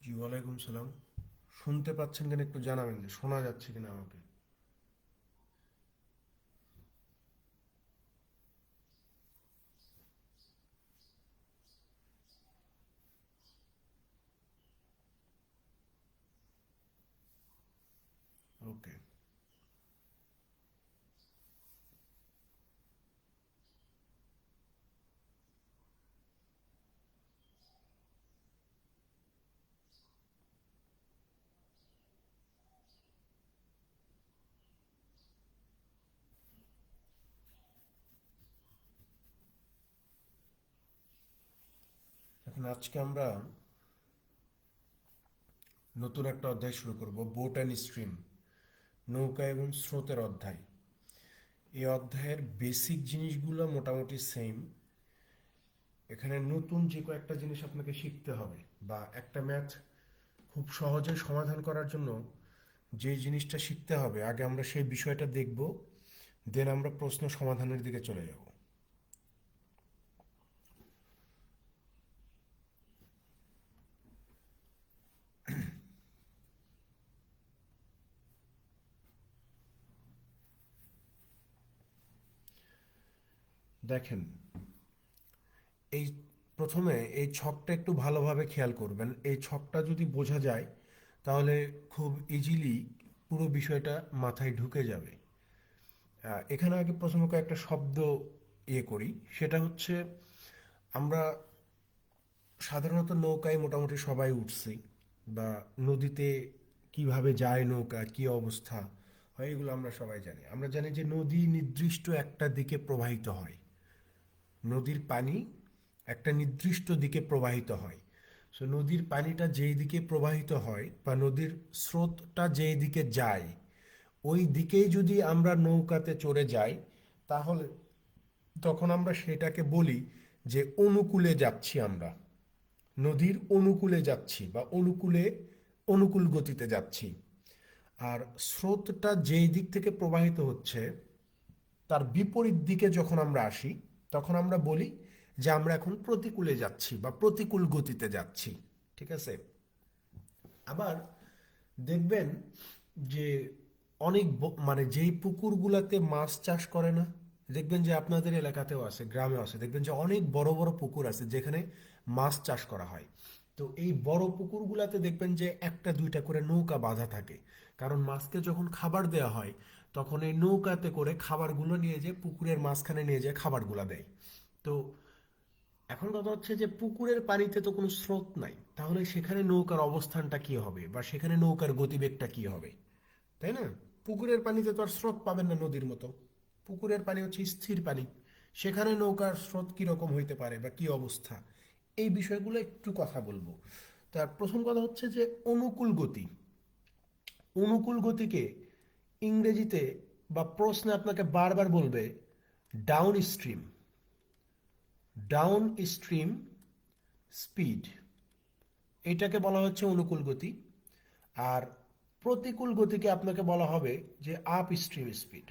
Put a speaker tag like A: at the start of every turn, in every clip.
A: জি ওয়ালাইকুম সালাম। শুনতে পাচ্ছেন কিনা একটু জানাবেন, যে শোনা যাচ্ছে কিনা আমাকে। ওকে। এখন আজকে আমরা নতুন একটা অধ্যায় শুরু করব, বোট অ্যান্ড স্ট্রিম, নৌকা এবং স্রোতের অধ্যায়। এই অধ্যায়ের বেসিক জিনিসগুলো মোটামুটি সেম। এখানে নতুন যে কয়েকটা জিনিস আপনাকে শিখতে হবে, বা একটা ম্যাথ খুব সহজে সমাধান করার জন্য যে জিনিসটা শিখতে হবে, আগে আমরা সেই বিষয়টা দেখব, দেন আমরা প্রশ্ন সমাধানের দিকে চলে যাব। দেখেন, এই প্রথমে এই ছকটা একটু ভালোভাবে খেয়াল করবেন। এই ছকটা যদি বোঝা যায় তাহলে খুব ইজিলি পুরো বিষয়টা মাথায় ঢুকে যাবে। এখানে আগে প্রথমে কয়েকটা শব্দ করি। সেটা হচ্ছে, আমরা সাধারণত নৌকায় মোটামুটি সবাই উঠছি, বা নদীতে কিভাবে যায় নৌকা, কি অবস্থা হয়, এগুলো আমরা সবাই জানি। আমরা জানি যে নদী নির্দিষ্ট একটা দিকে প্রবাহিত হয়। নদীর পানি একটা নির্দিষ্ট দিকে প্রবাহিত হয়। সো নদীর পানিটা যেই দিকে প্রবাহিত হয়, বা নদীর স্রোতটা যেই দিকে যায়, ওই দিকেই যদি আমরা নৌকাতে চড়ে যাই, তাহলে তখন আমরা সেটাকে বলি যে অনুকূলে যাচ্ছি আমরা, নদীর অনুকূলে যাচ্ছি, বা অনুকূল গতিতে যাচ্ছি। আর স্রোতটা যেই দিক থেকে প্রবাহিত হচ্ছে, তার বিপরীত দিকে যখন আমরা আসি, তখন আমরা বলি যে আমরা এখন প্রতিকূলে যাচ্ছি, বা প্রতিকূল গতিতে যাচ্ছি। ঠিক আছে? আবার দেখবেন যে অনেক মানে যেই পুকুরগুলাতে মাছ চাষ করে না, দেখবেন যে আপনাদের এলাকাতেও আছে, গ্রামেও আছে, দেখবেন যে অনেক বড় বড় পুকুর আছে যেখানে মাছ চাষ করা হয়। তো এই বড় পুকুরগুলাতে দেখবেন যে একটা দুইটা করে নৌকা বাঁধা থাকে, কারণ মাছকে যখন খাবার দেওয়া হয়, তখন এই নৌকাতে করে খাবারগুলো নিয়ে যেয়ে পুকুরের মাঝখানে নিয়ে যেয়ে খাবারগুলো দেয়। তো এখন কথা হচ্ছে যে পুকুরের পানিতে তো কোনো স্রোত নাই, তাহলে সেখানে নৌকার অবস্থানটা কি হবে, বা সেখানে নৌকার গতিবেগটা কি হবে, তাই না? পুকুরের পানিতে তো আর স্রোত পাবেন না নদীর মতো। পুকুরের পানি হচ্ছে স্থির পানি। সেখানে নৌকার স্রোত কিরকম হইতে পারে, বা কি অবস্থা, এই বিষয়গুলো একটু কথা বলবো। তার প্রথম কথা হচ্ছে যে অনুকূল গতি। অনুকূল গতিকে ইংরেজিতে বা প্রশ্নে আপনাকে বারবার বলবে down stream. Down stream speed, এটাকে বলা হচ্ছে অনুকূল গতি। আর প্রতিকূল গতিকে আপনাকে বলা হবে যে up stream speed.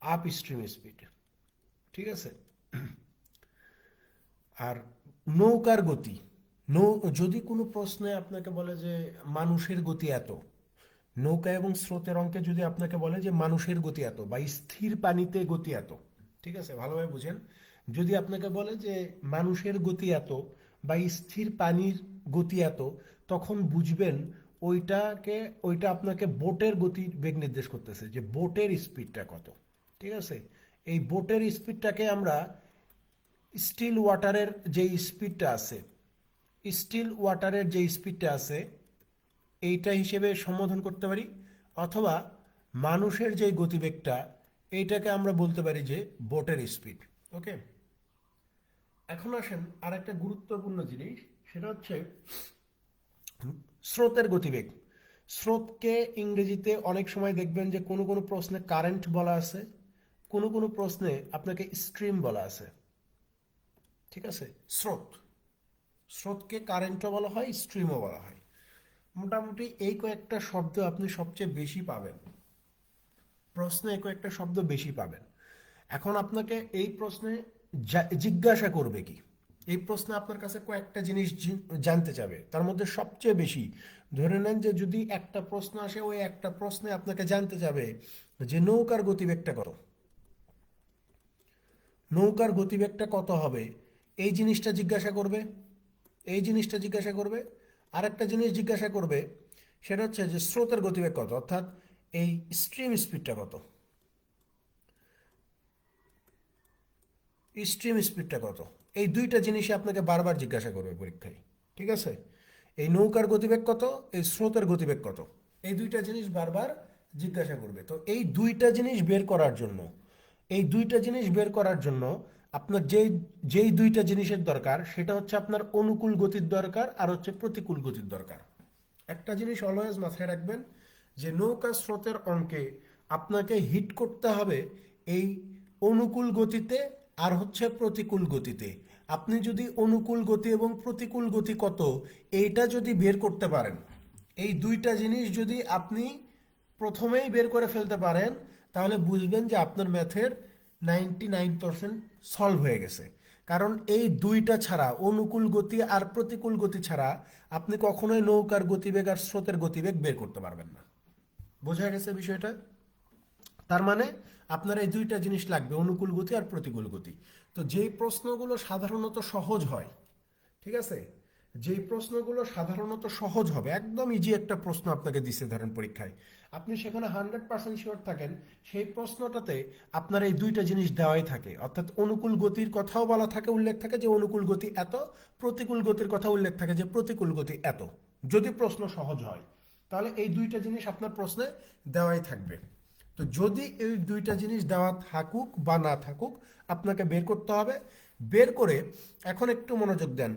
A: Upstream speed, ঠিক আছে? আর নৌকার গতি, নৌ যদি কোনো প্রশ্নে আপনাকে বলে যে মানুষের গতি এত, নৌকা এবং স্রোতের অঙ্কে যদি আপনাকে বলে যে মানুষের গতি এত, বা স্থির পানিতে গতি এত, ঠিক আছে, ভালোভাবে বুঝেন। যদি আপনাকে বলে যে মানুষের গতি এত, বা স্থির পানির গতি এত, তখন বুঝবেন ওইটাকে, ওইটা আপনাকে বোটের গতি বেগ নির্দেশ করতেছে, যে বোটের স্পিডটা কত। ঠিক আছে? এই বোটের স্পিডটাকে আমরা স্টিল ওয়াটারের যে স্পিডটা আছে, স্টিল ওয়াটারের যে স্পিডটা আছে এইটা হিসেবে সম্বোধন করতে পারি। অথবা মানুষের যে গতিবেগটা, এইটাকে আমরা বলতে পারি যে বোটের স্পিড। ওকে। এখন আসেন আর একটা গুরুত্বপূর্ণ জিনিস, সেটা হচ্ছে স্রোতের গতিবেগ। স্রোতকে ইংরেজিতে অনেক সময় দেখবেন যে কোনো কোনো প্রশ্নে কারেন্ট বলা আছে, কোনো কোনো প্রশ্নে আপনাকে স্ট্রিম বলা আছে। ঠিক আছে? স্রোত, স্রোতকে কারেন্টও বলা হয়, স্ট্রিমও বলা হয়। মোটামুটি এই কয়েকটা শব্দ আপনি সবচেয়ে বেশি পাবেন প্রশ্নে, এই কয়েকটা শব্দ বেশি পাবেন। এখন আপনাকে এই প্রশ্নে জিজ্ঞাসা করবে কি, এই প্রশ্নে আপনার কাছে কয়েকটা জিনিস জানতে চাবে, তার মধ্যে সবচেয়ে বেশি ধরে নেন যে যদি একটা প্রশ্ন আসে, ওই একটা প্রশ্নে আপনাকে জানতে চাবে যে নৌকার গতিবেগটা কত, নৌকার গতিবেগটা কত হবে, এই জিনিসটা জিজ্ঞাসা করবে, এই জিনিসটা জিজ্ঞাসা করবে। আরেকটা জিনিস জিজ্ঞাসা করবে, সেটা হচ্ছে যে স্রোতের গতিবেগ কত, অর্থাৎ এই স্ট্রিম স্পিডটা কত, স্ট্রিম স্পিডটা কত। এই দুইটা জিনিসই আপনাকে বারবার জিজ্ঞাসা করবে পরীক্ষায়, ঠিক আছে? এই নৌকার গতিবেগ কত, এই স্রোতের গতিবেগ কত, এই দুইটা জিনিস বারবার জিজ্ঞাসা করবে। তো এই দুইটা জিনিস বের করার জন্য, এই দুইটা জিনিস বের করার জন্য আপনার যেই দুইটা জিনিসের দরকার, সেটা হচ্ছে আপনার অনুকূল গতির দরকার আর হচ্ছে প্রতিকূল গতির দরকার। একটা জিনিস অলওয়েজ মাথায় রাখবেন যে নৌকা স্রোতের অঙ্কে আপনাকে হিট করতে হবে এই অনুকূল গতিতে আর হচ্ছে প্রতিকূল গতিতে। আপনি যদি অনুকূল গতি এবং প্রতিকূল গতি কত এইটা যদি বের করতে পারেন, এই দুইটা জিনিস যদি আপনি প্রথমেই বের করে ফেলতে পারেন, তাহলে বুঝবেন যে আপনার ম্যাথের 99% সলভ হয়ে গেছে। কারণ এই দুইটা ছাড়া, অনুকূল গতি আর প্রতিকূল গতি ছাড়া আপনি কখনোই নৌকার গতিবেগ আর স্রোতের গতিবেগ বের করতে পারবেন না। বোঝা গেছে বিষয়টা? তার মানে আপনার এই দুইটা জিনিস লাগবে, অনুকূল গতি আর প্রতিকূল গতি। তো যেই প্রশ্নগুলো সাধারণত সহজ হয়, ঠিক আছে, যেই প্রশ্নগুলো সাধারণত সহজ হবে, একদম ইজি একটা প্রশ্ন আপনাকে দিছে ধরেন পরীক্ষায়, আপনি সেখানে 100% শিওর থাকেন সেই প্রশ্নটাতে আপনার এই দুইটা জিনিস দেওয়াই থাকে, অর্থাৎ অনুকূল গতির কথাও বলা থাকে, উল্লেখ থাকে যে অনুকূল গতি এত, প্রতিকূল গতির কথা উল্লেখ থাকে যে প্রতিকূল গতি এত। যদি প্রশ্ন সহজ হয় তাহলে এই দুইটা জিনিস আপনার প্রশ্নে দেওয়াই থাকবে। তো যদি এই দুইটা জিনিস দেওয়া থাকুক বা না থাকুক, আপনাকে বের করতে হবে। বের করে এখন একটু মনোযোগ দেন,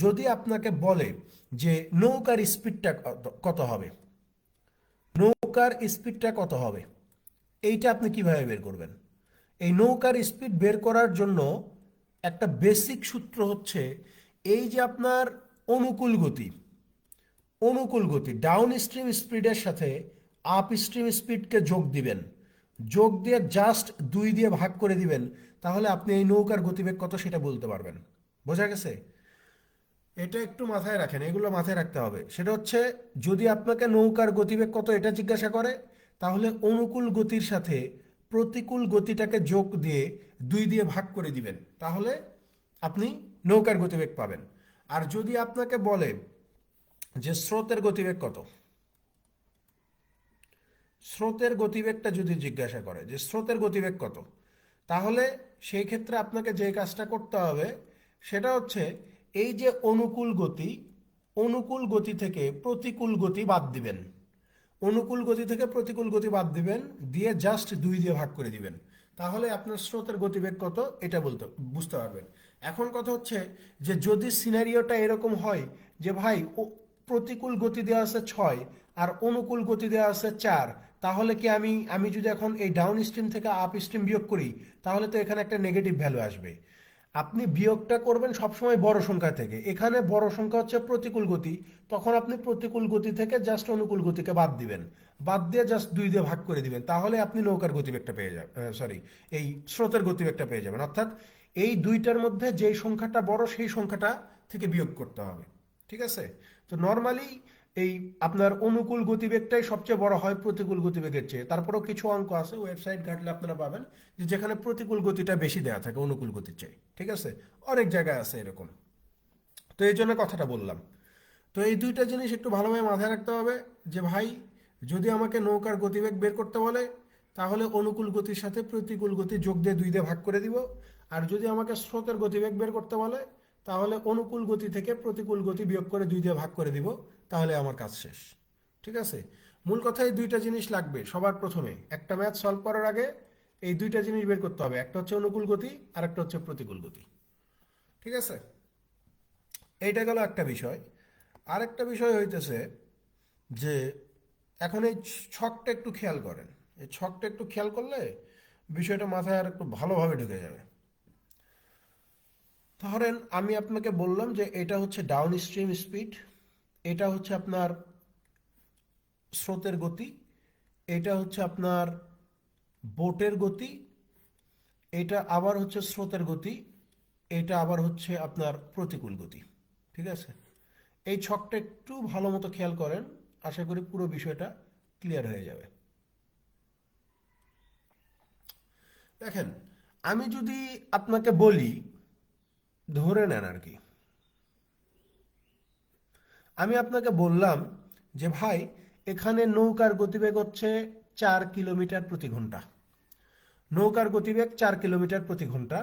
A: যদি আপনাকে বলে যে নৌকার স্পিডটা কত হবে, নৌকার স্পিডটা কত হবে, এইটা আপনি কিভাবে বের করবেন? এই নৌকার স্পিড বের করার জন্য একটা বেসিক সূত্র হচ্ছে এই যে আপনার অনুকূল গতি, অনুকূল গতি ডাউন স্ট্রিম স্পিডের সাথে আপ স্ট্রিম স্পিডকে যোগ দিবেন, যোগ দিয়ে জাস্ট 2 দিয়ে ভাগ করে দিবেন, তাহলে আপনি এই নৌকার গতিবেগ কত সেটা বলতে পারবেন। বোঝা গেছে? এটা একটু মাথায় রাখেন, এগুলো মাথায় রাখতে হবে। সেটা হচ্ছে যদি আপনাকে নৌকার গতিবেগ কত এটা জিজ্ঞাসা করে, তাহলে অনুকূল গতির সাথে প্রতিকূল গতিটাকে যোগ দিয়ে 2 দিয়ে ভাগ করে দিবেন, তাহলে আপনি নৌকার গতিবেগ পাবেন। আর যদি আপনাকে বলে যে স্রোতের গতিবেগ কত, স্রোতের গতিবেগটা যদি জিজ্ঞাসা করে যে স্রোতের গতিবেগ কত, তাহলে সেই ক্ষেত্রে আপনাকে যে কাজটা করতে হবে সেটা হচ্ছে এই যে অনুকূল গতি, অনুকূল গতি থেকে প্রতিকূল গতি বাদ দিবেন, অনুকূল গতি থেকে প্রতিকূল গতি বাদ দিবেন, দিয়ে জাস্ট 2 দিয়ে ভাগ করে দিবেন, তাহলে আপনার স্রোতের গতিবেগ কত এটা বলতে বুঝতে পারবেন। এখন কথা হচ্ছে যে যদি সিনারিওটা এরকম হয় যে ভাই প্রতিকূল গতি দেওয়া আছে 6 আর অনুকূল গতি দেওয়া আছে 4, তাহলে কি আমি আমি যদি এখন এই ডাউন স্ট্রিম থেকে আপ স্ট্রিম বিয়োগ করি, তাহলে তো এখানে একটা নেগেটিভ ভ্যালু আসবে। আপনি বিয়োগটা করবেন সবসময় বড় সংখ্যা থেকে, এখানে বড় সংখ্যা হচ্ছে প্রতিকূল গতি, তখন আপনি প্রতিকূল গতি থেকে জাস্ট অনুকূল গতিকে বাদ দিবেন, বাদ দিয়ে জাস্ট 2 দিয়ে ভাগ করে দিবেন, তাহলে আপনি নৌকার গতিবেগটা পেয়ে যাবেন, সরি, এই স্রোতের গতিবেগটা পেয়ে যাবেন। অর্থাৎ এই দুইটার মধ্যে যেই সংখ্যাটা বড় সেই সংখ্যাটা থেকে বিয়োগ করতে হবে, ঠিক আছে? তো নর্মালি এই আপনার অনুকূল গতিবেগটাই সবচেয়ে বড় হয় প্রতিকূল গতিবেগের চেয়ে। তারপরেও কিছু অঙ্ক আছে, ওয়েবসাইট ঘাটলে আপনারা পাবেন যে যেখানে প্রতিকূল গতিটা বেশি দেওয়া থাকে অনুকূল গতির চেয়ে, ঠিক আছে? অনেক জায়গায় আছে এরকম। তো এই জন্য কথাটা বললাম। তো এই দুইটা জিনিস একটু ভালোভাবে মাথায় রাখতে হবে যে ভাই যদি আমাকে নৌকার গতিবেগ বের করতে বলে, তাহলে অনুকূল গতির সাথে প্রতিকূল গতি যোগ দিয়ে 2 দিয়ে ভাগ করে দিব। আর যদি আমাকে স্রোতের গতিবেগ বের করতে বলে, তাহলে অনুকূল গতি থেকে প্রতিকূল গতি বিয়োগ করে 2 দিয়ে ভাগ করে দিব, তাহলে আমার কাজ শেষ। ঠিক আছে? মূল কথা এই দুইটা জিনিস লাগবে সবার প্রথমে, একটা ম্যাথ সলভ করার আগে এই দুইটা জিনিস বের করতে হবে, একটা হচ্ছে অনুকূল গতি আর একটা হচ্ছে প্রতিকূল গতি। ঠিক আছে? এইটা গেল একটা বিষয়। আরেকটা বিষয় হইতেছে যে এখন এই ছকটা একটু খেয়াল করেন, এই ছকটা একটু খেয়াল করলে বিষয়টা মাথায় আর একটু ভালোভাবে ঢুকে যাবে। ধরেন আমি আপনাকে বললাম যে এটা হচ্ছে ডাউন স্ট্রিম স্পিড, এটা হচ্ছে আপনার স্রোতের গতি, এটা হচ্ছে আপনার বোটের গতি, এটা আবার হচ্ছে স্রোতের গতি, এটা আবার হচ্ছে আপনার প্রতিকূল গতি। ঠিক আছে, এই ছকটা একটু ভালো মতো খেয়াল করেন, আশা করি পুরো বিষয়টা ক্লিয়ার হয়ে যাবে। দেখেন, আমি যদি আপনাকে বলি, ধরে নেন আর কি, আমি আপনাকে বললাম যে ভাই, এখানে নৌকার গতিবেগ হচ্ছে 4 কিলোমিটার প্রতি ঘন্টা। নৌকার গতিবেগ 4 কিলোমিটার প্রতি ঘন্টা।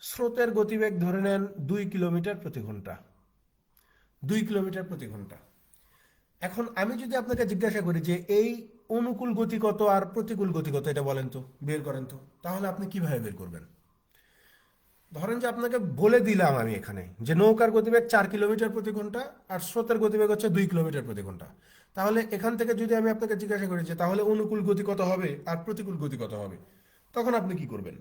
A: স্রোতের গতিবেগ ধরে নেন 2 কিলোমিটার প্রতি ঘন্টা। 2 কিলোমিটার প্রতি ঘন্টা। এখন আমি যদি আপনাকে জিজ্ঞাসা করি যে এই অনুকূল গতি কত আর প্রতিকূল গতি কত, এটা বলেন তো, বের করেন তো, তাহলে আপনি কিভাবে বের করবেন? ধরেন যে আপনাকে বলে দিলাম আমি এখানে যে নৌকার গতিবেগ 4 কিলোমিটার প্রতি ঘন্টা আর স্রোতের গতিবেগ হচ্ছে 2 কিলোমিটার প্রতি ঘন্টা। তাহলে এখান থেকে যদি আমি আপনাকে জিজ্ঞাসা করি যে তাহলে অনুকূল গতি কত হবে আর প্রতিকূল গতি কত হবে, তখন আপনি কি করবেন?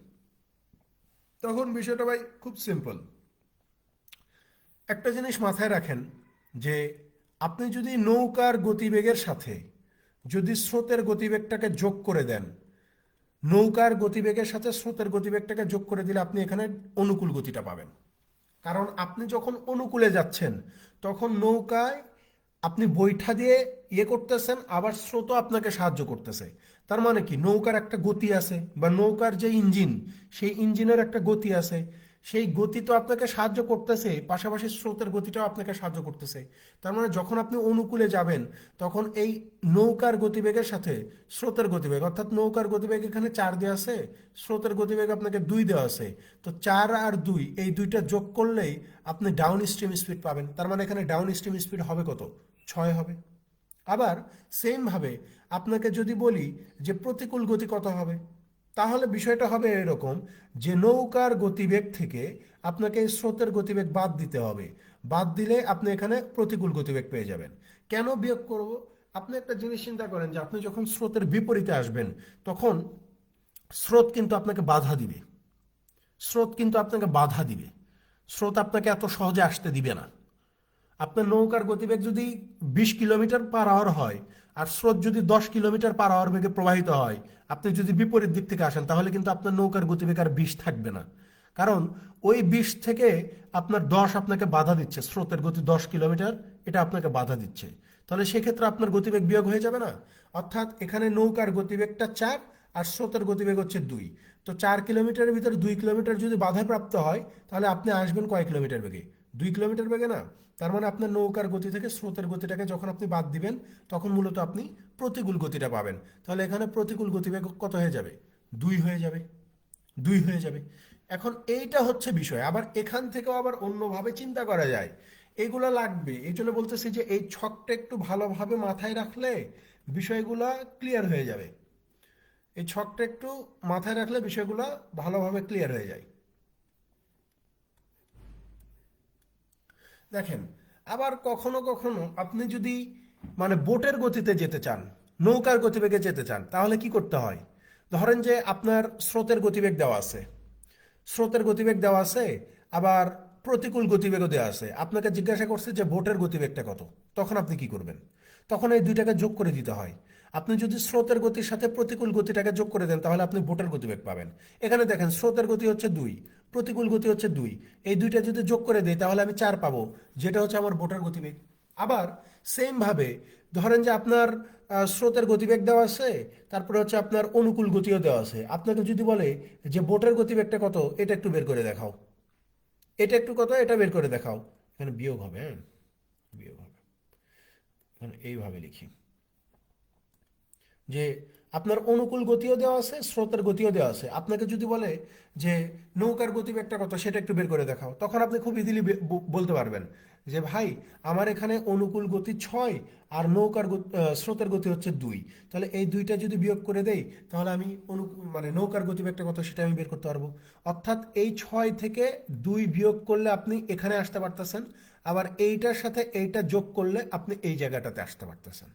A: তখন বিষয়টা ভাই খুব সিম্পল। একটা জিনিস মাথায় রাখেন যে আপনি যদি নৌকার গতিবেগের সাথে যদি স্রোতের গতিবেগটাকে যোগ করে দেন, নৌকার গতিবেগের সাথে স্রোতের গতিবেগটাকে যোগ করে দিলে আপনি এখানে অনুকূল গতিটা পাবেন। কারণ আপনি যখন অনুকূলে যাচ্ছেন তখন নৌকায় আপনি বৈঠা দিয়ে ইয়ে করতেছেন, আবার স্রোতও আপনাকে সাহায্য করতেছে। তার মানে কি, নৌকার একটা গতি আছে, বা নৌকার যে ইঞ্জিন, সেই ইঞ্জিনের একটা গতি আছে, সেই গতি তো আপনাকে সাহায্য করতেছে, পাশাপাশি স্রোতের গতিটাও আপনাকে সাহায্য করতেছে। তার মানে যখন আপনি অনুকূলে যাবেন তখন এই নৌকার গতিবেগের সাথে স্রোতের গতিবেগ, অর্থাৎ নৌকার গতিবেগ এখানে 4 দেওয়া আছে, স্রোতের গতিবেগ আপনাকে 2 দেওয়া আছে, তো 4 আর 2 এই দুইটা যোগ করলেই আপনি ডাউন স্ট্রিম স্পিড পাবেন। তার মানে এখানে ডাউন স্ট্রিম স্পিড হবে কত? 6 হবে। আবার সেমভাবে আপনাকে যদি বলি যে প্রতিকূল গতি কত হবে, তাহলে বিষয়টা হবে এরকম যে নৌকার গতিবেগ থেকে আপনাকে এই স্রোতের গতিবেগ বাদ দিতে হবে। বাদ দিলে আপনি এখানে প্রতিকূল গতিবেগ পেয়ে যাবেন। কেন বিয়োগ করব? আপনি একটা জিনিস চিন্তা করেন যে আপনি যখন স্রোতের বিপরীতে আসবেন তখন স্রোত কিন্তু আপনাকে বাধা দিবে। স্রোত কিন্তু আপনাকে বাধা দিবে। স্রোত আপনাকে এত সহজে আসতে দিবে না। আপনার নৌকার গতিবেগ যদি 20 কিলোমিটার পার আওয়ার হয় আর স্রোত যদি 10 কিলোমিটার পার আওয়ার বেগে প্রবাহিত হয়, আপনি যদি বিপরীত দিক থেকে আসেন তাহলে কিন্তু আপনার নৌকার গতিবেগ আর 20 থাকবে না। কারণ ওই 20 থেকে আপনার 10 আপনাকে বাধা দিচ্ছে, স্রোতের গতি 10 কিলোমিটার, এটা আপনাকে বাধা দিচ্ছে। তাহলে সেক্ষেত্রে আপনার গতিবেগ বিয়োগ হয়ে যাবে না? অর্থাৎ এখানে নৌকার গতিবেগটা 4 আর স্রোতের গতিবেগ হচ্ছে 2। তো 4 কিলোমিটারের ভিতরে 2 কিলোমিটার যদি বাধাপ্রাপ্ত হয় তাহলে আপনি আসবেন কয় কিলোমিটার বেগে? 2 কিলোমিটার বেগে না? তার মানে আপনার নৌকার গতি থেকে স্রোতের গতিটাকে যখন আপনি বাদ দিবেন তখন মূলত আপনি প্রতিকূল গতিটা পাবেন। তাহলে এখানে প্রতিকূল গতিবেগ কত হয়ে যাবে? 2 হয়ে যাবে। 2 হয়ে যাবে। এখন এইটা হচ্ছে বিষয়। আবার এখান থেকেও আবার অন্যভাবে চিন্তা করা যায়। এইগুলা লাগবে, এই জন্য বলতেছি যে এই ছকটা একটু ভালোভাবে মাথায় রাখলে বিষয়গুলা ক্লিয়ার হয়ে যাবে। এই ছকটা একটু মাথায় রাখলে বিষয়গুলো ভালোভাবে ক্লিয়ার হয়ে যায়। দেখেন, আবার কখনো কখনো আপনি যদি মানে বোটের গতিতে যেতে চান, নৌকার গতিবেগে যেতে চান, তাহলে কি করতে হয়? ধরেন যে আপনার স্রোতের গতিবেগ দেওয়া আছে, স্রোতের গতিবেগ দেওয়া আছে, আবার প্রতিকূল গতিবেগও দেওয়া আছে। আপনাকে জিজ্ঞাসা করছে যে বোটের গতিবেগটা কত, তখন আপনি কি করবেন? তখন এই দুইটাকে যোগ করে দিতে হয়। আপনি যদি স্রোতের গতির সাথে প্রতিকূল গতিটাকে যোগ করে দেন তাহলে আপনি বোটের গতিবেগ পাবেন। এখানে দেখেন, স্রোতের গতি হচ্ছে 2, প্রতিকূল গতি হচ্ছে 2, এই দুইটা যদি যোগ করে দেই তাহলে আমি 4 পাবো, যেটা হচ্ছে আমার বোটের গতিবেগ। আবার সেম ভাবে ধরেন যে আপনার স্রোতের গতিবেগ দেওয়া আছে, তারপরে হচ্ছে আপনার অনুকূল গতিও দেওয়া আছে। আপনাকে যদি বলে যে বোটের গতিবেগটা কত, এটা একটু বের করে দেখাও, এটা একটু কত, এটা বের করে দেখাও, এখানে বিয়োগ হবে। হ্যাঁ, বিয়োগ হবে। এখন এইভাবে লিখি যে আপনার অনুকূল গতিও দেওয়া আছে, স্রোতের গতিও দেওয়া আছে। আপনাকে যদি বলে যে নৌকার গতিবেগটা কত, সেটা একটু বের করে দেখাও, তখন আপনি খুব ইজিলি বলতে পারবেন যে ভাই, আমার এখানে অনুকূল গতি 6 আর স্রোতের গতি হচ্ছে 2। তাহলে এই দুইটা যদি বিয়োগ করে দেই তাহলে আমি মানে নৌকার গতিবেগটা কত সেটা আমি বের করতে পারবো। অর্থাৎ এই 6 থেকে 2 বিয়োগ করলে আপনি এখানে আসতে পারতেছেন, আবার এইটার সাথে এইটা যোগ করলে আপনি এই জায়গাটাতে আসতে পারতেছেন।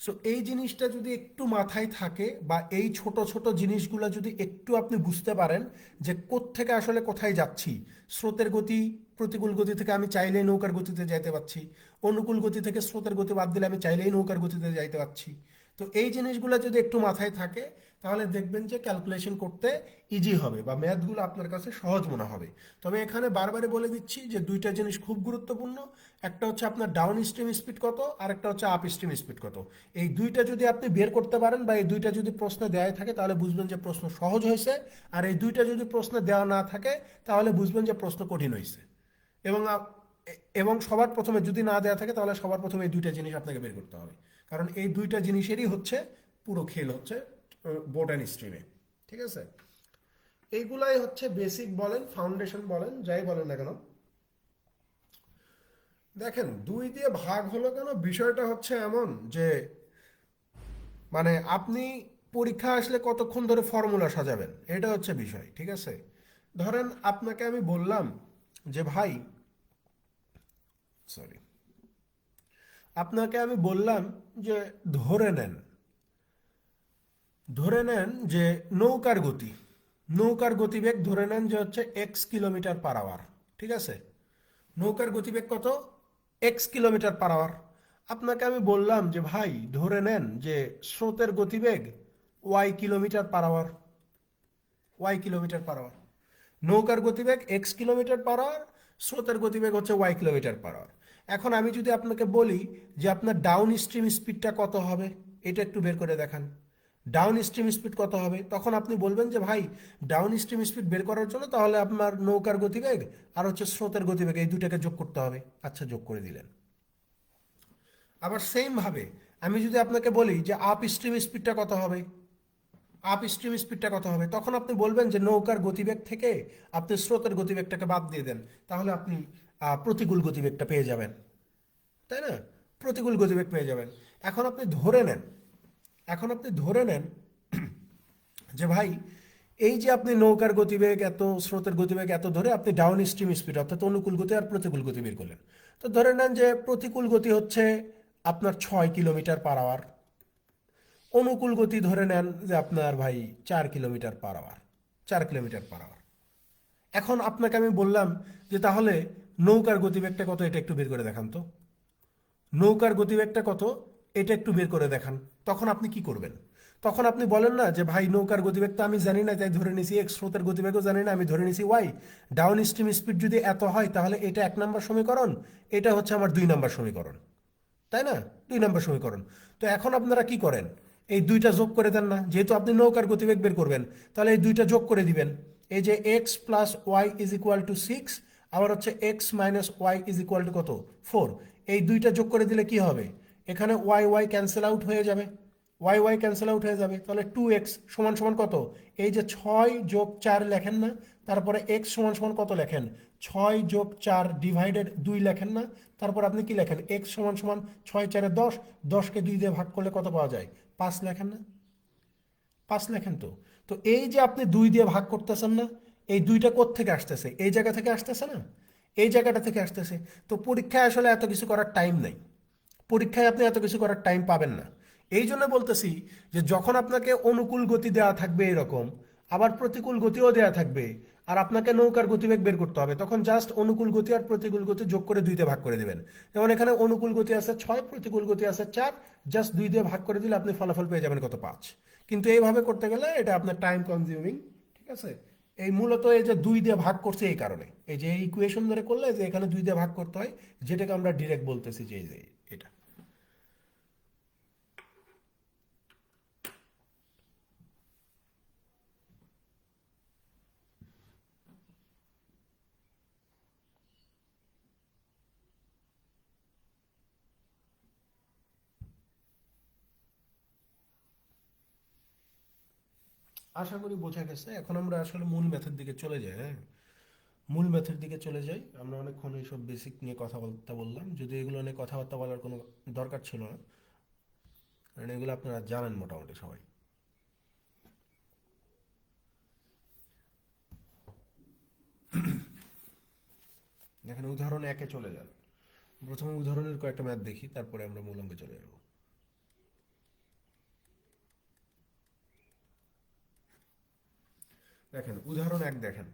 A: সো এই জিনিসটা যদি একটু মাথায় থাকে, বা এই ছোট ছোট জিনিসগুলো যদি একটু আপনি বুঝতে পারেন যে কোত্থেকে আসলে কোথায় যাচ্ছি, স্রোতের গতি, প্রতিকূল গতি থেকে আমি চাইলেই নৌকার গতিতে যাইতে পারছি, অনুকূল গতি থেকে স্রোতের গতি বাদ দিলে আমি চাইলেই নৌকার গতিতে যাইতে পারছি, তো এই জিনিসগুলো যদি একটু মাথায় থাকে তাহলে দেখবেন যে ক্যালকুলেশন করতে ইজি হবে বা ম্যাথগুলো আপনার কাছে সহজ মনে হবে। তবে এখানে বারবারই বলে দিচ্ছি যে দুইটা জিনিস খুব গুরুত্বপূর্ণ। একটা হচ্ছে আপনার ডাউন স্ট্রিম স্পিড কত, আর একটা হচ্ছে আপ স্ট্রিম স্পিড কত। এই দুইটা যদি আপনি বের করতে পারেন বা এই দুইটা যদি প্রশ্নে দেওয়া থাকে তাহলে বুঝবেন যে প্রশ্ন সহজ হয়েছে। আর এই দুইটা যদি প্রশ্নে দেওয়া না থাকে তাহলে বুঝবেন যে প্রশ্ন কঠিন হয়েছে। এবং এবং সবার প্রথমে যদি না দেওয়া থাকে তাহলে সবার প্রথমে এই দুইটা জিনিস আপনাকে বের করতে হবে। কারণ এই দুইটা জিনিসেরই হচ্ছে পুরো খেল হচ্ছে বোর্ড অ্যান্ড স্ট্রিমে। ঠিক আছে, এইগুলাই হচ্ছে বেসিক বলেন, ফাউন্ডেশন বলেন, যাই বলেন না কেন। দেখেন, দুই দিয়ে ভাগ হলো কেন, বিষয়টা হচ্ছে এমন যে মানে আপনি পরীক্ষা আসলে কতক্ষণ ধরে ফর্মুলা সাজাবেন, এটা হচ্ছে বিষয়। ঠিক আছে, ধরেন আপনাকে আমি বললাম যে ভাই, সরি, আপনাকে আমি বললাম যে ধরে নেন, ধরে নেন যে নৌকার গতি, নৌকার গতিবেগ ধরে নেন যে হচ্ছে x কিলোমিটার/আওয়ার। ঠিক আছে, নৌকার গতিবেগ কত? x কিলোমিটার/আওয়ার। আপনাকে আমি বললাম যে ভাই ধরে নেন যে স্রোতের গতিবেগ y কিলোমিটার/আওয়ার, y কিলোমিটার/আওয়ার। নৌকার গতিবেগ x কিলোমিটার/আওয়ার, স্রোতের গতিবেগ হচ্ছে y কিলোমিটার/আওয়ার। এখন আমি যদি আপনাকে বলি যে আপনার ডাউন স্ট্রিম স্পিডটা কত হবে, এটা একটু বের করে দেখান। ডাউন স্ট্রিম স্পিড কত হবে? তখন আপনি বলবেন যে ভাই ডাউন স্ট্রিম স্পিড বের করার জন্য তাহলে আপনার নৌকার গতিবেগ আর হচ্ছে স্রোতের গতিবেগ এই দুটাকে যোগ করতে হবে। আচ্ছা, যোগ করে দিলেন। আবার সেম ভাবে আমি যদি আপনাকে বলি যে আপ স্ট্রিম স্পিডটা কত হবে, আপ স্ট্রিম স্পিডটা কত হবে, তখন আপনি বলবেন যে নৌকার গতিবেগ থেকে আপনি স্রোতের গতিবেগটাকে বাদ দিয়ে দেন, তাহলে আপনি প্রতিকূল গতিবেগটা পেয়ে যাবেন, তাই না? প্রতিকূল গতিবেগ পেয়ে যাবেন। এখন আপনি ধরে নেন, এখন আপনি ধরে নেন যে ভাই এই যে আপনি নৌকার গতিবেগ এত, স্রোতের গতিবেগ এত ধরে আপনি ডাউন স্ট্রিম স্পিড অর্থাৎ অনুকূল গতি আর প্রতিকূল গতি বের করলেন। তো ধরে নেন যে প্রতিকূল গতি হচ্ছে আপনার 6 কিলোমিটার/আওয়ার, অনুকূল গতি ধরে নেন যে আপনার ভাই 4 কিলোমিটার/আওয়ার, 4 কিলোমিটার/আওয়ার। এখন আপনাকে আমি বললাম যে তাহলে নৌকার গতিবেগটা কত, এটা একটু বের করে দেখান তো। নৌকার গতিবেগটা কত, এটা একটু বের করে দেখান। তখন আপনি কি করবেন? তখন আপনি বলেন না যে ভাই নৌকার গতিবেগ তো আমি জানি না, তাই ধরে নিছি এক্স, স্রোতের গতিবেগও জানি না, আমি ধরে নিছি ওয়াই। ডাউন স্ট্রিম স্পিড যদি এত হয় তাহলে এটা 1 নম্বর সমীকরণ, এটা হচ্ছে আমার 2 নম্বর সমীকরণ, তাই না? 2 নম্বর সমীকরণ। তো এখন আপনারা কি করেন? এই দুইটা যোগ করে দেন না, যেহেতু আপনি নৌকার গতিবেগ বের করবেন, তাহলে এই দুইটা যোগ করে দিবেন। এই যে x+y=6, আবার হচ্ছে x-y= কত, 4। এই দুইটা যোগ করে দিলে কি হবে? এখানে ওয়াই ওয়াই ক্যান্সেল আউট হয়ে যাবে, ওয়াই ওয়াই ক্যান্সেল আউট হয়ে যাবে, তাহলে 2x সমান সমান কত? এই যে 6+4 লেখেন না, তারপরে x সমান সমান কত লেখেন? 6+4 / 2 লেখেন না, তারপর আপনি কি লেখেন? x সমান সমান 6×4 = 10, 10কে 2 দিয়ে ভাগ করলে কত পাওয়া যায়? 5 লেখেন না? 5 লেখেন তো। তো এই যে আপনি 2 দিয়ে ভাগ করতেছেন না, এই দুইটা কোত্থেকে আসতেছে? এই জায়গা থেকে আসতেছে না, এই জায়গাটা থেকে আসতেছে। তো পরীক্ষায় আসলে এত কিছু করার টাইম নাই, পরীক্ষায় আপনি এত কিছু করার টাইম পাবেন না। এই জন্য বলতেছি যে যখন আপনাকে অনুকূল গতি দেওয়া থাকবে এরকম, আবার প্রতিকূল গতিও দেওয়া থাকবে, আর আপনাকে নৌকার গতিবেগ বের করতে হবে, তখন জাস্ট অনুকূল গতি আর প্রতিকূল গতি যোগ করে 2 দিয়ে ভাগ করে দেবেন। যেমন এখানে অনুকূল গতি আছে 6, প্রতিকূল গতি আছে 4, জাস্ট 2 দিয়ে ভাগ করে দিলে আপনি ফলাফল পেয়ে যাবেন কত, 5। কিন্তু এইভাবে করতে গেলে এটা আপনার টাইম কনজিউমিং। ঠিক আছে, এই মূলত এই যে 2 দিয়ে ভাগ করছে এই কারণে, এই যে এই ইকুয়েশন ধরে করলে যে এখানে 2 দিয়ে ভাগ করতে হয়, যেটাকে আমরা ডিরেক্ট বলতেছি যে এই যে এটা। আশা করি বোঝা গেছে। এখন আমরা আসলে মূল ম্যাথের দিকে চলে যাই। হ্যাঁ, মূল ম্যাথের দিকে চলে যাই। আমরা অনেকক্ষণ এইসব বেসিক নিয়ে কথাবার্তা বললাম, যদি এগুলো নিয়ে কথাবার্তা বলার কোনো দরকার ছিল না, কারণ এগুলো আপনারা জানেন মোটামুটি সবাই। দেখেন, উদাহরণ একে চলে যান। প্রথমে উদাহরণের কয়েকটা ম্যাথ দেখি, তারপরে আমরা মূল অঙ্কে চলে যাব। দেখেন উদাহরণ 1, দেখেন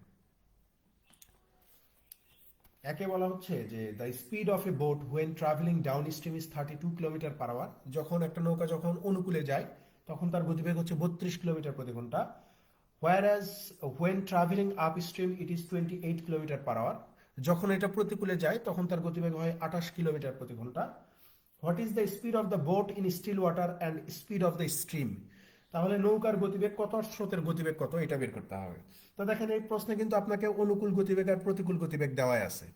A: একে বলা হচ্ছে যে the speed of a boat when travelling downstream is 32 kilometre per hour. যখন একটা নৌকা যখন অনুকূলে যায় তখন তার গতিবেগ হচ্ছে 32 কিলোমিটার প্রতি ঘন্টা। whereas when traveling upstream it is 28 kilometre per hour. যখন এটা প্রতিকূলে যায় তখন তার গতিবেগ হয় 28 কিলোমিটার প্রতি ঘন্টা। What is the speed of the boat in still water and speed of the stream. তাহলে নৌকার গতিবেগ কত আর স্রোতের গতিবেগ কত এটা বের করতে হবে। তো দেখেন এই প্রশ্নে কিন্তু আপনাকে অনুকূল গতিবেগ আর প্রতিকূল গতিবেগ দেওয়াই আছে।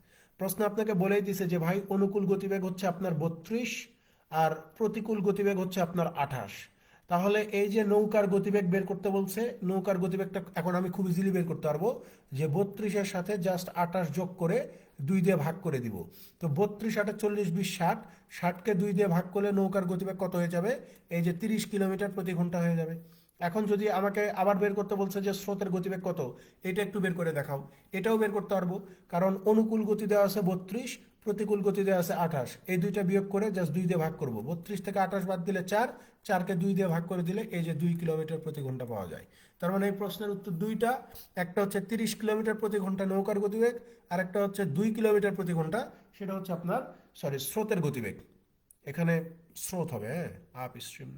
A: প্রশ্ন আপনাকে বলেই দিছে যে ভাই অনুকূল গতিবেগ হচ্ছে আপনার 32 আর প্রতিকূল গতিবেগ হচ্ছে আপনার 28। তাহলে এই যে নৌকার গতিবেগ বের করতে বলছে, নৌকার গতিবেগটা এখন আমি খুব ইজিলি বের করতে পারবো যে 32-এর সাথে জাস্ট 28 যোগ করে 2 দিয়ে ভাগ করে দিব। তো 32 8 40 20 60, 60কে 2 দিয়ে ভাগ করলে নৌকার গতিবেগ কত হয়ে যাবে? এই যে 30 কিলোমিটার প্রতি ঘন্টা হয়ে যাবে। এখন যদি আমাকে আবার বের করতে বলছে যে স্রোতের গতিবেগ কত, এটা একটু বের করে দেখাও। এটাও বের করতে পারবো, কারণ অনুকূল গতি দেওয়া আছে 32, প্রতিকূল গতি দেওয়া আছে 28। এই দুইটা বিয়োগ করে জাস্ট 2 দিয়ে ভাগ করব। 32 থেকে 28 বাদ দিলে 4, 4কে 2 দিয়ে ভাগ করে দিলে এই যে 2 কিলোমিটার প্রতি ঘন্টা পাওয়া যায়। তার মানে এই প্রশ্নের উত্তর দুইটা, একটা হচ্ছে 30 কিলোমিটার প্রতি ঘন্টা নৌকার গতিবেগ, আর একটা হচ্ছে 2 কিলোমিটার প্রতি ঘন্টা, সেটা হচ্ছে আপনার স্রোতের গতিবেগ। এখানে স্রোত হবে, হ্যাঁ, আপ স্ট্রিম,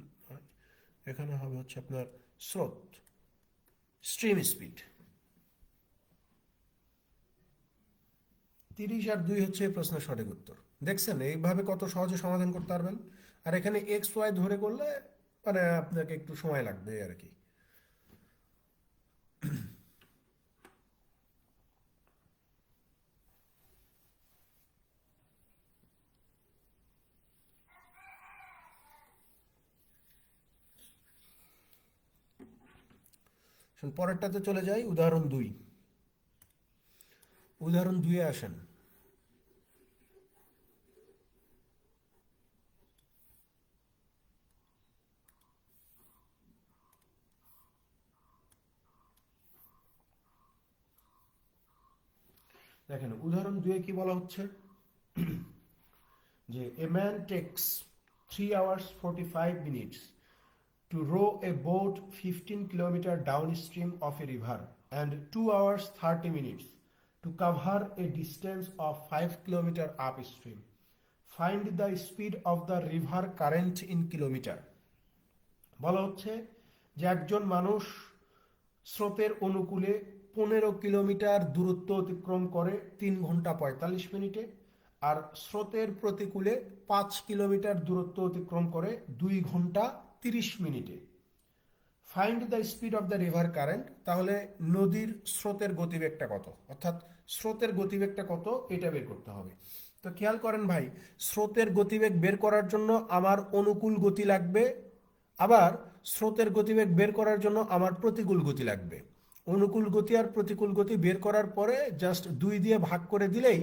A: এখানে হবে হচ্ছে আপনার স্রোত, স্ট্রিম স্পিড। 30 আর 2 হচ্ছে এই প্রশ্নের সঠিক উত্তর। দেখছেন এইভাবে কত সহজে সমাধান করতে পারবেন। আর এখানে এক্স ওয়াই ধরে করলে মানে আপনাকে একটু সময় লাগবে আর কি। পরেরটাতে চলে যাই, উদাহরণ 2। উদাহরণ 2-এ আসেন। দেখেন উদাহরণ 2-এ কি বলা হচ্ছে যে a man text 3 hours 45 minutes to row a boat 15 kilometer downstream of a river and 2 hours 30 minutes to cover a distance of 5 kilometer upstream. Find the speed of the river current in kilometer. বলা হচ্ছে যে একজন মানুষ স্রোতের অনুকূলে 15 kilometre দূরত্ব অতিক্রম করে 3 ঘন্টা 45 মিনিটে, আর স্রোতের প্রতিকূলে 5 কিলোমিটার দূরত্ব অতিক্রম করে 2 ঘন্টা 30 মিনিটে। Find the speed of the river current. তাহলে নদীর স্রোতের গতিবেগটা কত, অর্থাৎ স্রোতের গতিবেগটা কত এটা বের করতে হবে। তো খেয়াল করেন ভাই, স্রোতের গতিবেগ বের করার জন্য আমার অনুকূল গতি লাগবে, আবার স্রোতের গতিবেগ বের করার জন্য আমার প্রতিকূল গতি লাগবে। অনুকূল গতি আর প্রতিকূল গতি বের করার পরে জাস্ট 2 দিয়ে ভাগ করে দিলেই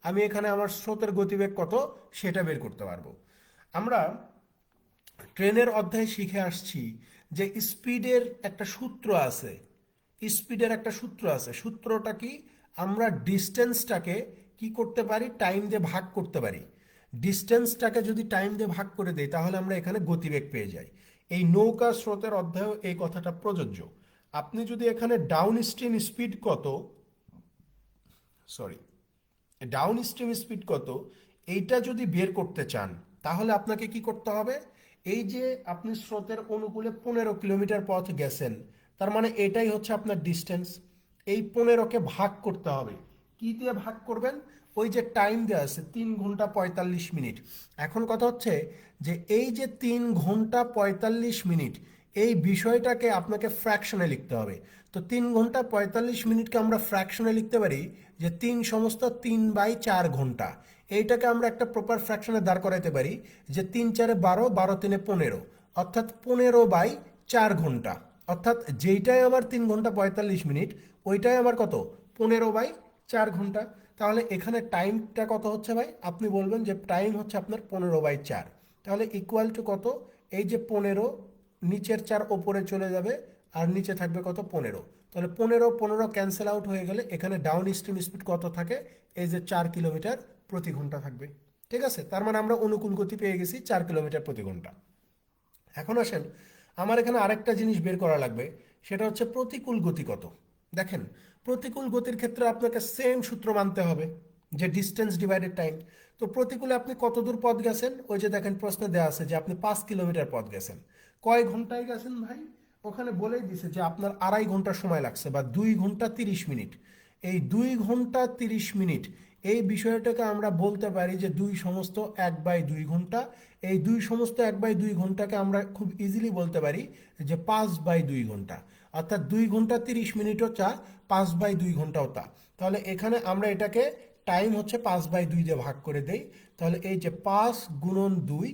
A: আমি এখানে আমার স্রোতের গতিবেগ কত সেটা বের করতে পারবো। আমরা ট্রেনের অধ্যায়ে শিখে আসছি যে স্পিডের একটা সূত্র আছে। স্পিডের একটা সূত্র আছে, সূত্রটা কি? আমরা ডিস্টেন্সটাকে কি করতে পারি? টাইম দিয়ে ভাগ করতে পারি। ডিস্টেন্সটাকে যদি টাইম দিয়ে ভাগ করে দেই তাহলে আমরা এখানে গতিবেগ পেয়ে যাই। এই নৌকা স্রোতের অধ্যায়েও এই কথাটা প্রযোজ্য। আপনি যদি এখানে ডাউন স্ট্রিম স্পিড কত, সরি, ডাউন স্ট্রিম স্পিড কত এইটা যদি বের করতে চান তাহলে আপনাকে কি করতে হবে? এই যে আপনি স্রোতের অনুকূলে 15 কিলোমিটার পথ গেছেন, তার মানে এটাই হচ্ছে আপনার ডিস্টেন্স। এই 15কে ভাগ করতে হবে। কি দিয়ে ভাগ করবেন? ওই যে টাইম দেওয়া আছে 3 ঘন্টা 45 মিনিট। এখন কথা হচ্ছে যে এই যে 3 ঘন্টা 45 মিনিট, এই বিষয়টাকে আপনাকে ফ্র্যাকশনে লিখতে হবে। তো 3 ঘন্টা 45 মিনিটকে আমরা ফ্র্যাকশনে লিখতে পারি যে 3/4 ঘন্টা। এইটাকে আমরা একটা প্রপার ফ্র্যাকশনে দাঁড় করাইতে পারি যে 3 4 12, 12 3 15, অর্থাৎ 15/4 ঘন্টা। অর্থাৎ যেইটাই আমার 3 ঘন্টা 45 মিনিট ওইটাই আমার কত? 15/4 ঘন্টা। তাহলে এখানে টাইমটা কত হচ্ছে ভাই? আপনি বলবেন যে টাইম হচ্ছে আপনার 15/4। তাহলে ইকুয়াল টু কত? এই যে 15, নিচের 4 ওপরে চলে যাবে আর নিচে থাকবে কত? 15। তাহলে 15 ক্যান্সেল আউট হয়ে গেলে এখানে ডাউন স্ট্রিম স্পিড কত থাকে? এই যে 4 কিলোমিটার প্রতি ঘন্টা থাকবে। ঠিক আছে, তার মানে আমরা অনুকূল গতি পেয়ে গেছি 4 কিলোমিটার প্রতি ঘন্টা। এখন আসেন, আমার এখানে আরেকটা জিনিস বের করা লাগবে, সেটা হচ্ছে প্রতিকূল গতি কত। দেখেন প্রতিকূল গতির ক্ষেত্রে আপনাকে সেম সূত্র মানতে হবে। যে ডিস্টেন্স ডিভাইডেড টাইম। তো প্রতিকূলে আপনি কত দূর পথ গেছেন, ওই যে দেখেন প্রশ্নে দেওয়া আছে যে আপনি 5 কিলোমিটার পথ গেছেন। কয় ঘন্টায় গেছেন ভাই, ওখানে বলেই দিছে যে আপনার 2.5 ঘন্টা সময় লাগছে বা 2 ঘন্টা 30 মিনিট। এই 2 ঘন্টা 30 মিনিট এই বিষয়টাকে আমরা বলতে পারি যে 2 সমস্ত 1/2 ঘন্টা। এই 2 সমস্ত 1/2 ঘন্টাকে আমরা খুব ইজিলি বলতে পারি যে 5/2 ঘন্টা। অর্থাৎ 2 ঘন্টা 30 মিনিটও চা, 5/2 ঘন্টাও তা। তাহলে এখানে আমরা এটাকে টাইম হচ্ছে 5/2 দিয়ে ভাগ করে দেই। তাহলে এই যে 5 × 2,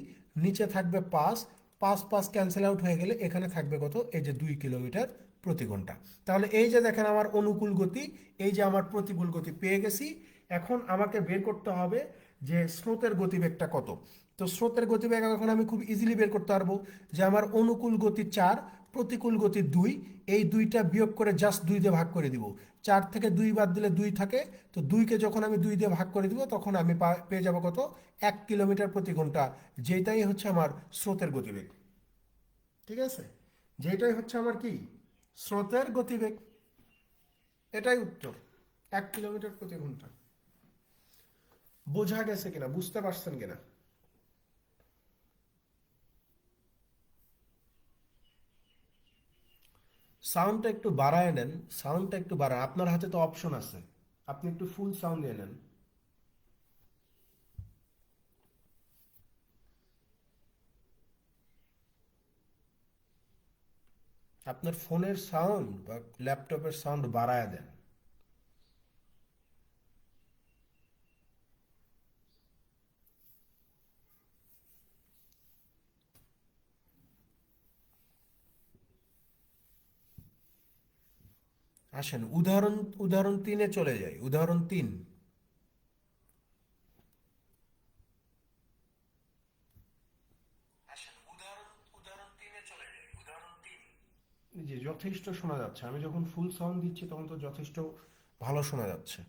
A: নিচে থাকবে 5, 5 5 ক্যান্সেল আউট হয়ে গেলে এখানে থাকবে কত, এই যে 2 কিলোমিটার প্রতি ঘন্টা। তাহলে এই যে দেখেন আমার অনুকূল গতি, এই যে আমার প্রতিকূল গতি পেয়ে গেছি। এখন আমাকে বের করতে হবে যে স্রোতের গতিবেগটা কত। তো স্রোতের গতিবেগ এখন আমি খুব ইজিলি বের করতে পারবো যে আমার অনুকূল গতি 4, প্রতিকূল গতি 2, এই দুইটা বিয়োগ করে জাস্ট 2 দিয়ে ভাগ করে দিব। 4 থেকে 2 বাদ দিলে 2 থাকে, তো 2কে যখন আমি 2 দিয়ে ভাগ করে দিব তখন আমি পেয়ে যাব কত, 1 কিলোমিটার প্রতি ঘন্টা, যেটাই হচ্ছে আমার স্রোতের গতিবেগ। ঠিক আছে, যেটাই হচ্ছে আমার কি, স্রোতের গতিবেগ। এটাই উত্তর, 1 কিলোমিটার প্রতি ঘন্টা। বোঝা গেছে কিনা, বুঝতে পারছেন কিনা? সাউন্ডটা একটু বাড়ায় নেন, সাউন্ডটা একটু বাড়ায়, আপনার হাতে তো অপশন আছে, আপনি একটু ফুল সাউন্ড দিয়ে নেন। আপনার ফোনের সাউন্ড বা ল্যাপটপের সাউন্ড বাড়ায় দেন। আসেন উদাহরণ উদাহরণ 3-এ চলে যাই। উদাহরণ 3। আসেন উদাহরণ 3-এ চলে যাই। উদাহরণ 3। জি, যথেষ্ট শোনা যাচ্ছে। আমি যখন ফুল সাউন্ড দিচ্ছি তখন তো যথেষ্ট ভালো শোনা যাচ্ছে।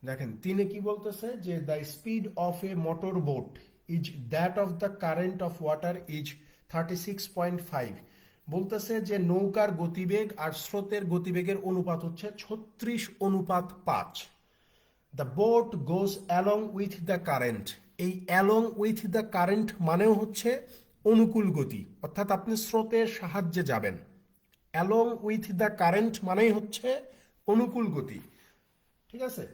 A: দেখেন 3-এ কি বলতেছে যে the speed of A motor BOT is that of the current of water is 36.5। বলতেছে যে নৌকার গতিবেগ আর স্রোতের গতিবেগের অনুপাত হচ্ছে 36:5। The boat goes along with the current. এই অ্যালং উইথ দ্য কারেন্ট মানেও হচ্ছে অনুকূল গতি, অর্থাৎ আপনি স্রোতের সাহায্যে যাবেন। অ্যালং উইথ দ্য কারেন্ট মানেই হচ্ছে অনুকূল গতি। ঠিক আছে,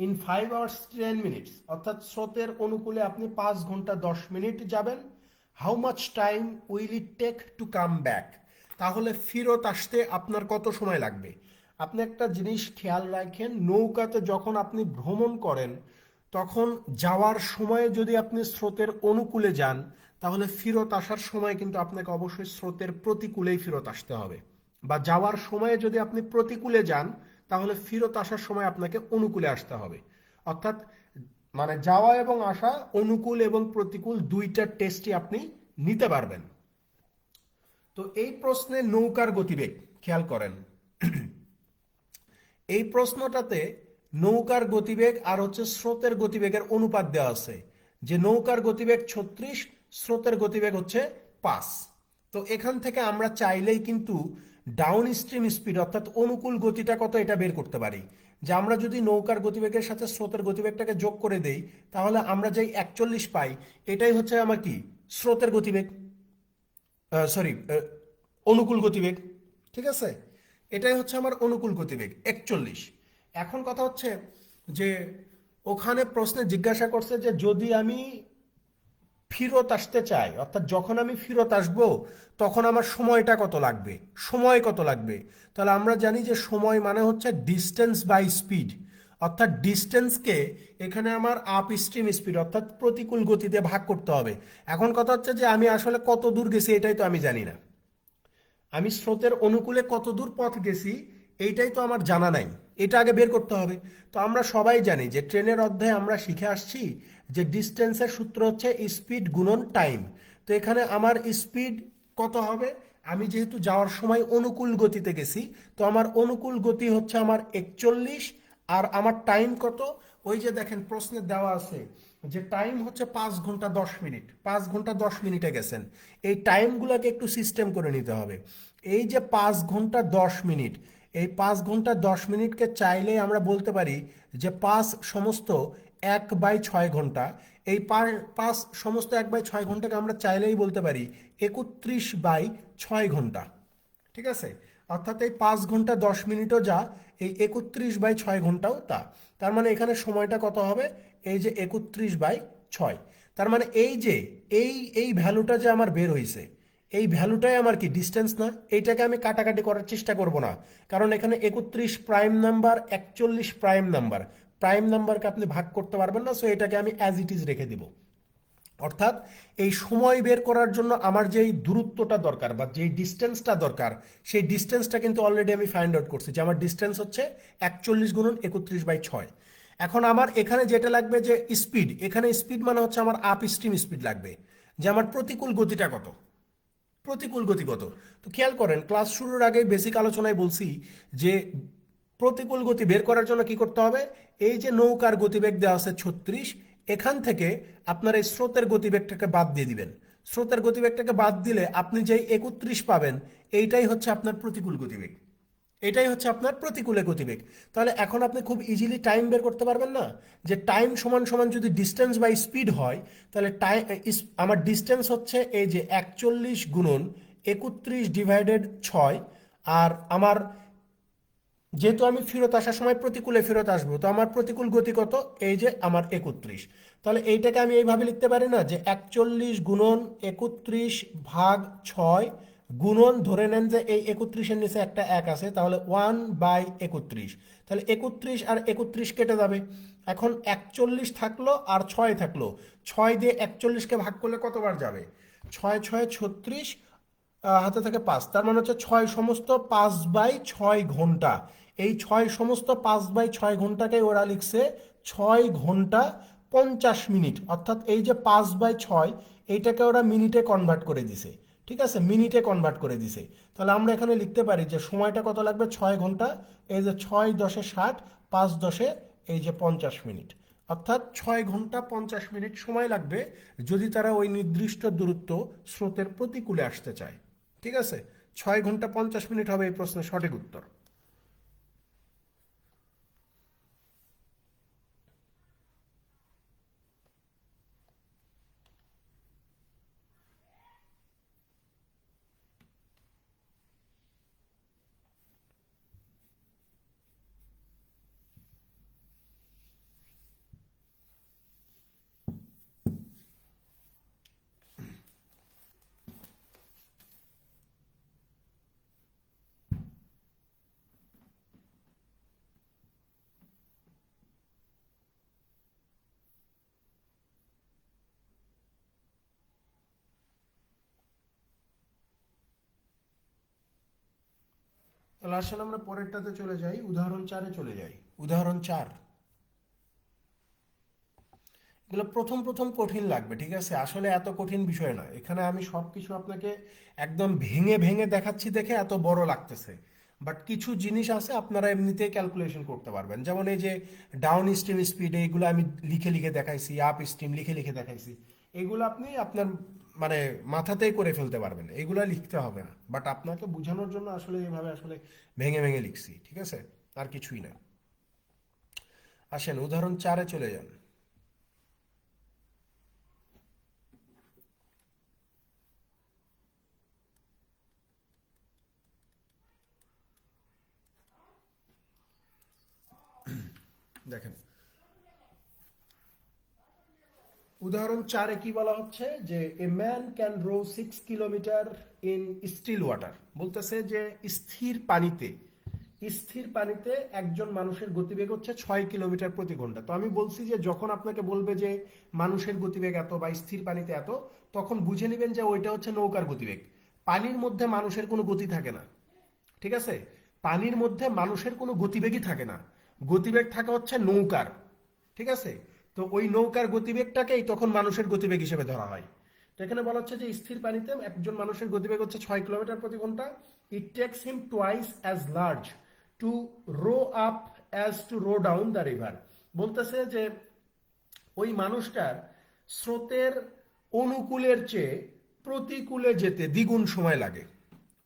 A: ইন 5 hours 10 minutes, অর্থাৎ স্রোতের অনুকূলে আপনি 5 ঘন্টা 10 মিনিট যাবেন। How much time will it take to come back, তাহলে ফেরত আসতে আপনার কত সময় লাগবে। আপনি একটা জিনিস খেয়াল রাখেন, নৌকাতে যখন আপনি ভ্রমণ করেন তখন যাওয়ার সময়ে যদি আপনি স্রোতের অনুকূলে যান, তাহলে ফেরত আসার সময় কিন্তু আপনাকে অবশ্যই স্রোতের প্রতিকূলেই ফেরত আসতে হবে। বা যাওয়ার সময়ে যদি আপনি প্রতিকূলে যান, তাহলে ফেরত আসার সময় আপনাকে অনুকূলে আসতে হবে। অর্থাৎ মানে যাওয়া এবং আসা, অনুকূল এবং প্রতিকূল দুইটা টেস্টই আপনি নিতে পারবেন। তো এই প্রশ্নে নৌকার গতিবেগ খেয়াল করেন, এই প্রশ্নটাতে নৌকার গতিবেগ আর হচ্ছে স্রোতের গতিবেগের অনুপাত দেওয়া আছে, যে নৌকার গতিবেগ 36, স্রোতের গতিবেগ হচ্ছে 5। তো এখান থেকে আমরা চাইলেই কিন্তু ডাউন স্ট্রিম স্পিড অর্থাৎ অনুকূল গতিটা কত এটা বের করতে পারি। যে আমরা যদি নৌকার গতিবেগের সাথে স্রোতের গতিবেগটাকে যোগ করে দেই, তাহলে আমরা যেই 41 পাই, এটাই হচ্ছে আমার কি, স্রোতের গতিবেগ, সরি, অনুকূল গতিবেগ। ঠিক আছে, এটাই হচ্ছে আমার অনুকূল গতিবেগ 41। এখন কথা হচ্ছে যে ওখানে প্রশ্নে জিজ্ঞাসা করছে যে যদি আমি ফেরত আসতে চাই, অর্থাৎ যখন আমি ফেরত আসব তখন আমার সময়টা কত লাগবে, সময় কত লাগবে। তাহলে আমরা জানি যে সময় মানে হচ্ছে ডিস্টেন্স বাই স্পিড, অর্থাৎ ডিস্টেন্সকে এখানে আমার আপ স্ট্রিম স্পিড অর্থাৎ প্রতিকূল গতিতে ভাগ করতে হবে। এখন কথা হচ্ছে যে আমি আসলে কত দূর গেছি এটাই তো আমি জানি না, আমি স্রোতের অনুকূলে কত দূর পথ গেছি এইটাই তো আমার জানা নাই, এটা আগে বের করতে হবে। তো আমরা সবাই জানি যে ট্রেনের অধ্যায়ে আমরা শিখে আসছি যে ডিস্টেন্সের সূত্র হচ্ছে স্পিড গুণন টাইম। তো এখানে আমার স্পিড কত হবে? আমি যেহেতু যাওয়ার সময় অনুকূল গতিতে গেছি, তো আমার অনুকূল গতি হচ্ছে আমার 41, আর আমার টাইম কত? ওই যে দেখেন প্রশ্নে দেওয়া আছে যে টাইম হচ্ছে 5 ঘন্টা 10 মিনিট, 5 ঘন্টা 10 মিনিটে গেছেন। এই টাইমগুলোকে একটু সিস্টেম করে নিতে হবে। এই যে 5 ঘন্টা 10 মিনিট, এই 5 ঘন্টা 10 মিনিটকে চাইলেই আমরা বলতে পারি যে 5 সমস্ত 1/6 ঘন্টা। এই 5 সমস্ত 1/6 ঘন্টাকে আমরা চাইলেই বলতে পারি 31/6 ঘন্টা। ঠিক আছে? অর্থাৎ এই 5 ঘন্টা 10 মিনিটও যা, এই 31/6 ঘন্টাও তা। তার মানে এখানে সময়টা কত হবে? এই যে 31/6। তার মানে এই যে এই এই ভ্যালুটা যে আমার বের হয়েছে, এই ভ্যালুটাই আমার কি ডিস্টেন্স না? এইটাকে আমি কাটাকাটি করার চেষ্টা করব না, কারণ এখানে 31 prime number, 41 prime number, prime নাম্বারকে আপনি ভাগ করতে পারবেন না, সো এটাকে আমি অ্যাজ ইট ইজ রেখে দিব। অর্থাৎ এই সময় বের করার জন্য আমার যেই দূরত্বটা দরকার বা যেই ডিস্টেন্সটা দরকার, সেই ডিস্টেন্সটা কিন্তু অলরেডি আমি ফাইন্ড আউট করছি যে আমার ডিস্টেন্স হচ্ছে 41 × 31/6। এখন আমার এখানে যেটা লাগবে যে স্পিড, এখানে স্পিড মানে হচ্ছে আমার আপ স্ট্রিম স্পিড লাগবে, যে আমার প্রতিকূল গতিটা কত, প্রতিকূল গতি কত। তো খেয়াল করেন, ক্লাস শুরুর আগে বেসিক আলোচনায় বলছি যে প্রতিকূল গতি বের করার জন্য কি করতে হবে? এই যে নৌকার গতিবেগ দেওয়া আছে 36, এখান থেকে আপনার এই স্রোতের গতিবেগটাকে বাদ দিয়ে দিবেন। স্রোতের গতিবেগটাকে বাদ দিলে আপনি যেই 31 পাবেন, এইটাই হচ্ছে আপনার প্রতিকূল গতিবেগ, এটাই হচ্ছে আপনার প্রতিকূলে গতিবেগ। তাহলে এখন আপনি খুব ইজিলি টাইম বের করতে পারবেন না, যে টাইম সমান সমান যদি ডিস্টেন্স বাই স্পিড হয়, তাহলে টাইম, আমার ডিস্টেন্স হচ্ছে এই যে 41 × 31/6। আর আমার, যেহেতু আমি ফেরত আসার সময় প্রতিকূলে ফেরত আসবো, তো আমার প্রতিকূল গতি কত? এই যে আমার 31। তাহলে এইটাকে আমি এইভাবে লিখতে পারি না, যে 41 × 31/6 গুণন, ধরে নেন যে এই 31-এর নিচে একটা 1 আছে, তাহলে 1/31। তাহলে 31 আর 31 কেটে যাবে। এখন 41 থাকলো আর 6 থাকলো, 6 দিয়ে 41কে ভাগ করলে কতবার যাবে? 6 × 6 = 36, হাতে থাকে 5, তার মানে হচ্ছে 6 সমস্ত 5/6 ঘন্টা। এই 6 সমস্ত 5/6 ঘন্টাকে ওরা লিখছে 6 ঘন্টা 50 মিনিট। অর্থাৎ এই যে 5/6, এইটাকে ওরা মিনিটে কনভার্ট করে দিছে। ঠিক আছে, মিনিটে কনভার্ট করে দিছে। তাহলে আমরা এখানে লিখতে পারি যে সময়টা কত লাগবে? 6 ঘন্টা, এই যে 6×10 = 60, 5×10 এই যে 50 মিনিট। অর্থাৎ 6 ঘন্টা 50 মিনিট সময় লাগবে যদি তারা ওই নির্দিষ্ট দূরত্ব স্রোতের প্রতিকূলে আসতে চায়। ঠিক আছে, 6 ঘন্টা 50 মিনিট হবে এই প্রশ্নের সঠিক উত্তর। তাহলে আসলে আমরা পরেরটাতে চলে যাই, উদাহরণ 4-এ চলে যাই। উদাহরণ 4, এগুলো প্রথম প্রথম কঠিন লাগবে, ঠিক আছে? আসলে এত কঠিন বিষয় না, এখানে আমি সব কিছু আপনাকে একদম ভেঙে ভেঙে দেখাচ্ছি দেখে এত বড় লাগতেছে। বাট কিছু জিনিস আছে আপনারা এমনিতেই ক্যালকুলেশন করতে পারবেন, যেমন এই যে ডাউন স্ট্রিম স্পিডে, এগুলো আমি লিখে লিখে দেখাইছি, আপ স্ট্রিম লিখে লিখে দেখাইছি। এগুলো আপনি আপনার মানে মাথাতেই করে ফেলতে পারবেন, এগুলো লিখতে হবে না। বাট আপনাকে বোঝানোর জন্য আসলে এইভাবে আসলে ভেঙে ভেঙে লিখছি, ঠিক আছে? আর কিছুই না। আসেন উদাহরণ 4-এ চলে যান। দেখেন উদাহরণ 4-এ কি বলা হচ্ছে, যে a man can row 6 kilometre in still water. বলতেছে যে স্থির পানিতে, স্থির পানিতে একজন মানুষের গতিবেগ হচ্ছে 6 কিলোমিটার প্রতি ঘন্টা। তো আমি বলছি যে যখন আপনাকে বলবে যে মানুষের গতিবেগ এত বা স্থির পানিতে এত, তখন বুঝে নেবেন যে ওইটা হচ্ছে নৌকার গতিবেগ। পানির মধ্যে মানুষের কোনো গতি থাকে না, ঠিক আছে? পানির মধ্যে মানুষের কোনো গতিবেগই থাকে না, গতিবেগ থাকে হচ্ছে নৌকার। ঠিক আছে? তো ওই নৌকার গতিবেগটাকেই তখন মানুষের গতিবেগ হিসেবে ধরা হয়। তো এখানে বলা হচ্ছে যে স্থির পানিতে একজন মানুষের গতিবেগ হচ্ছে 6 কিলোমিটার প্রতি ঘন্টা। It takes him twice as large to row up as to row down the river. বলতেছে যে ওই মানুষটার স্রোতের অনুকূলের চেয়ে প্রতিকূলে যেতে দ্বিগুণ সময় লাগে।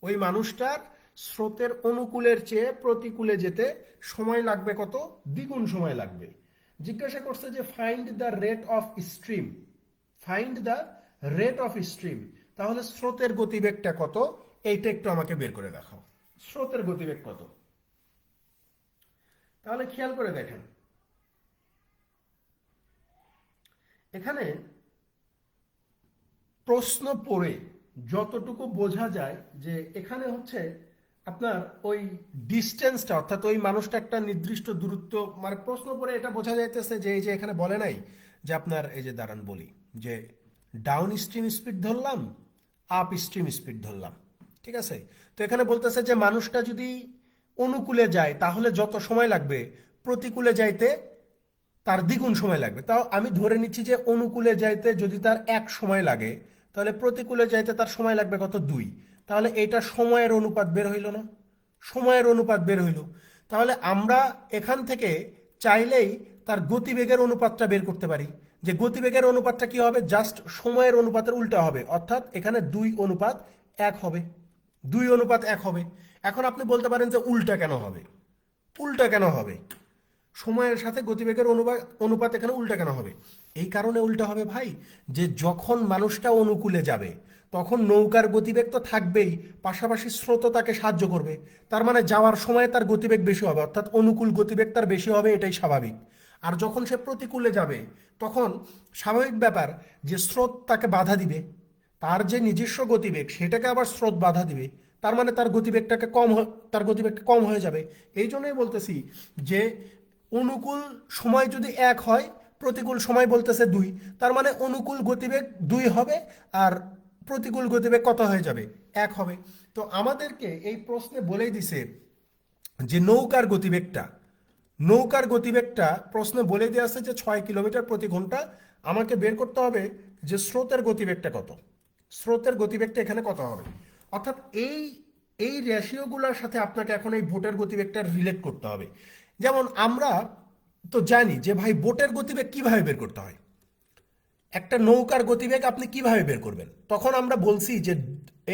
A: ওই মানুষটার স্রোতের অনুকূলের চেয়ে প্রতিকূলে যেতে সময় লাগবে কত? দ্বিগুণ সময় লাগবে। জিজ্ঞাসা করছে যে find the rate of stream, find the rate of stream. তাহলে স্রোতের গতিবেগটা কত এইটা একটু আমাকে বের করে দেখাও। স্রোতের গতিবেগ কত? তাহলে খেয়াল করে দেখেন, এখানে প্রশ্ন পড়ে যতটুকু বোঝা যায় যে এখানে হচ্ছে আপনার ওই ডিস্টেন্সটা, অর্থাৎ ওই মানুষটা একটা নির্দিষ্ট দূরত্ব, মানে প্রশ্ন পড়ে এটা বোঝা যাইতেছে যে এই যে এখানে বলে নাই যে আপনার এই যে দাঁড়ান বলি যে ডাউন স্ট্রিম স্পিড ধরলাম, আপ স্ট্রিম স্পিড ধরলাম, ঠিক আছে? তো এখানে বলতেছে যে মানুষটা যদি অনুকূলে যায় তাহলে যত সময় লাগবে প্রতিকূলে যাইতে তার দ্বিগুণ সময় লাগবে। তাও আমি ধরে নিচ্ছি যে অনুকূলে যাইতে যদি তার 1 সময় লাগে, তাহলে প্রতিকূলে যাইতে তার সময় লাগবে কত? 2। তাহলে এটা সময়ের অনুপাত বের হইল না? সময়ের অনুপাত বের হইল। তাহলে আমরা এখান থেকে চাইলেই তার গতিবেগের অনুপাতটা বের করতে পারি। যে গতিবেগের অনুপাতটা কি হবে? জাস্ট সময়ের অনুপাতের উল্টা হবে, অর্থাৎ এখানে 2:1 হবে। 2:1 হবে। এখন আপনি বলতে পারেন যে উল্টা কেন হবে? উল্টা কেন হবে? সময়ের সাথে গতিবেগের অনুপাত এখানে উল্টা কেন হবে? এই কারণে উল্টা হবে ভাই, যে যখন মানুষটা অনুকূলে যাবে তখন নৌকার গতিবেগ তো থাকবেই, পাশাপাশি স্রোত তাকে সাহায্য করবে। তার মানে যাওয়ার সময় তার গতিবেগ বেশি হবে, অর্থাৎ অনুকূল গতিবেগ তার বেশি হবে, এটাই স্বাভাবিক। আর যখন সে প্রতিকূলে যাবে তখন স্বাভাবিক ব্যাপার যে স্রোত তাকে বাধা দিবে, তার যে নিজস্ব গতিবেগ সেটাকে আবার স্রোত বাধা দিবে। তার মানে তার গতিবেগটা কম হয়ে যাবে। এই জন্যই বলতেছি যে অনুকূল সময় যদি 1 হয়, প্রতিকূল সময় বলতেছে 2, তার মানে অনুকূল গতিবেগ 2 হবে আর প্রতিকূল গতিবেগ কত হয়ে যাবে? 1 হবে। তো আমাদেরকে এই প্রশ্নে বলেই দিছে যে নৌকার গতিবেগটা প্রশ্নে বলে দেওয়া আছে যে 6 কিলোমিটার প্রতি ঘন্টা। আমাকে বের করতে হবে যে স্রোতের গতিবেগটা কত। স্রোতের গতিবেগটা এখানে কত হবে? অর্থাৎ এই এই রেশিওগুলোর সাথে আপনাকে এখন এই বোটের গতিবেগটা রিলেট করতে হবে। যেমন আমরা তো জানি যে ভাই বোটের গতিবেগ কিভাবে বের করতে হয়। একটা নৌকার গতিবেগ আপনি কিভাবে বের করবেন? তখন আমরা বলছি যে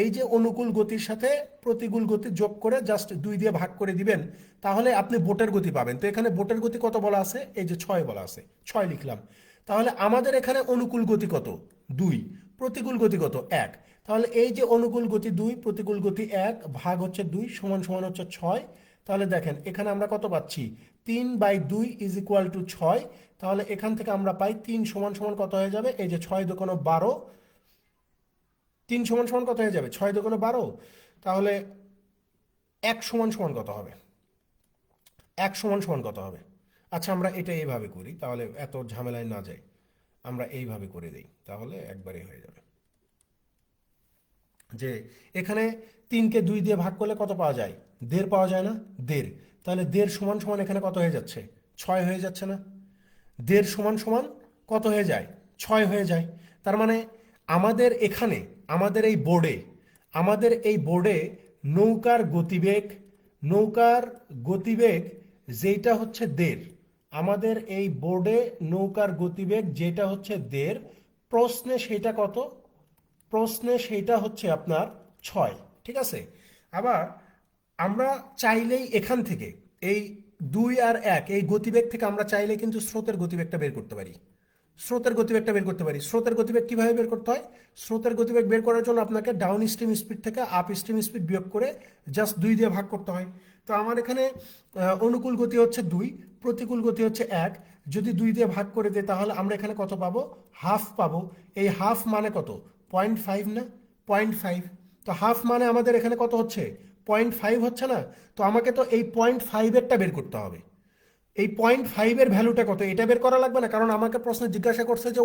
A: এই যে অনুকূল গতির সাথে প্রতিকূল গতি যোগ করে জাস্ট 2 দিয়ে ভাগ করে দিবেন, তাহলে আপনি বোটের গতি পাবেন। তো এখানে বোটের গতি কত বলা আছে? এই যে 6 বলা আছে, 6 লিখলাম। তাহলে আমাদের এখানে অনুকূল গতি কত? 2। প্রতিকূল গতি কত? 1। তাহলে এই যে অনুকূল গতি 2, প্রতিকূল গতি 1 ভাগ হচ্ছে 2 সমান সমান হচ্ছে 6। তাহলে দেখেন এখানে আমরা কত পাচ্ছি? 3/2 ইজ ইকুয়াল টু 6। তাহলে এখান থেকে আমরা পাই 3 সমান সমান কত হয়ে যাবে? এই যে 6 দুগুণ 12। 3 সমান সমান কত হয়ে যাবে? 6 দুগুণ 12। তাহলে 1 সমান সমান কত হবে? 1 সমান সমান কত হবে? আচ্ছা আমরা এটা এইভাবে করি, তাহলে এত ঝামেলায় না যাই, আমরা এইভাবে করে দেই, তাহলে একবারেই হয়ে যাবে। যে এখানে 3কে 2 দিয়ে ভাগ করলে কত পাওয়া যায়? 1.5 পাওয়া যায় না? 1.5। তাহলে 1.5 সমান সমান এখানে কত হয়ে যাচ্ছে? 6 হয়ে যাচ্ছে না? 1.5 সমান সমান কত হয়ে যায়? 6 হয়ে যায়। তার মানে আমাদের এখানে আমাদের এই বোর্ডে নৌকার গতিবেগ যেটা হচ্ছে 1.5, আমাদের এই বোর্ডে নৌকার গতিবেগ যেটা হচ্ছে 1.5, প্রশ্নে সেটা কত? প্রশ্নে সেইটা হচ্ছে আপনার 6, ঠিক আছে? আবার আমরা চাইলেই এখান থেকে এই 2 আর 1 এই গতিবেগ থেকে আমরা চাইলে কিন্তু স্রোতের গতিবেগটা বের করতে পারি। স্রোতের গতিবেগ কিভাবে বের করতে হয়? স্রোতের গতিবেগ বের করার জন্য আপনাকে ডাউন স্ট্রিম স্পিড থেকে আপ স্ট্রিম স্পিড বিয়োগ করে জাস্ট 2 দিয়ে ভাগ করতে হয়। তো আমার এখানে অনুকূল গতি হচ্ছে 2, প্রতিকূল গতি হচ্ছে 1। যদি 2 দিয়ে ভাগ করে দেয় তাহলে আমরা এখানে কত পাবো? হাফ পাবো। এই হাফ মানে কত? 0.5 না? 0.5। তো হাফ মানে আমাদের এখানে কত হচ্ছে? 0.5 হচ্ছে না? তো আমাকে তো এই 0.5-এরটা বের করতে হবে। এই 0.5-এর ভ্যালুটা কত এটা বের করা লাগবে না? কারণ আমাকে প্রশ্নে জিজ্ঞাসা করছে যে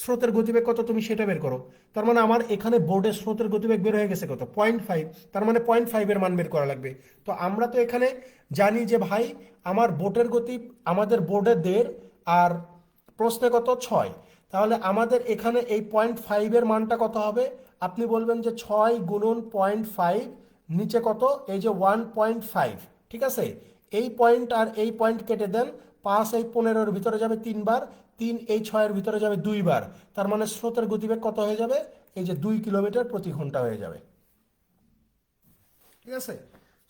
A: স্রোতের গতিবেগ কত, তুমি সেটা বের করো। তার মানে আমার এখানে বোর্ডে স্রোতের গতিবেগ বের হয়ে গেছে কত? 0.5। তার মানে 0.5-এর মান বের করা লাগবে। তো আমরা তো এখানে জানি যে ভাই আমাদের বোর্ডে 1.5 আর প্রশ্নে কত? 6। তাহলে আমাদের এখানে এই 0.5-এর মানটা কত হবে? আপনি বলবেন যে 6 গুণন 0.5, নিচে কত? এই যে 1.5, ঠিক আছে? এই পয়েন্ট আর এই পয়েন্ট কেটে দেন, 5 এই 15-এর ভিতরে যাবে 3 বার, 3 এই 6-এর ভিতরে যাবে 2 বার, তার মানে স্রোতের গতিবেগ কত হয়ে যাবে? এই যে 2 কিলোমিটার প্রতি ঘন্টা হয়ে যাবে। ঠিক আছে?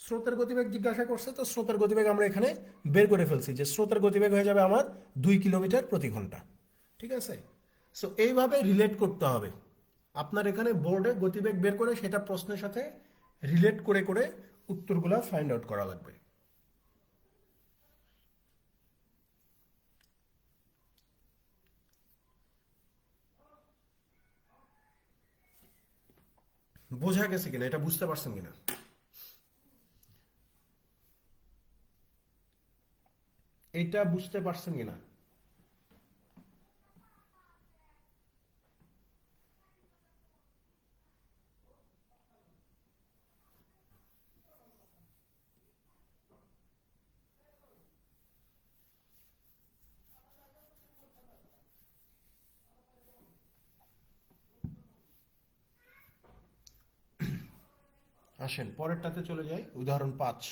A: স্রোতের গতিবেগ জিজ্ঞাসা করছে, তো স্রোতের গতিবেগ আমরা এখানে বের করে ফেলছি যে স্রোতের গতিবেগ হয়ে যাবে আমার 2 কিলোমিটার প্রতি ঘন্টা। ঠিক আছে? সো এইভাবে রিলেট করতে হবে আপনার এখানে বোর্ডে গতিবেগ বের করে সেটা প্রশ্নের সাথে রিলেট করে করে উত্তরগুলো ফাইন্ড আউট করা লাগবে। বোঝা গেছে কিনা, এটা বুঝতে পারছেন কিনা? এটা বুঝতে পারছেন কিনা? আসেন পরেরটাতে চলে যাই, উদাহরণ 5।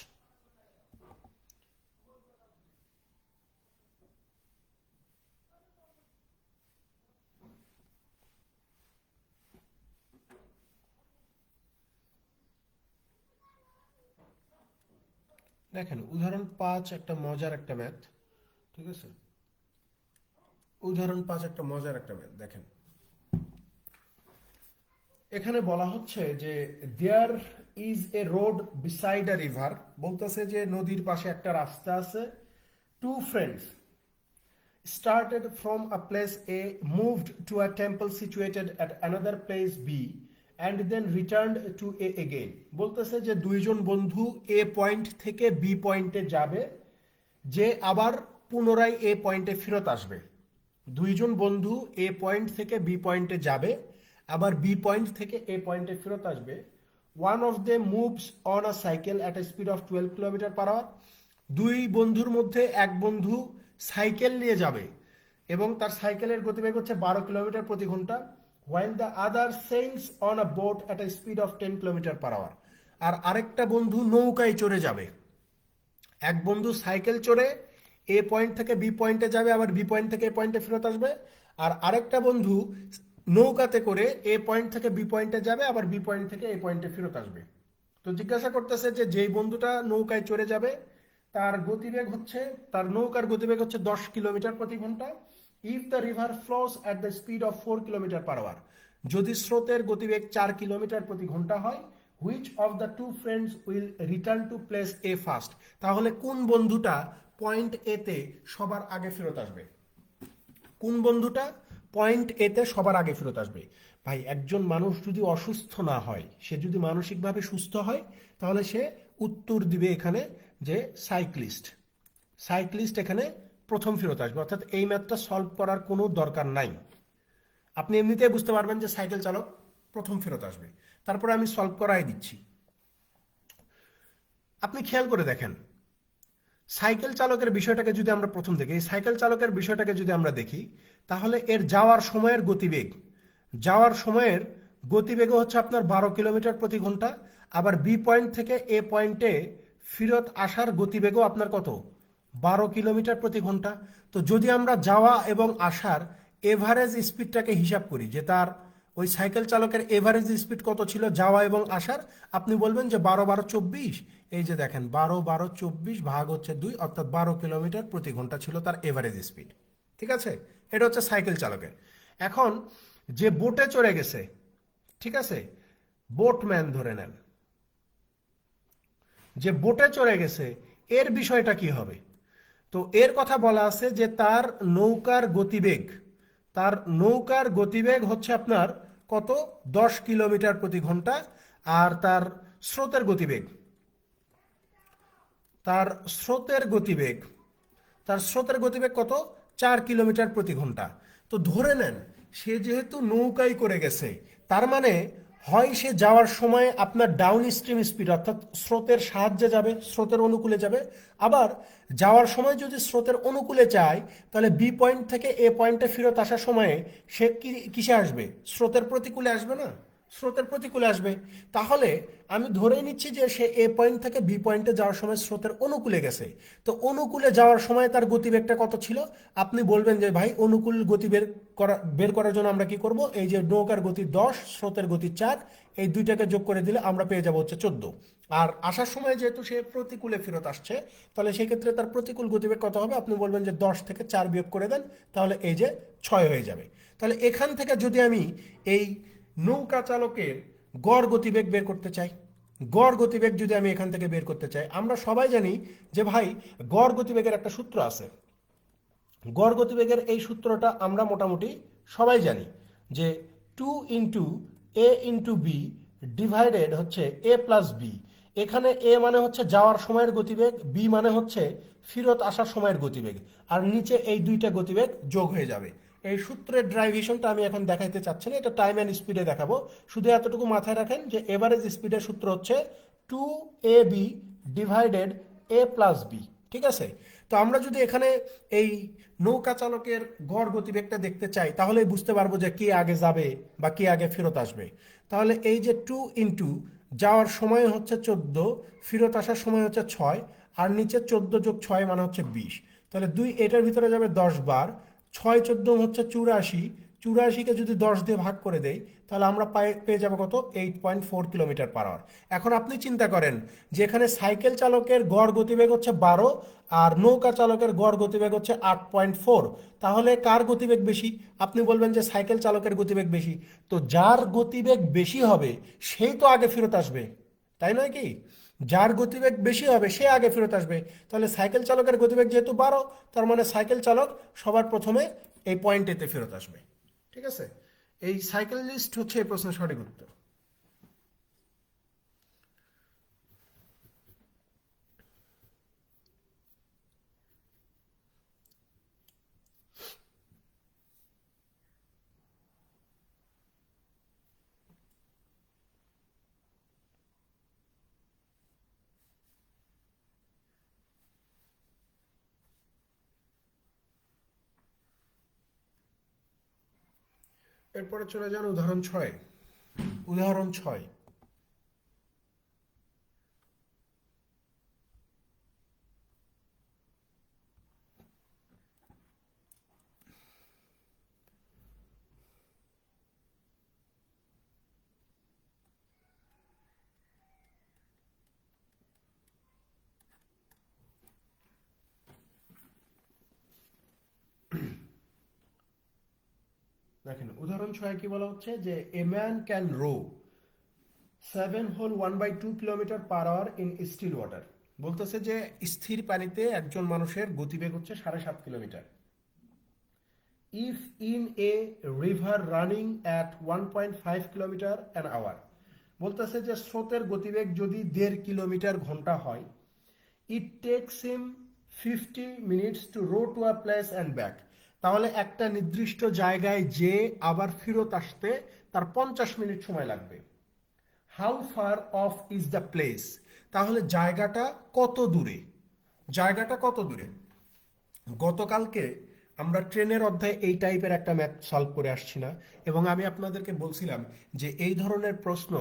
A: দেখেন উদাহরণ 5 একটা মজার একটা ম্যাথ। ঠিক আছে? উদাহরণ 5 একটা মজার একটা ম্যাথ। দেখেন এখানে বলা হচ্ছে যে there is a road beside a river, বলতেছে যে নদীর পাশে একটা রাস্তা আছে। Two friends started from a place A, moved to a temple situated at another place B, and then returned to A again. বলতেছে যে দুইজন বন্ধু এ পয়েন্ট থেকে বি পয়েন্টে যাবে, যে আবার পুনরায় এ পয়েন্টে ফেরত আসবে। দুইজন বন্ধু এ পয়েন্ট থেকে বি পয়েন্টে যাবে, আবার বি পয়েন্ট থেকে এ পয়েন্টে ফেরত আসবে। One of they moves on a cycle at a speed of 12 kilometre per hour. দুই বন্ধুর মধ্যে এক বন্ধু সাইকেল নিয়ে যাবে এবং তার সাইকেলের গতিবেগ হচ্ছে 12 কিলোমিটার প্রতি ঘন্টা। while the other sails on a boat at a speed of 10 kilometre per hour. আর আরেকটা বন্ধু নৌকায় চড়ে যাবে। এক বন্ধু সাইকেল চড়ে এ পয়েন্ট থেকে বি পয়েন্টে যাবে, আবার বি পয়েন্ট থেকে এ পয়েন্টে ফেরত আসবে। আর আরেকটা বন্ধু নৌকাতে করে এ পয়েন্ট থেকে বি পয়েন্টে যাবে, আবার বি পয়েন্ট থেকে এ পয়েন্টে ফেরত আসবে। তো জিজ্ঞাসা করতেছে যে যেই বন্ধুটা নৌকায় চড়ে যাবে তার গতিবেগ হচ্ছে, তার নৌকার গতিবেগ হচ্ছে 10 কিলোমিটার প্রতি ঘন্টা। If the river flows at the speed of 4 kilometre per hour, যদি স্রোতের গতিবেগ 4 কিলোমিটার প্রতি ঘন্টা হয়, which of the two friends will return to place A first, তাহলে কোন বন্ধুটা পয়েন্ট এ তে সবার আগে ফেরত আসবে? কোন বন্ধুটা পয়েন্ট এ তে সবার আগে ফেরত আসবে? ভাই একজন মানুষ যদি অসুস্থ না হয়, সে যদি মানসিকভাবে সুস্থ হয়, তাহলে সে উত্তর দিবে এখানে যে সাইক্লিস্ট। সাইক্লিস্ট এখানে প্রথম ফেরত আসবে, অর্থাৎ এই ম্যাথটা সলভ করার কোনো দরকার নাই। আপনি এমনিতেই বুঝতে পারবেন যে সাইকেল চালক প্রথম ফেরত আসবে। তারপরে আমি সলভ করাই দিচ্ছি। আপনি খেয়াল করে দেখেন সাইকেল চালকের বিষয়টাকে যদি আমরা প্রথম দেখি, এই সাইকেল চালকের বিষয়টাকে যদি আমরা দেখি, তাহলে এর যাওয়ার সময়ের গতিবেগ, যাওয়ার সময়ের গতিবেগ হচ্ছে আপনার 12 কিলোমিটার প্রতি ঘন্টা। আবার বি পয়েন্ট থেকে এ পয়েন্টে ফেরত আসার গতিবেগও আপনার কত? 12 কিলোমিটার প্রতি ঘন্টা। তো যদি আমরা যাওয়া এবং আসার এভারেজ স্পিডটাকে হিসাব করি, যে তার ওই সাইকেল চালকের এভারেজ স্পিড কত ছিল যাওয়া এবং আসার, আপনি বলবেন যে 12 12 24। এই যে দেখেন 12 12 24 ভাগ হচ্ছে 2, অর্থাৎ 12 কিলোমিটার প্রতি ঘন্টা ছিল তার এভারেজ স্পিড। ঠিক আছে? এটা হচ্ছে সাইকেল চালকের। এখন যে বোটে চড়ে গেছে, ঠিক আছে, বোটম্যান ধরে নেন, যে বোটে চড়ে গেছে এর বিষয়টা কি হবে? তো এর কথা বলা আছে যে তার নৌকার গতিবেগ, তার নৌকার গতিবেগ হচ্ছে আপনার কত? 10 কিলোমিটার প্রতি ঘন্টা। আর তার স্রোতের গতিবেগ, তার স্রোতের গতিবেগ, তার স্রোতের গতিবেগ কত? 4 কিলোমিটার প্রতি ঘন্টা। তো ধরে নেন সে যেহেতু নৌকায় করে গেছে, তার মানে হয় সে যাওয়ার সময় আপনার ডাউন স্ট্রিম স্পিড অর্থাৎ স্রোতের সাহায্যে যাবে, স্রোতের অনুকূলে যাবে। আবার যাওয়ার সময় যদি স্রোতের অনুকূলে যায়, তাহলে বি পয়েন্ট থেকে এ পয়েন্টে ফেরত আসার সময়ে সে কিসে আসবে? স্রোতের প্রতিকূলে আসবে না? স্রোতের প্রতিকূলে আসবে। তাহলে আমি ধরেই নিচ্ছি যে সে এ পয়েন্ট থেকে বি পয়েন্টে যাওয়ার সময় স্রোতের অনুকূলে গেছে। তো অনুকূলে যাওয়ার সময় তার গতিবেগটা কত ছিল? আপনি বলবেন যে ভাই অনুকূল গতি বের করার জন্য আমরা কি করব? এই যে নৌকার গতি 10, স্রোতের গতি 4, এই দুইটাকে যোগ করে দিলে আমরা পেয়ে যাব হচ্ছে 14। আর আসার সময় যেহেতু সে প্রতিকূলে ফেরত আসছে, তাহলে সেক্ষেত্রে তার প্রতিকূল গতিবেগ কত হবে? আপনি বলবেন যে 10 থেকে 4 বিয়োগ করে দেন, তাহলে এই যে 6 হয়ে যাবে। তাহলে এখান থেকে যদি আমি এই নৌকা চালকের গড় গতিবেগ বের করতে চাই, গড় গতিবেগ যদি আমি এখান থেকে বের করতে চাই, আমরা সবাই জানি যে ভাই গড় গতিবেগের একটা সূত্র আছে। গড় গতিবেগের এই সূত্রটা আমরা মোটামুটি সবাই জানি যে 2 × a × b ডিভাইডেড হচ্ছে a প্লাস বি। এখানে a মানে হচ্ছে যাওয়ার সময়ের গতিবেগ, b মানে হচ্ছে ফেরত আসার সময়ের গতিবেগ, আর নিচে এই দুইটা গতিবেগ যোগ হয়ে যাবে। এই সূত্রের ড্রাইভেশনটা আমি এখন দেখাইতে চাচ্ছি না, এটা টাইম অ্যান্ড স্পিডে দেখাবো। শুধু এতটুকু মাথায় রাখেন যে এভারেজ স্পিডের সূত্র হচ্ছে 2ab divided a plus B. ঠিক আছে? তো আমরা যদি এখানে এই নৌকা চালকের গড় গতিবেগটা দেখতে চাই, তাহলে বুঝতে পারবো যে কে আগে যাবে বা কে আগে ফেরত আসবে। তাহলে এই যে 2 × যাওয়ার সময় হচ্ছে 14, ফেরত আসার সময় হচ্ছে 6, আর নিচে 14 যোগ 6 মানে হচ্ছে 20। তাহলে 2 এটার ভিতরে যাবে 10 বার, 6 14 হচ্ছে 84, 84কে যদি 10 দিয়ে ভাগ করে দেই, তাহলে আমরা পেয়ে যাবো কত? 8.4 কিলোমিটার পার আওয়ার। এখন আপনি চিন্তা করেন যে এখানে সাইকেল চালকের গড় গতিবেগ হচ্ছে 12, আর নৌকা চালকের গড় গতিবেগ হচ্ছে 8.4। তাহলে কার গতিবেগ বেশি? আপনি বলবেন যে সাইকেল চালকের গতিবেগ বেশি। তো যার গতিবেগ বেশি হবে সেই তো আগে ফেরত আসবে, তাই নয় কি? যার গতিবেগ বেশি হবে সে আগে ফেরত আসবে। তাহলে সাইকেল চালকের গতিবেগ যেহেতু 12, তার মানে সাইকেল চালক সবার প্রথমে এই পয়েন্টেতে ফেরত আসবে। ঠিক আছে? এই সাইকেলিস্ট হচ্ছে এই প্রশ্নের সঠিক উত্তর। এরপরে চলে যান উদাহরণ 6। উদাহরণ 6। দেখেন উদাহরণ 6 কি বলা হচ্ছে যে a man can row 7 kilometre per hour in still water. বলতেছে যে স্থির পানিতে একজন মানুষের গতিবেগ হচ্ছে 7.5 kilometre. If in a river running at 1.5 kilometre an hour. বলতেছে যে স্রোতের গতিবেগ যদি 1.5 কিলোমিটার ঘন্টা হয়, it takes him 50 minutes to row to a place and back. তাহলে একটা নির্দিষ্ট জায়গায় যে আবার ফেরত আসতে তার 50 মিনিট সময় লাগবে। How far off is the place? তাহলে জায়গাটা কত দূরে? জায়গাটা কত দূরে? গতকালকে আমরা ট্রেনের অধ্যায়ে এই টাইপের একটা ম্যাথ সলভ করে আসছি না, এবং আমি আপনাদেরকে বলছিলাম যে এই ধরনের প্রশ্ন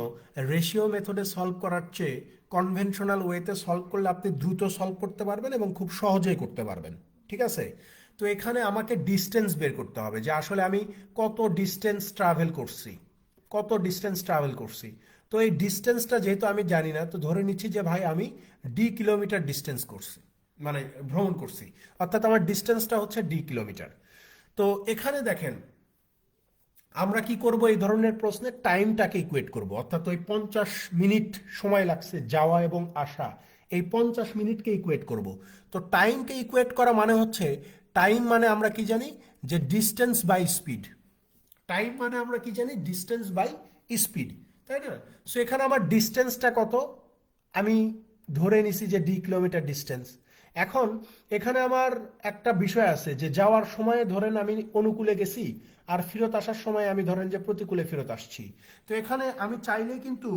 A: রেশিও মেথডে সলভ করার চেয়ে কনভেনশনাল ওয়েতে সলভ করলে আপনি দ্রুত সলভ করতে পারবেন এবং খুব সহজেই করতে পারবেন। ঠিক আছে? তো এখানে আমাকে ডিস্টেন্স বের করতে হবে যে আসলে আমি কত ডিস্টেন্স ট্রাভেল করছি, কত ডিস্টেন্স ট্রাভেল করছি। তো এই ডিস্টেন্সটা যেহেতু আমি জানি না, তো ধরে নিচ্ছি যে ভাই আমি কিলোমিটার ডিস্টেন্স করছি, মানে ভ্রমণ করছি, অর্থাৎ আমার ডিস্টেন্সটা হচ্ছে কিলোমিটার। তো এখানে দেখেন আমরা কি করব? এই ধরনের প্রশ্নে টাইমটাকে ইকুয়েট করব, অর্থাৎ ওই 50 মিনিট সময় লাগছে যাওয়া এবং আসা, এই 50 মিনিটকে ইকুয়েট করব। তো টাইমকে ইকুয়েট করা মানে হচ্ছে, টাইম মানে আমরা কি জানি যে ডিস্টেন্স বাই স্পিড। টাইম মানে আমরা কি জানি? ডিস্টেন্স বাই স্পিড, তাই না? সো এখানে আমার ডিস্টেন্সটা কত? আমি ধরে নিছি যে কিলোমিটার ডিস্টেন্স। এখন এখানে আমার একটা বিষয় আছে যে যাওয়ার সময় ধরেন আমি অনুকূলে গেছি, আর ফেরত আসার সময় আমি ধরেন যে প্রতিকূলে ফেরত আসছি। তো এখানে আমি চাইলেই কিন্তু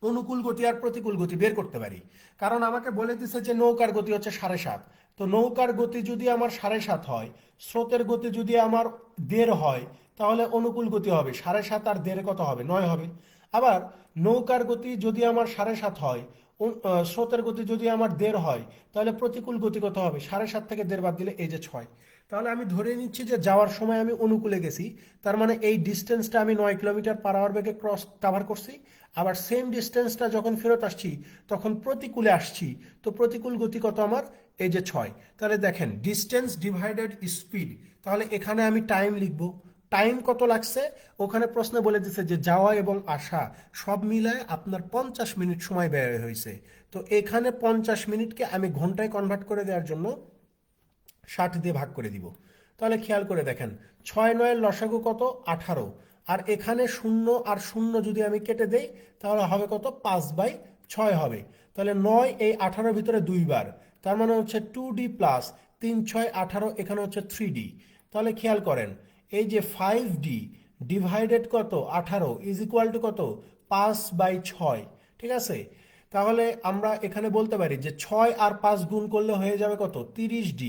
A: অনুকূল গতি আর প্রতিকূল গতি বের করতে পারি। কারণ আমাকে বলে দিছে যে নৌকার গতি হচ্ছে 7.5। তো নৌকার গতি যদি আমার 7.5 হয়, স্রোতের গতি যদি আমার 1.5 হয়, তাহলে অনুকূল গতি হবে 7.5 আর 1.5 কত হবে, 9 হবে। আবার নৌকার গতি যদি আমার 7.5 হয়, স্রোতের গতি যদি আমার 1.5 হয়, তাহলে প্রতিকূল গতি কত হবে, 7.5 থেকে 1.5 বাদ দিলে এই যে 6। তাহলে আমি ধরে নিচ্ছি যে যাওয়ার সময় আমি অনুকূলে গেছি, তার মানে এই ডিস্টেন্সটা আমি 9 কিলোমিটার পার আওয়ার বেগে ক্রস কাভার করছি। আবার সেম ডিস্টেন্সটা যখন ফেরত আসছি তখন প্রতিকূলে আসছি, তো প্রতিকূল গতি কত আমার, এই যে 6। তাহলে দেখেন ডিস্টেন্স ডিভাইডেড স্পিড, তাহলে এখানে আমি টাইম লিখব। টাইম কত লাগছে, ওখানে প্রশ্নে বলে দিচ্ছে যে যাওয়া এবং আসা সব মিলায় আপনার 50 মিনিট সময় ব্যয় হয়েছে। তো এখানে 50 মিনিটকে আমি ঘন্টায় কনভার্ট করে দেওয়ার জন্য 60 দিয়ে ভাগ করে দিব। তাহলে খেয়াল করে দেখেন, 6 9 লসাগু কত, 18। আর এখানে শূন্য আর শূন্য যদি আমি কেটে দেই তাহলে হবে কত, 5/6 হবে। তাহলে 9 এই 18 ভিতরে 2 বার, তার মানে হচ্ছে 2D প্লাস 3 6 18, এখানে হচ্ছে 3D। তাহলে খেয়াল করেন, এই যে 5D ডিভাইডেড কত 18 ইজ ইকুয়াল টু কত, 5/6। ঠিক আছে, তাহলে আমরা এখানে বলতে পারি যে 6 আর 5 গুণ করলে হয়ে যাবে কত, 30D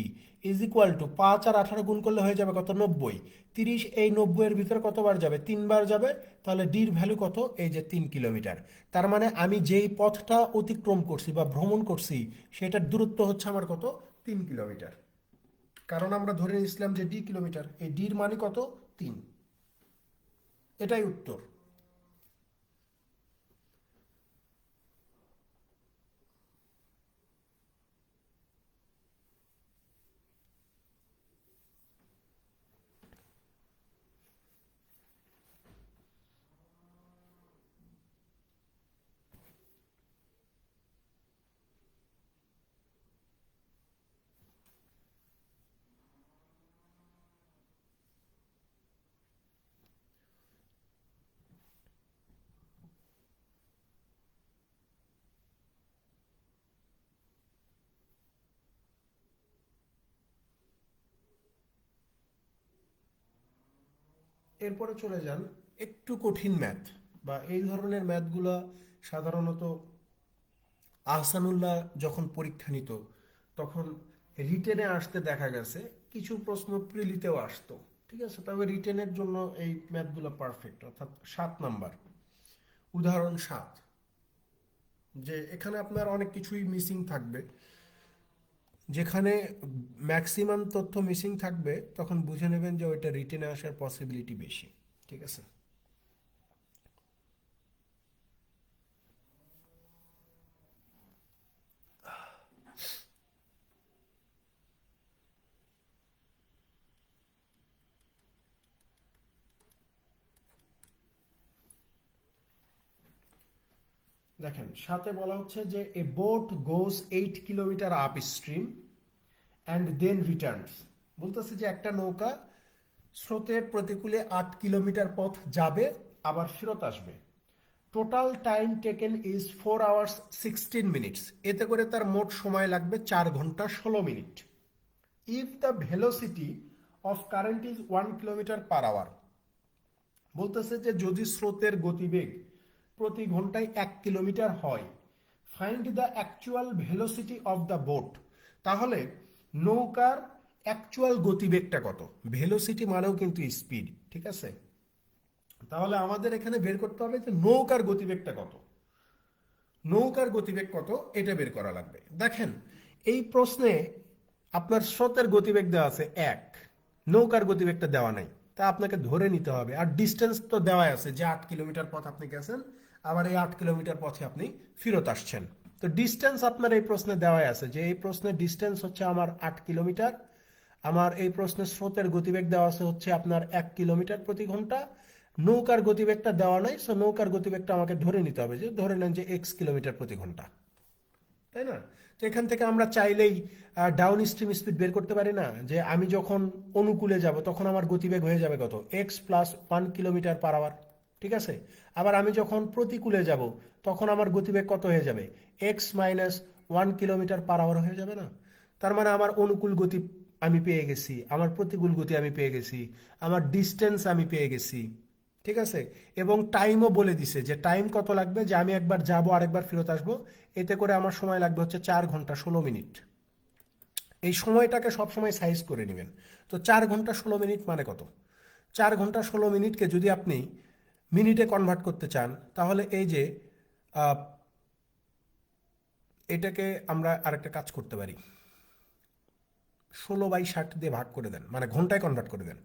A: ইজ ইকুয়াল টু 5 আর 18 গুণ করলে হয়ে যাবে কত, 90। 30 এই 90 এর ভিতরে কতবার যাবে, 3 বার যাবে। তাহলে ডির ভ্যালু কত, এই যে 3 কিলোমিটার। তার মানে আমি যেই পথটা অতিক্রম করছি বা ভ্রমণ করছি সেটার দূরত্ব হচ্ছে আমার কত, 3 কিলোমিটার। কারণ আমরা ধরে নিয়েছিলাম যে ডি কিলোমিটার, এই ডির মানে কত, 3। এটাই উত্তর। এরপরে চলে যান একটু কঠিন ম্যাথ, বা এই ধরনের ম্যাথগুলা সাধারণত আহসানুল্লাহ যখন পরীক্ষা নিত তখন রিটেনে আসতে দেখা গেছে, কিছু প্রশ্ন প্রিলিতেও আসতো। ঠিক আছে, তবে রিটেনের জন্য এই ম্যাথগুলো পারফেক্ট। অর্থাৎ 7 নাম্বার, উদাহরণ 7, যে এখানে আপনার অনেক কিছুই মিসিং থাকবে। যেখানে ম্যাক্সিমাম তথ্য মিসিং থাকবে তখন বুঝে নেবেন যে ওইটা রিটেনে আসার পসিবিলিটি বেশি। ঠিক আছে, দেখেন সাথে বলা হচ্ছে যে a boat goes 8 kilometre upstream and then returns. বলতেছে যে একটা নৌকা স্রোতের প্রতিকূলে 8 কিলোমিটার পথ যাবে, আবার ফেরত আসবে। Total time taken is 4 hours 16 minutes। এতে করে তার মোট সময় লাগবে 4 ঘন্টা 16 মিনিট। If the velocity of current is 1 kilometre per hour. বলতেছে যে যদি স্রোতের গতিবেগ প্রতি ঘন্টায় 1 কিলোমিটার হয়, find the actual velocity of the boat. তাহলে নৌকার অ্যাকচুয়াল গতিবেগটা কত, ভেলোসিটি মানেও কিন্তু স্পিড। ঠিক আছে, তাহলে আমাদের এখানে বের করতে হবে যে নৌকার গতিবেগটা কত। নৌকার গতিবেগ কত এটা বের করা লাগবে। দেখেন এই প্রশ্নে আপনার স্রোতের গতিবেগ দেওয়া আছে 1, নৌকার গতিবেগটা দেওয়া নাই, তা আপনাকে ধরে নিতে হবে। আর ডিস্টেন্স তো দেওয়াই আছে যে 8 কিলোমিটার পথ আপনি গেছেন, আবার এই 8 কিলোমিটার পথে আপনি ফেরত আসছেন। তো ডিস্টেন্স আপনার এই প্রশ্নে দেওয়াই আছে যে এই প্রশ্নের ডিস্টেন্স হচ্ছে আমার 8 কিলোমিটার। আমার এই প্রশ্নের স্রোতের গতিবেগ দেওয়া আছে হচ্ছে আপনার 1 কিলোমিটার প্রতি ঘন্টা। নৌকার গতিবেগটা দেওয়া নাই, সো নৌকার গতিবেগটা আমাকে ধরে নিতে হবে, যে ধরে নেন যে x কিলোমিটার প্রতি ঘন্টা। তাই না? তো এখান থেকে আমরা চাইলেই ডাউন স্ট্রিম স্পিড বের করতে পারি না, যে আমি যখন অনুকূলে যাব তখন আমার গতিবেগ হয়ে যাবে কত, x + 1 কিলোমিটার পার আওয়ার। ঠিক আছে, আবার আমি যখন প্রতিকূলে যাব তখন আমার গতিবেগ কত হয়ে যাবে, x - 1 কিলোমিটার/আওয়ার হয়ে যাবে না? তার মানে আমার অনুকূল গতি আমি পেয়ে গেছি, আমার প্রতিকূল গতি আমি পেয়ে গেছি, আমার ডিস্টেন্স আমি পেয়ে গেছি। ঠিক আছে, এবং টাইমও বলে দিছে যে টাইম কত লাগবে, যে আমি একবার যাব আরেকবার ফেরত আসবো, এতে করে আমার সময় লাগবে হচ্ছে 4 ঘন্টা 16 মিনিট। এই সময়টাকে সবসময় সাইজ করে নেবেন। তো 4 ঘন্টা 16 মিনিট মানে কত? 4 ঘন্টা 16 মিনিটকে যদি আপনি মিনিটে কনভার্ট করতে চান, তাহলে এই যে এটাকে আমরা আরেকটা কাজ করতে পারি, 16/60 দিয়ে ভাগ করে দেন, মানে ঘন্টায় কনভার্ট করে দেন।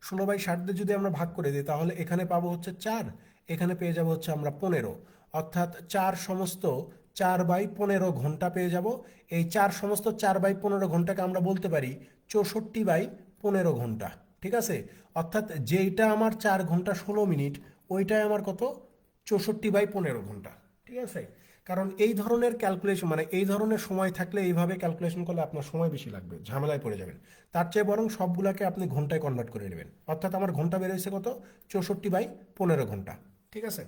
A: 16/60 দিয়ে যদি আমরা ভাগ করে দিই, তাহলে এখানে পাবো হচ্ছে 4, এখানে পেয়ে যাবো হচ্ছে আমরা 15, অর্থাৎ 4/15 পেয়ে যাব। এই 4/15 ঘন্টাকে আমরা বলতে পারি 64/15 ঘন্টা। ঠিক আছে, অর্থাৎ যেইটা আমার 4 ঘন্টা 16 মিনিট, ওইটাই আমার কত? 64/15 ঘন্টা। ঠিক আছে, কারণ এই ধরনের ক্যালকুলেশন, মানে এই ধরনের সময় থাকলে এইভাবে ক্যালকুলেশন করলে আপনার সময় বেশি লাগবে, ঝামেলায় পড়ে যাবেন। তার চেয়ে বরং সবগুলাকে আপনি ঘন্টায় কনভার্ট করে নেবেন, অর্থাৎ আমার ঘন্টা বের হয়েছে কত? 64/15 ঘন্টা। ঠিক আছে,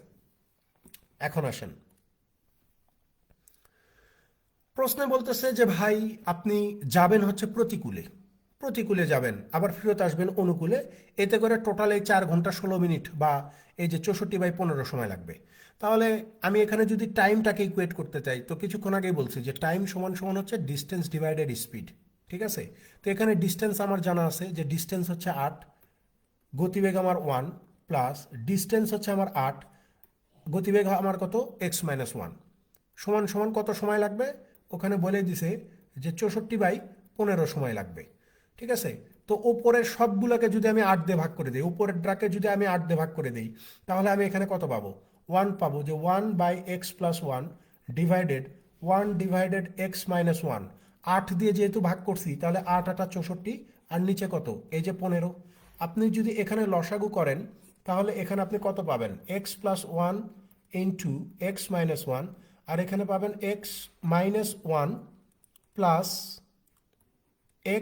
A: এখন আসেন, প্রশ্নে বলতেছে যে ভাই আপনি যাবেন হচ্ছে প্রতিকূলে, প্রতিকূলে যাবেন আবার ফেরত আসবেন অনুকূলে, এতে করে টোটাল এই 4 ঘন্টা 16 মিনিট বা এই যে 64/15 সময় লাগবে। তাহলে আমি এখানে যদি টাইমটাকে ইকুয়েট করতে চাই, তো কিছুক্ষণ আগেই বলছি যে টাইম সমান সমান হচ্ছে ডিস্টেন্স ডিভাইডেড স্পিড। ঠিক আছে, তো এখানে ডিস্টেন্স আমার জানা আছে যে ডিস্টেন্স হচ্ছে 8, গতিবেগ আমার 1, প্লাস ডিস্টেন্স হচ্ছে আমার 8, গতিবেগ আমার কত? x-1, সমান সমান কত সময় লাগবে? ওখানে বলে দিছে যে 64/15 সময় লাগবে। ঠিক আছে, তো ওপরের সবগুলোকে যদি আমি 8 দিয়ে ভাগ করে দিই, উপরের ড্রাকে যদি আমি 8 দিয়ে ভাগ করে দিই, তাহলে আমি এখানে কত পাবো? 1 পাবো, যে 1/x+1 ডিভাইডেড 1/x-1। 8 দিয়ে যেহেতু ভাগ করছি, তাহলে 8 × 8 = 64, আর নিচে কত? এই যে 15। আপনি যদি এখানে লসাগু করেন, তাহলে এখানে আপনি কত পাবেন? x+1 ইন্টু x-1, আর এখানে পাবেন x-1 প্লাস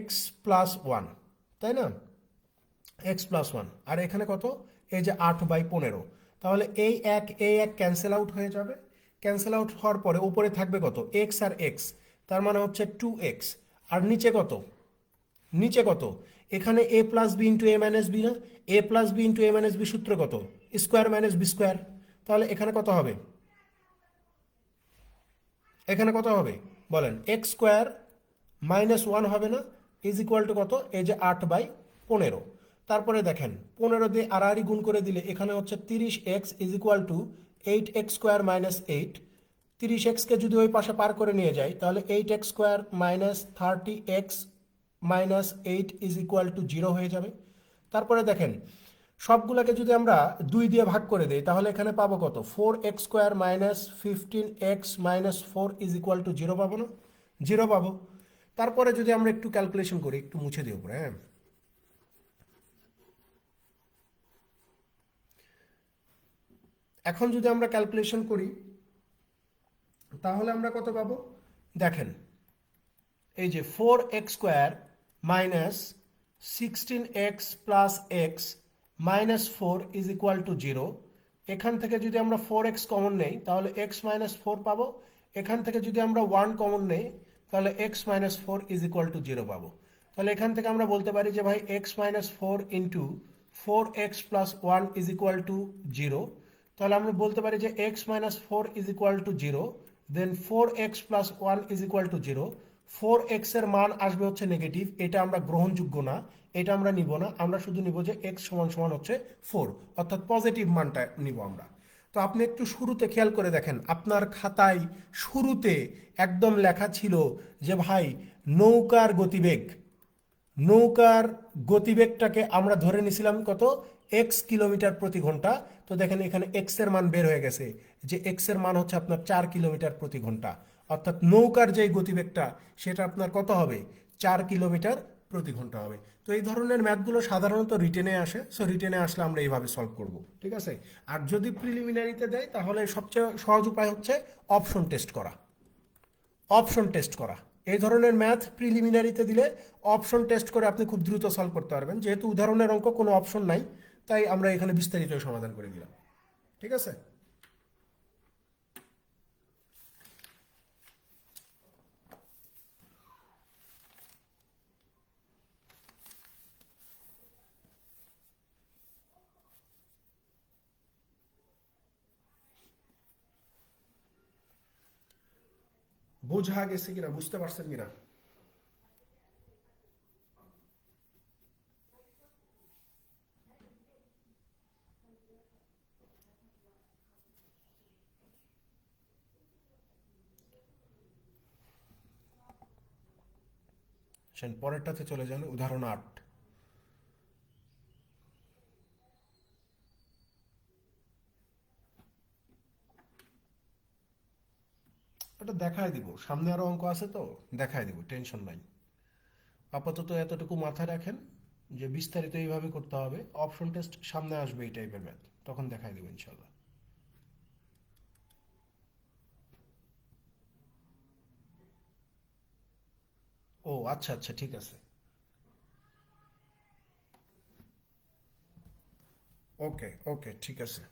A: x+1, তাই না? x+1, আর এখানে কত? এই যে 8/15। তাহলে এই এক ক্যান্সেল আউট হয়ে যাবে, ক্যান্সেল আউট হওয়ার পরে উপরে থাকবে কত? x আর x, তার মানে হচ্ছে 2x। আর নিচে কত? নিচে কত? এখানে a+b * a-b না? a+b * a-b সূত্র কত? Square minus B square. তাহলে এখানে কত হবে? এখানে কত হবে বলেন? x² - 1 হবে না? ইজ ইকুয়াল টু কত? এই যে 8/15। তারপরে দেখেন 15 দিয়ে আড়াআড়ি গুণ করে দিলে এখানে হচ্ছে 30x is equal two 8x² - 8। 30x কে যদি ওই পাশে পার করে নিয়ে যাই, তাহলে 8x² - 30x - 8 is equal to 0 হয়ে যাবে। তারপরে দেখেন সবগুলোকে যদি আমরা 2 দিয়ে ভাগ করে দিই, তাহলে এখানে পাবো কত? 4x² - 15x - 4 is equal to 0 পাবো না? 0 পাবো। তারপরে যদি আমরা একটু ক্যালকুলেশন করি, একটু মুছে দিই উপরে, হ্যাঁ। এখন যদি আমরা ক্যালকুলেশন করি, তাহলে আমরা কত পাবো? দেখেন, এই যে 4x² - 16x + x - 4 is equal to 0। এখান থেকে যদি আমরা 4x কমন নেই, তাহলে x - 4 পাবো। এখান থেকে যদি আমরা 1 কমন নেই, তাহলে x - 4 ইজ ইকুয়াল টু 0 পাবো। তাহলে এখান থেকে আমরা বলতে পারি যে ভাই x - 4 into 4x + 1 is equal to 0। তাহলে আমরা বলতে পারি যে x - 4 is equal to 0, then 4x + 1 is equal to 0। 4x এর মান আসবে হচ্ছে নেগেটিভ, এটা আমরা গ্রহণযোগ্য না, এটা আমরা নিব না। আমরা শুধু নিব যে x = হচ্ছে 4, অর্থাৎ পজিটিভ মানটা নিব আমরা। তো আপনি একটু শুরুতে খেয়াল করে দেখেন, আপনার খাতায় শুরুতে একদম লেখা ছিল যে ভাই নৌকার গতিবেগ, নৌকার গতিবেগটাকে আমরা ধরে নিয়েছিলাম কত? x কিলোমিটার/ঘন্টা। তো দেখেন এখানে x এর মান বের হয়ে গেছে, যে x এর মান হচ্ছে আপনার 4 কিলোমিটার/ঘন্টা, অর্থাৎ নৌকার যে গতিবেগটা সেটা আপনার কত হবে? 4 কিলোমিটার/ঘন্টা হবে। তো এই ধরনের ম্যাথগুলো সাধারণত রিটেনে আসে, সো রিটেনে আসলে আমরা এইভাবে সলভ করব। ঠিক আছে, আর যদি প্রিলিমিনারিতে দেয়, তাহলে সবচেয়ে সহজ উপায় হচ্ছে অপশন টেস্ট করা। অপশন টেস্ট করা, এই ধরনের ম্যাথ প্রিলিমিনারিতে দিলে অপশন টেস্ট করে আপনি খুব দ্রুত সলভ করতে পারবেন। যেহেতু উদাহরণের অঙ্ক কোনো অপশন নাই, তাই আমরা এখানে বিস্তারিত সমাধান করে দিলাম। ঠিক আছে, বোঝা গেছে কিনা, বুঝতে পারছেন কিনা? পরেরটাতে চলে যান, উদাহরণ 8। ওটা দেখায় দিব, সামনে আরো অঙ্ক আছে তো, দেখায় দিব, টেনশন নাই। আপাতত এতটুকু মাথায় রাখেন যে বিস্তারিত এইভাবে করতে হবে। অপশন টেস্ট সামনে আসবে এই টাইপের ম্যাথ, তখন দেখায় দিব ইনশাল্লাহ। ও আচ্ছা আচ্ছা, ঠিক আছে। ওকে ওকে, ঠিক আছে।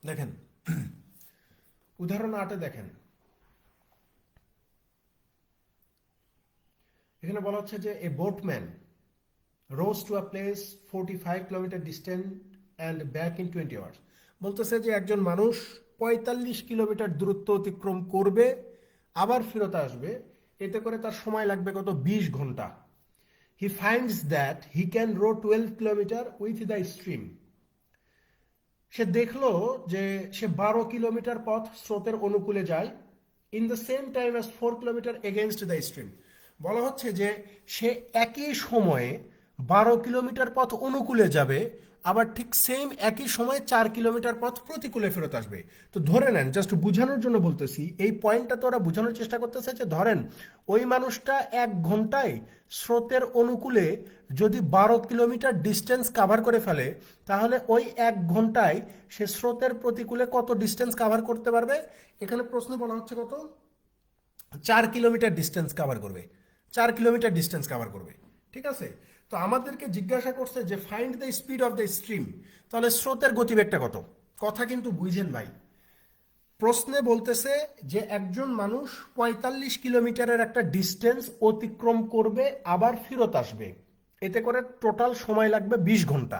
A: দেখেন, উদাহরণ 8-এ দেখেন, এখানে বলা হচ্ছে যে a boatman rows to a place 45 kilometre distance and back in 20 hours. বলতেছে যে একজন মানুষ 45 কিলোমিটার দূরত্ব অতিক্রম করবে, আবার ফেরত আসবে, এতে করে তার সময় লাগবে কত? 20 ঘন্টা। He finds that he can row 12 kilometre with the stream. সে দেখলো যে সে 12 কিলোমিটার পথ স্রোতের অনুকূলে যায়, in the same time as 4 kilometre against the stream. বলা হচ্ছে যে সে একই সময়ে 12 কিলোমিটার পথ অনুকূলে যাবে, আবার ঠিক সেম একই সময়ে 4 কিলোমিটার পথ প্রতিকূলে ফেরত আসবে। তো ধরে নেন, জাস্ট বোঝানোর জন্য বলতেছি, এই পয়েন্টটা তো ওরা বোঝানোর চেষ্টা করতেছে যে ধরেন ওই মানুষটা 1 ঘন্টায় স্রোতের অনুকূলে যদি 12 কিলোমিটার ডিস্টেন্স কাভার করে ফেলে, তাহলে ওই 1 ঘন্টায় সে স্রোতের প্রতিকূলে কত ডিস্টেন্স কাভার করতে পারবে? এখানে প্রশ্ন বলা হচ্ছে কত? 4 কিলোমিটার ডিস্টেন্স কাভার করবে। 4 কিলোমিটার ডিস্টেন্স কাভার করবে, ঠিক আছে। তো আমাদেরকে জিজ্ঞাসা করছে যে find the speed of the stream, তাহলে স্রোতের গতিবেগটা কত? কথা কিন্তু বুঝেন ভাই। প্রশ্নে বলতেছে যে একজন মানুষ 45 কিলোমিটারের একটা ডিস্টেন্স অতিক্রম করবে, আবার ফেরত আসবে, এতে করে টোটাল সময় লাগবে 20 ঘন্টা।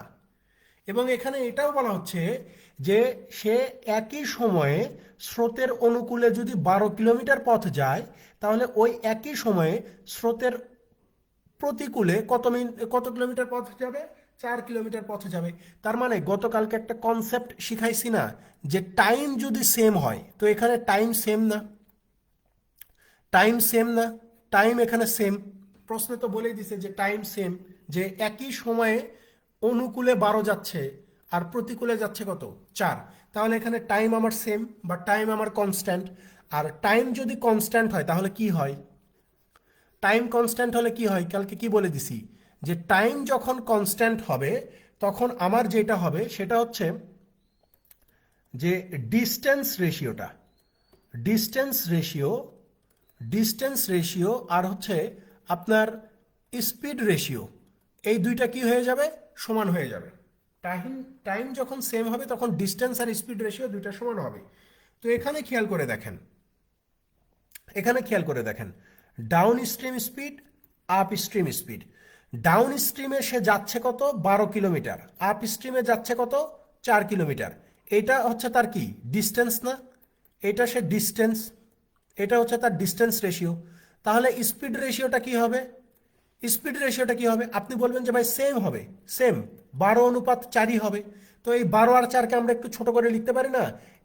A: এবং এখানে এটাও বলা হচ্ছে যে সে একই সময়ে স্রোতের অনুকূলে যদি 12 কিলোমিটার পথ যায়, তাহলে ওই একই সময়ে স্রোতের প্রতিকূলে কত কিলোমিটার পথ যাবে? 4 কিলোমিটার পথ যাবে। তার মানে গতকালকে একটা কনসেপ্ট শিখাইছি না, যে টাইম যদি সেম হয়, তো এখানে টাইম সেম না? টাইম সেম না? টাইম এখানে সেম। প্রশ্নে তো বলেই দিছে যে টাইম সেম, যে একই সময়ে অনুকূলে 12 যাচ্ছে আর প্রতিকূলে যাচ্ছে কত? 4। তাহলে এখানে টাইম আমার সেম, বা টাইম আমার কনস্ট্যান্ট। আর টাইম যদি কনস্ট্যান্ট হয় তাহলে কি হয়? টাইম কনস্ট্যান্ট হলে কি হয়? কালকে কি বলে দিছি যে টাইম যখন কনস্ট্যান্ট হবে, তখন আমার যেটা হবে সেটা হচ্ছে যে ডিস্টেন্স রেশিওটা, ডিস্টেন্স রেশিও, ডিস্টেন্স রেশিও আর হচ্ছে আপনার স্পিড রেশিও, এই দুইটা কি হয়ে যাবে? সমান হয়ে যাবে। টাইম টাইম যখন সেম হবে তখন ডিস্টেন্স আর স্পিড রেশিও দুইটা সমান হবে। তো এখানে খেয়াল করে দেখেন, এখানে খেয়াল করে দেখেন, downstream speed, upstream speed. ডাউন স্ট্রিমে সে যাচ্ছে কত? 12 কিলোমিটার। আপ স্ট্রিমে যাচ্ছে কত? 4 কিলোমিটার। এটা হচ্ছে তার কি? ডিস্টেন্স না? এটা সে ডিস্টেন্স, এটা হচ্ছে তার ডিস্টেন্স রেশিও। তাহলে স্পিড রেশিওটা কি হবে? স্পিড রেশিওটা কি হবে? আপনি বলবেন যে ভাই সেম হবে, সেম 12:4ই হবে। তো এই 12 আর 4কে আমরা একটু ছোট করে লিখতে পারি না?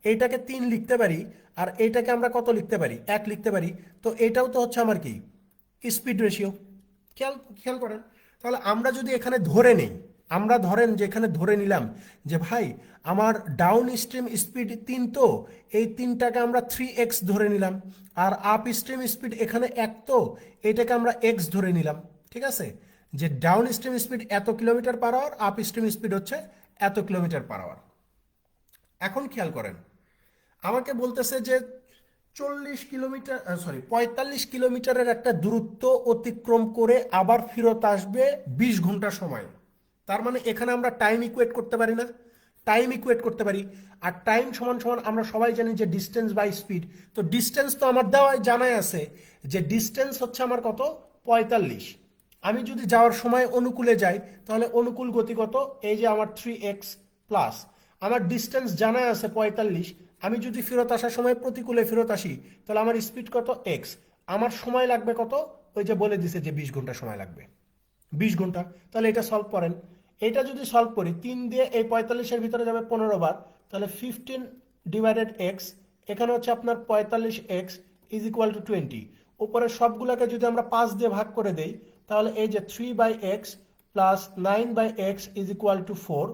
A: এইটাকে 3 লিখতে পারি, আর এইটাকে আমরা কত লিখতে পারি? 1 লিখতে পারি। তো এটাও তো হচ্ছে আমার কি? Speed ratio. খেয়াল খেয়াল করেন। তাহলে আমরা যদি এখানে ধরে নেই, আমরা ধরেন যে এখানে ধরে নিলাম যে ভাই আমার ডাউন স্ট্রিম স্পিড 3, তো এই 3টাকে আমরা 3x ধরে নিলাম, আর আপ স্ট্রিম স্পিড এখানে 1, তো এটাকে আমরা x ধরে নিলাম, ঠিক আছে। যে ডাউন স্ট্রিম স্পিড এত kilometre per hour, upstream speed হচ্ছে এত কিলোমিটার পার আওয়ার। এখন খেয়াল করেন, আমাকে বলতেছে যে 40 কিলোমিটার, সরি 45 কিলোমিটারের একটা দূরত্ব অতিক্রম করে আবার ফেরত আসবে 20 ঘন্টা সময়। তার মানে এখানে আমরা টাইম ইকুয়েট করতে পারি না? টাইম ইকুয়েট করতে পারি। আর টাইম সমান সমান আমরা সবাই জানি যে ডিস্টেন্স বাই স্পিড। তো ডিস্টেন্স তো আমার দেওয়া জানাই আছে, যে ডিস্টেন্স হচ্ছে আমার কত? 45। আমি যদি যাওয়ার সময় অনুকূলে যাই তাহলে অনুকূল গতি কত? এই যে আমার 3x প্লাস আমার ডিস্টেন্স জানা আছে 45, আমি যদি ফেরত আসার সময় প্রতিকূলে ফেরত আসি তাহলে আমার স্পিড কত? x। আমার সময় লাগবে কত? ওই যে বলে দিছে যে 20 ঘন্টা সময় লাগবে, 20 ঘন্টা। তাহলে এটা সলভ করেন। এটা যদি সলভ করি 3 দিয়ে এই 45-এর ভিতরে যাবে 15 বার, তাহলে 15 ডিভাইডেড এক্স, এখানে হচ্ছে আপনার 45x ইজ ইকুয়াল টু 20। উপরে সবগুলোকে যদি আমরা 5 দিয়ে ভাগ করে দেই তাহলে এই যে 3/x plus 9/x is equal two 4।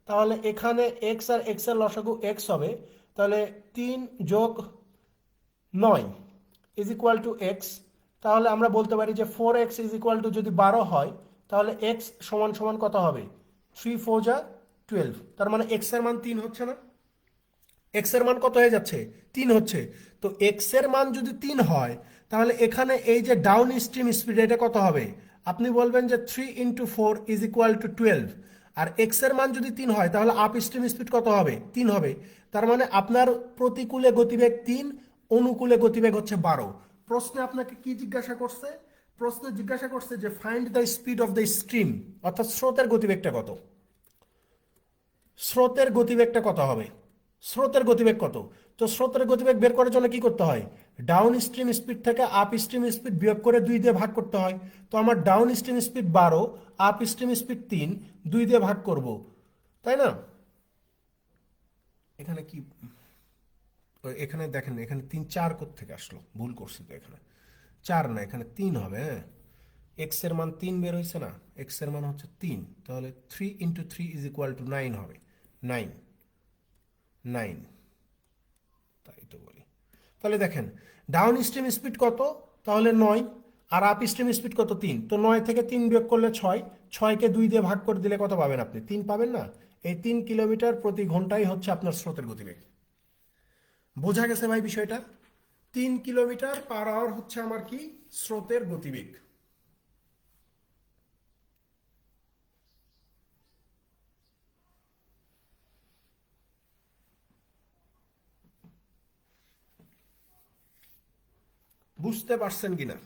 A: তাহলে এখানে x আর x এর লসাগু x হবে, তাহলে 3 যোগ 9 ইজ ইকুয়াল টু এক্স। তাহলে আমরা বলতে পারি যে 4x ইজ ইকুয়াল টু যদি 12 হয় তাহলে x সমান সমান কত হবে? 3 4 যা 12, তার মানে x এর মান 3 হচ্ছে না? x এর মান কত হয়ে যাচ্ছে? 3 হচ্ছে। তো x এর মান যদি 3 হয় তাহলে এখানে এই যে ডাউন স্ট্রিম স্পিড এটা কত হবে? আপনি বলবেন যে 3 × 4 ইজ ইকুয়াল টু 12। আর x এর মান যদি 3 হয় তাহলে আপ স্ট্রিম স্পিড কত হবে? 3 হবে। তার মানে আপনার প্রতিকূলে গতিবেগ 3, অনুকূলে গতিবেগ হচ্ছে 12। প্রশ্নে আপনাকে কি জিজ্ঞাসা করছে? প্রশ্নে জিজ্ঞাসা করছে যে find the speed of the stream, অর্থাৎ স্রোতের গতিবেগটা কত? স্রোতের গতিবেগটা কত হবে? স্রোতের গতিবেগ কত? তো স্রোতের গতিবেগ বের করার জন্য কি করতে হয়? ডাউন স্ট্রিম স্পিড থেকে আপ স্ট্রিম স্পিড বিয়োগ করে 2 দিয়ে ভাগ করতে হয়। তো আমার down stream speed 12, up stream speed 3, 2 দিয়ে ভাগ করব, তাই না? এখানে কি, এখানে দেখেন এখানে 3 4 থেকে আসলো, ভুল করছি তো, এখানে 4 না এখানে 3 হবে। হ্যাঁ, এক্স এর মান 3 বের হয়েছে না, এক্স এর মান হচ্ছে 3, তাহলে 3 × 3 ইজ ইকুয়াল টু 9 হবে। 9 9, তাই তো বলি। তাহলে দেখেন ডাউন স্ট্রিম স্পিড কত? তাহলে 9। আর আপ স্ট্রিম স্পিড কত? 3। তো 9 থেকে 3 বিয়োগ করলে 6, 6কে 2 দিয়ে ভাগ করে দিলে কত পাবেন আপনি? 3 পাবেন না? এই 3 কিলোমিটার প্রতি ঘন্টায় হচ্ছে আপনার স্রোতের গতিবেগ। বোঝা গেছে ভাই বিষয়টা? 3 কিলোমিটার পার আওয়ার হচ্ছে আমার কি? স্রোতের গতিবেগ। বুঝতে পারছেন কিনা?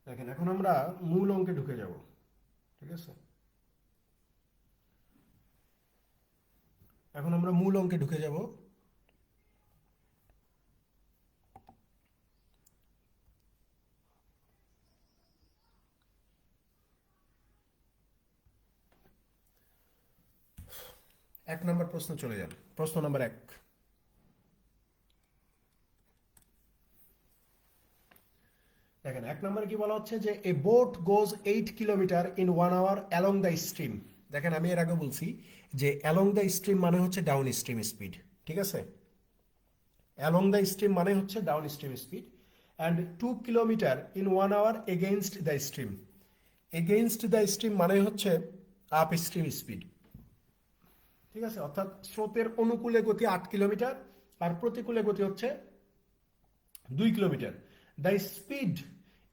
A: দেখেন এখন আমরা মূল অঙ্কে ঢুকে যাব, ঠিক আছে? এখন আমরা মূল অঙ্কে ঢুকে যাব। এক নম্বর প্রশ্ন চলে যান, প্রশ্ন নাম্বার 1। দেখেন 1 নম্বরে কি বলা হচ্ছে যে a boat goes 8 kilometre in 1 hour along the stream. দেখেন আমি এর আগে বলছি যে অ্যালং দ্য স্ট্রিম মানে হচ্ছে ডাউন স্ট্রিম স্পিড, ঠিক আছে? অ্যালং দ্য স্ট্রিম মানে হচ্ছে downstream speed. And 2 kilometre in 1 hour against the stream. Against the stream মানে হচ্ছে আপ স্ট্রিম স্পিড, ঠিক আছে? অর্থাৎ স্রোতের অনুকূলে গতি 8 কিলোমিটার আর প্রতিকূলে গতি হচ্ছে 2 kilometre. The speed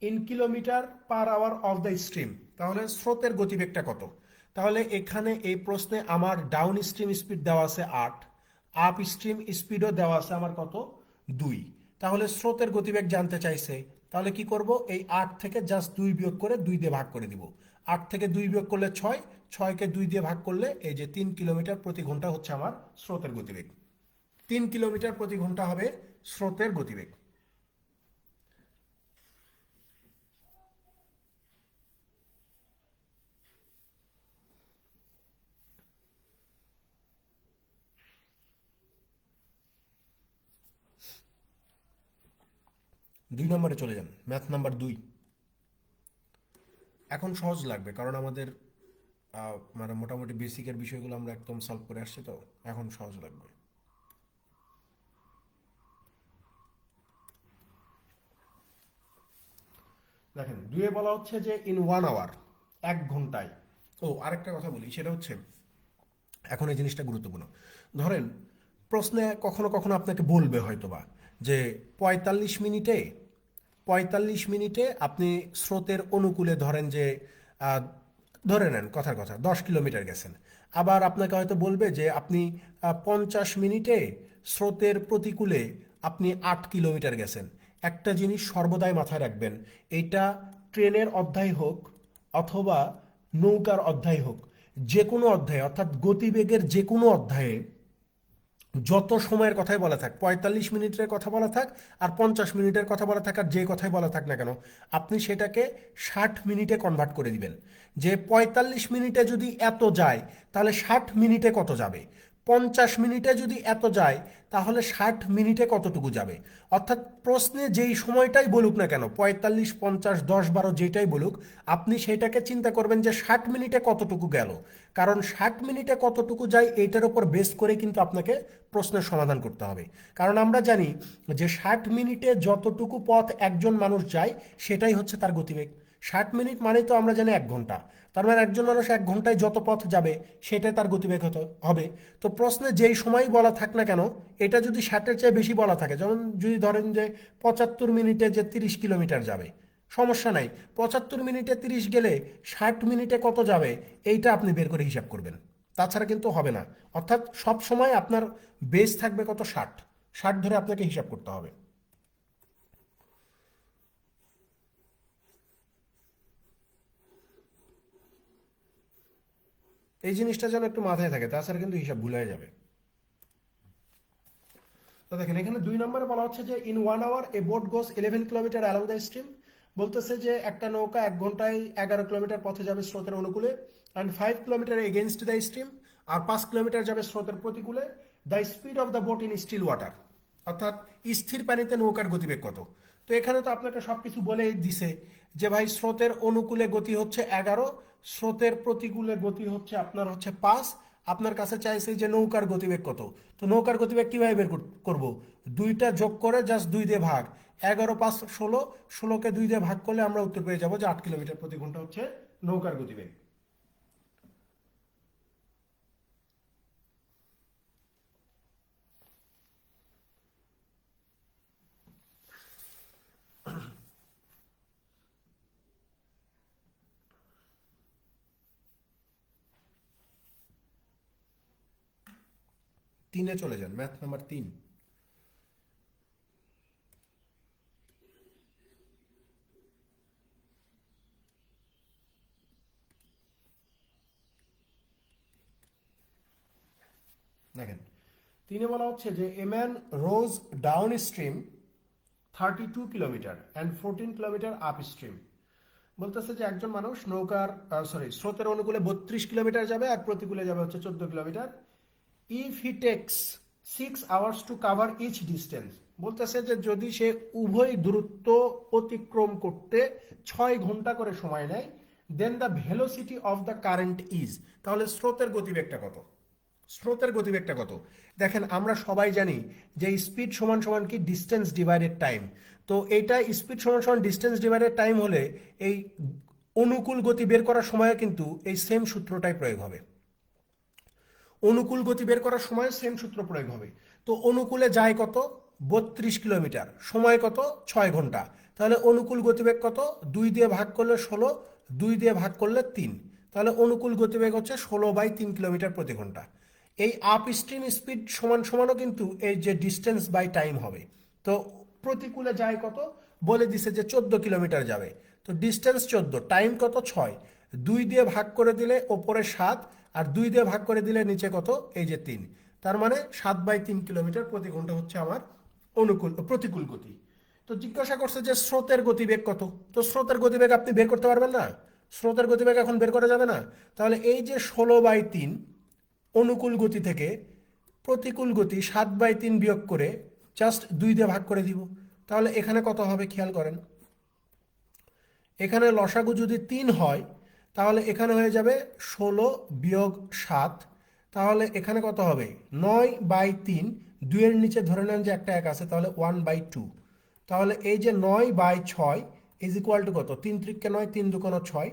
A: in kilometre per hour of the stream, তাহলে স্রোতের গতিবেগটা কত? তাহলে এখানে এই প্রশ্নে আমার ডাউন স্ট্রিম স্পিড দেওয়া আছে 8, আপ স্ট্রিম স্পিডও দেওয়া আছে আমার কত? 2। তাহলে স্রোতের গতিবেগ জানতে চাইছে, তাহলে কি করব? এই 8 থেকে জাস্ট 2 বিয়োগ করে 2 দিয়ে ভাগ করে দিব। 8 থেকে 2 বিয়োগ করলে 6, 6কে 2 দিয়ে ভাগ করলে এই যে 3 কিলোমিটার প্রতি ঘন্টা হচ্ছে আমার স্রোতের গতিবেগ। 3 কিলোমিটার প্রতি ঘন্টা হবে স্রোতের গতিবেগ। 2 নম্বরে চলে যান, ম্যাথ নাম্বার 2। এখন সহজ লাগবে কারণ আমাদের মানে মোটামুটি বেসিকের বিষয়গুলো আমরা একদম সলভ করে আসছি, তো এখন সহজ লাগবে। দেখেন, দুয়ে বলা হচ্ছে যে ইন 1 আওয়ার, 1 ঘন্টায়। ও আরেকটা কথা বলি, সেটা হচ্ছে এখন এই জিনিসটা গুরুত্বপূর্ণ। ধরেন প্রশ্নে কখনো কখনো আপনাকে বলবে হয়তোবা যে 45 মিনিটে 45 মিনিটে আপনি স্রোতের অনুকূলে ধরেন যে আহ, ধরে নেন কথার কথা 10 কিলোমিটার গেছেন। আবার আপনাকে হয়তো বলবে যে আপনি 50 মিনিটে স্রোতের প্রতিকূলে আপনি 8 কিলোমিটার গেছেন। একটা জিনিস সর্বদাই মাথায় রাখবেন, এটা ট্রেনের অধ্যায় হোক অথবা নৌকার অধ্যায় হোক, যে কোনো অধ্যায়ে অর্থাৎ গতিবেগের যে কোনো অধ্যায়ে যত সময়ের কথাই বলা থাক, 45 মিনিটের কথা বলা থাক আর 50 মিনিটের কথা বলা থাক আর যে কথাই বলা থাক না কেন, আপনি সেটাকে 60 মিনিটে কনভার্ট করে দিবেন। যে 45 মিনিটে যদি এত যায় তাহলে 60 মিনিটে কত যাবে, 50 মিনিটে যদি এত যায় তাহলে 60 মিনিটে কতটুকু যাবে। অর্থাৎ প্রশ্নে যেই সময়টাই বলুক না কেন, 45, 50, 10, 12 যেটাই বলুক, আপনি সেটাকে চিন্তা করবেন যে 60 মিনিটে কতটুকু গেল। কারণ 60 মিনিটে কতটুকু যায় এইটার উপর বেস করে কিন্তু আপনাকে প্রশ্নের সমাধান করতে হবে। কারণ আমরা জানি যে 60 মিনিটে যতটুকু পথ একজন মানুষ যায় সেটাই হচ্ছে তার গতিবেগ। 60 মিনিট মানেই তো আমরা জানি 1 ঘন্টা। তার মানে একজন মানুষ 1 ঘন্টায় যত পথ যাবে সেটাই তার গতিবেগ হতে হবে। তো প্রশ্নে যেই সময়ই বলা থাক না কেন, এটা যদি 60-এর চেয়ে বেশি বলা থাকে, যেমন যদি ধরেন যে 75 মিনিটে যে 30 কিলোমিটার যাবে, সমস্যা নাই, 75 মিনিটে 30 গেলে 60 মিনিটে কত যাবে এইটা আপনি বের করে হিসাব করবেন, তাছাড়া কিন্তু হবে না। অর্থাৎ সব সময় আপনার বেস থাকবে কত, 60, 60 ধরে আপনাকে হিসাব করতে হবে। এই জিনিসটা যেন একটু মাথায় থাকে, তাছাড়া কিন্তু হিসাব ভুলে যাবে। তো দেখেন এখানে 2 নম্বরে বলা হচ্ছে যে in 1 hour a boat goes 11 kilometre along the stream. বলতেছে যে একটা নৌকা 1 ঘন্টায় 11 কিলোমিটার পথে যাবে স্রোতের অনুকূলে, and 5 kilometre against the stream, আর 5 কিলোমিটার যাবে স্রোতের প্রতিকূলে। The speed of the boat in still water, অর্থাৎ স্থির পানিতে নৌকার গতিবেগ কত। তো এখানে তো আপনাকে সবকিছু বলেই দিছে যে ভাই স্রোতের অনুকূলে গতি হচ্ছে 11, স্রোতের প্রতিকূলে গতি হচ্ছে আপনার হচ্ছে 5। আপনার কাছে চাইছে যে নৌকার গতিবেগ কত। তো নৌকার গতিবেগ কিভাবে বের করব, দুইটা যোগ করে জাস্ট 2 দিয়ে ভাগ, 11, 5, 16, 16কে 2 দিয়ে ভাগ করলে আমরা উত্তর পেয়ে যাবো যে 8 কিলোমিটার প্রতি ঘন্টা হচ্ছে নৌকার গতিবেগ। 3-এ চলে যান, ম্যাথ নাম্বার 3। দেখেন 3-এ বলা হচ্ছে যে a man rose down stream 32 kilometre and 14 kilometre upstream. বলতেছে যে একজন মানুষ নৌকার স্রোতের অনুকূলে 32 কিলোমিটার যাবে আর প্রতিকূলে যাবে হচ্ছে 14 kilometre. If he takes 6 hours to cover each distance, বলতেছে যে যদি সে উভয় দূরত্ব অতিক্রম করতে 6 ঘন্টা করে সময় নেয়, then the velocity of the current is, তাহলে স্রোতের গতিবেগটা কত। স্রোতের গতিবেগটা কত, দেখেন আমরা সবাই জানি যে স্পিড সমান সমান কি ডিস্টেন্স ডিভাইডেড টাইম। তো এইটা স্পিড সমান সমান ডিস্টেন্স ডিভাইডেড টাইম হলে এই অনুকূল গতি বের করার সময় কিন্তু এই সেম সূত্রটাই প্রয়োগ হবে। অনুকূল গতি বের করার সময় সেম সূত্র প্রয়োগ হবে। তো অনুকূলে যায় কত, 32 কিলোমিটার, সময় কত, 6 ঘন্টা। তাহলে অনুকূল গতিবেগ কত, 2 দিয়ে ভাগ করলে 16, 2 দিয়ে ভাগ করলে 3, তাহলে অনুকূল গতিবেগ হচ্ছে 16/3 কিলোমিটার প্রতি ঘন্টা। এই আপ স্ট্রিম স্পিড সমান সমানও কিন্তু এই যে ডিস্টেন্স বাই টাইম হবে। তো প্রতিকূলে যায় কত, বলে দিছে যে 14 কিলোমিটার যাবে, তো ডিস্টেন্স 14, টাইম কত 6, 2 দিয়ে ভাগ করে দিলে ওপরে 7 আর 2 দিয়ে ভাগ করে দিলে নিচে কত, এই যে 3। তার মানে 7/3 কিলোমিটার প্রতি ঘন্টা হচ্ছে আমার প্রতিকূল গতি। তো জিজ্ঞাসা করছে যে স্রোতের গতিবেগ কত। তো স্রোতের গতিবেগ আপনি বের করতে পারবেন না, স্রোতের গতিবেগ এখন বের করা যাবে না। তাহলে এই যে 16/3 অনুকূল গতি থেকে প্রতিকূল গতি 7/3 বিয়োগ করে জাস্ট 2 দিয়ে ভাগ করে দিব। তাহলে এখানে কত হবে খেয়াল করেন, এখানে লসাগু যদি 3 হয় তাহলে এখানে হয়ে যাবে 16 - 7। তাহলে এখানে কত হবে? 9/3। 2-এর নিচে ধরে নেন যে একটা এক আছে, তাহলে 1/2। তাহলে এই যে 9/6 ইজ ইকুয়াল টু কত? 3 × 3 = 9, 3 × 2 = 6,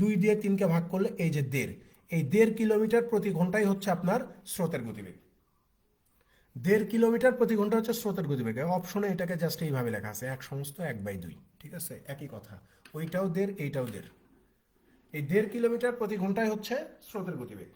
A: 2 দিয়ে 3কে ভাগ করলে এই যে 1.5। এই 1.5 কিলোমিটার প্রতি ঘন্টায় হচ্ছে আপনার স্রোতের গতিবেগ। 1.5 কিলোমিটার প্রতি ঘন্টা হচ্ছে স্রোতের গতিবেগ। অপশনে এটাকে জাস্ট এইভাবে লেখা আছে, 1/2। ঠিক আছে, একই কথা। ওইটাও 1.5, এইটাও 1.5। এই 1.5 কিলোমিটার প্রতি ঘন্টায় হচ্ছে স্রোতের গতিবেগ।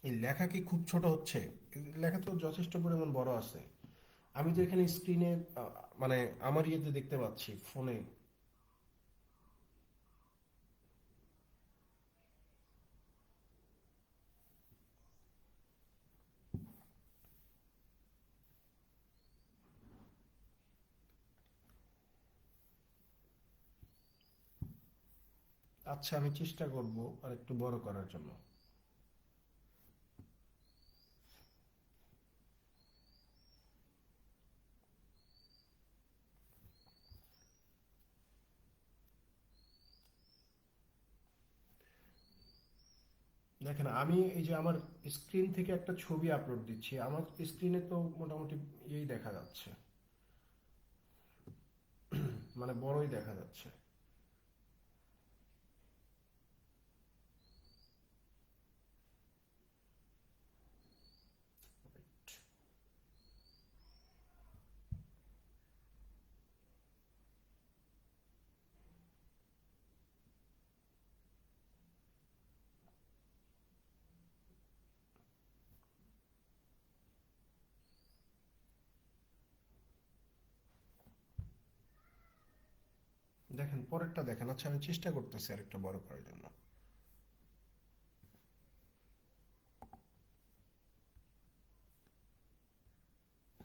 A: এই লেখা কি খুব ছোট হচ্ছে? লেখা তো যথেষ্ট পরিমাণ বড় আছে। আমি তো এখানে স্ক্রিনে, মানে আমার ইয়েতে দেখতে পাচ্ছি ফোনে। আচ্ছা, আমি চেষ্টা করব আর একটু বড় করার জন্য। দেখেন, আমি এই যে আমার স্ক্রিন থেকে একটা ছবি আপলোড দিচ্ছি, আমার স্ক্রিনে তো মোটামুটি এই দেখা যাচ্ছে, মানে বড়ই দেখা যাচ্ছে। দেখেন, পরেরটা দেখেন। আচ্ছা, আমি চেষ্টা করতেছি আর একটু বড় করার জন্য।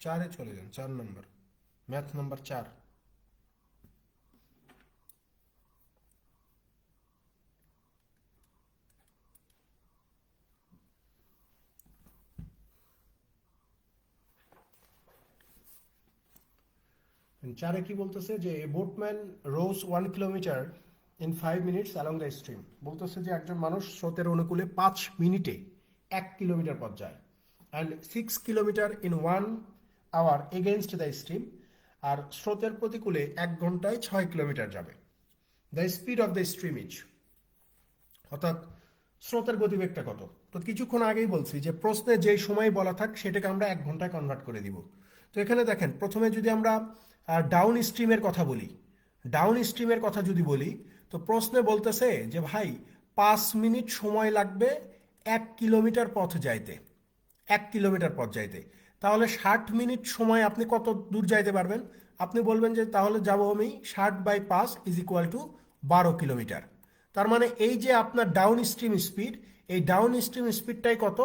A: 4-এ চলে যান, 4 নম্বর, ম্যাথ নাম্বার 4। চারে কি বলতেছে? যে a boatman rows 1 kilometre in 5 minutes along the stream. বলতেছে যে একজন মানুষ স্রোতের অনুকূলে 5 মিনিটে 1 কিলোমিটার পথ যায়, and 6 kilometre in 1 hour against the stream. আর স্রোতের প্রতিকূলে 1 ঘন্টায় 6 কিলোমিটার যাবে। The speed of the stream is, অর্থাৎ স্রোতের গতিবেগটা কত? তো কিছুক্ষণ আগেই বলছি যে প্রশ্নে যে সময় বলা থাক সেটাকে আমরা 1 ঘন্টায় কনভার্ট করে দিব। তো এখানে দেখেন, প্রথমে যদি আমরা ডাউন স্ট্রিমের কথা বলি, ডাউন স্ট্রিমের কথা যদি বলি, তো প্রশ্নে বলতেছে যে ভাই 5 মিনিট সময় লাগবে 1 কিলোমিটার পথ যাইতে, 1 কিলোমিটার পথ যাইতে। তাহলে 60 মিনিট সময় আপনি কত দূর যাইতে পারবেন? আপনি বলবেন যে তাহলে যাব আমি 60/5 = 12 কিলোমিটার। তার মানে এই যে আপনার ডাউন স্ট্রিম স্পিড, এই ডাউন স্ট্রিম স্পিডটাই কত?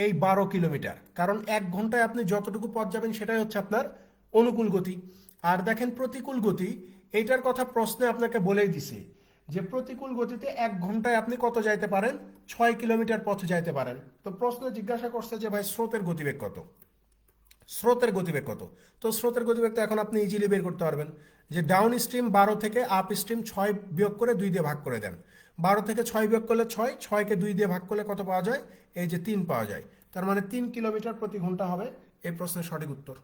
A: এই 12 কিলোমিটার। কারণ 1 ঘন্টায় আপনি যতটুকু পথ যাবেন সেটাই হচ্ছে আপনার অনুকূল গতি। আর দেখেন প্রতিকূল গতি, এইটার কথা প্রশ্নে আপনাকে বলেই দিছে যে প্রতিকূল গতিতে 1 ঘন্টায় আপনি কত যাইতে পারেন? 6 কিলোমিটার পথ যাইতে পারেন। তো প্রশ্নে জিজ্ঞাসা করছে যে ভাই স্রোতের গতিবেগ কত? স্রোতের গতিবেগ কত? তো স্রোতের গতিবেগ তো এখন আপনি ইজিলি বের করতে পারবেন, যে ডাউন স্ট্রিম 12 থেকে আপ স্ট্রিম 6 বিয়োগ করে 2 দিয়ে ভাগ করে দেন। 12 থেকে 6 বিয়োগ করলে 6, 6কে 2 দিয়ে ভাগ করলে কত পাওয়া যায়? এই যে 3 পাওয়া যায়। তার মানে 3 কিলোমিটার প্রতি ঘন্টা হবে এই প্রশ্নের সঠিক উত্তর।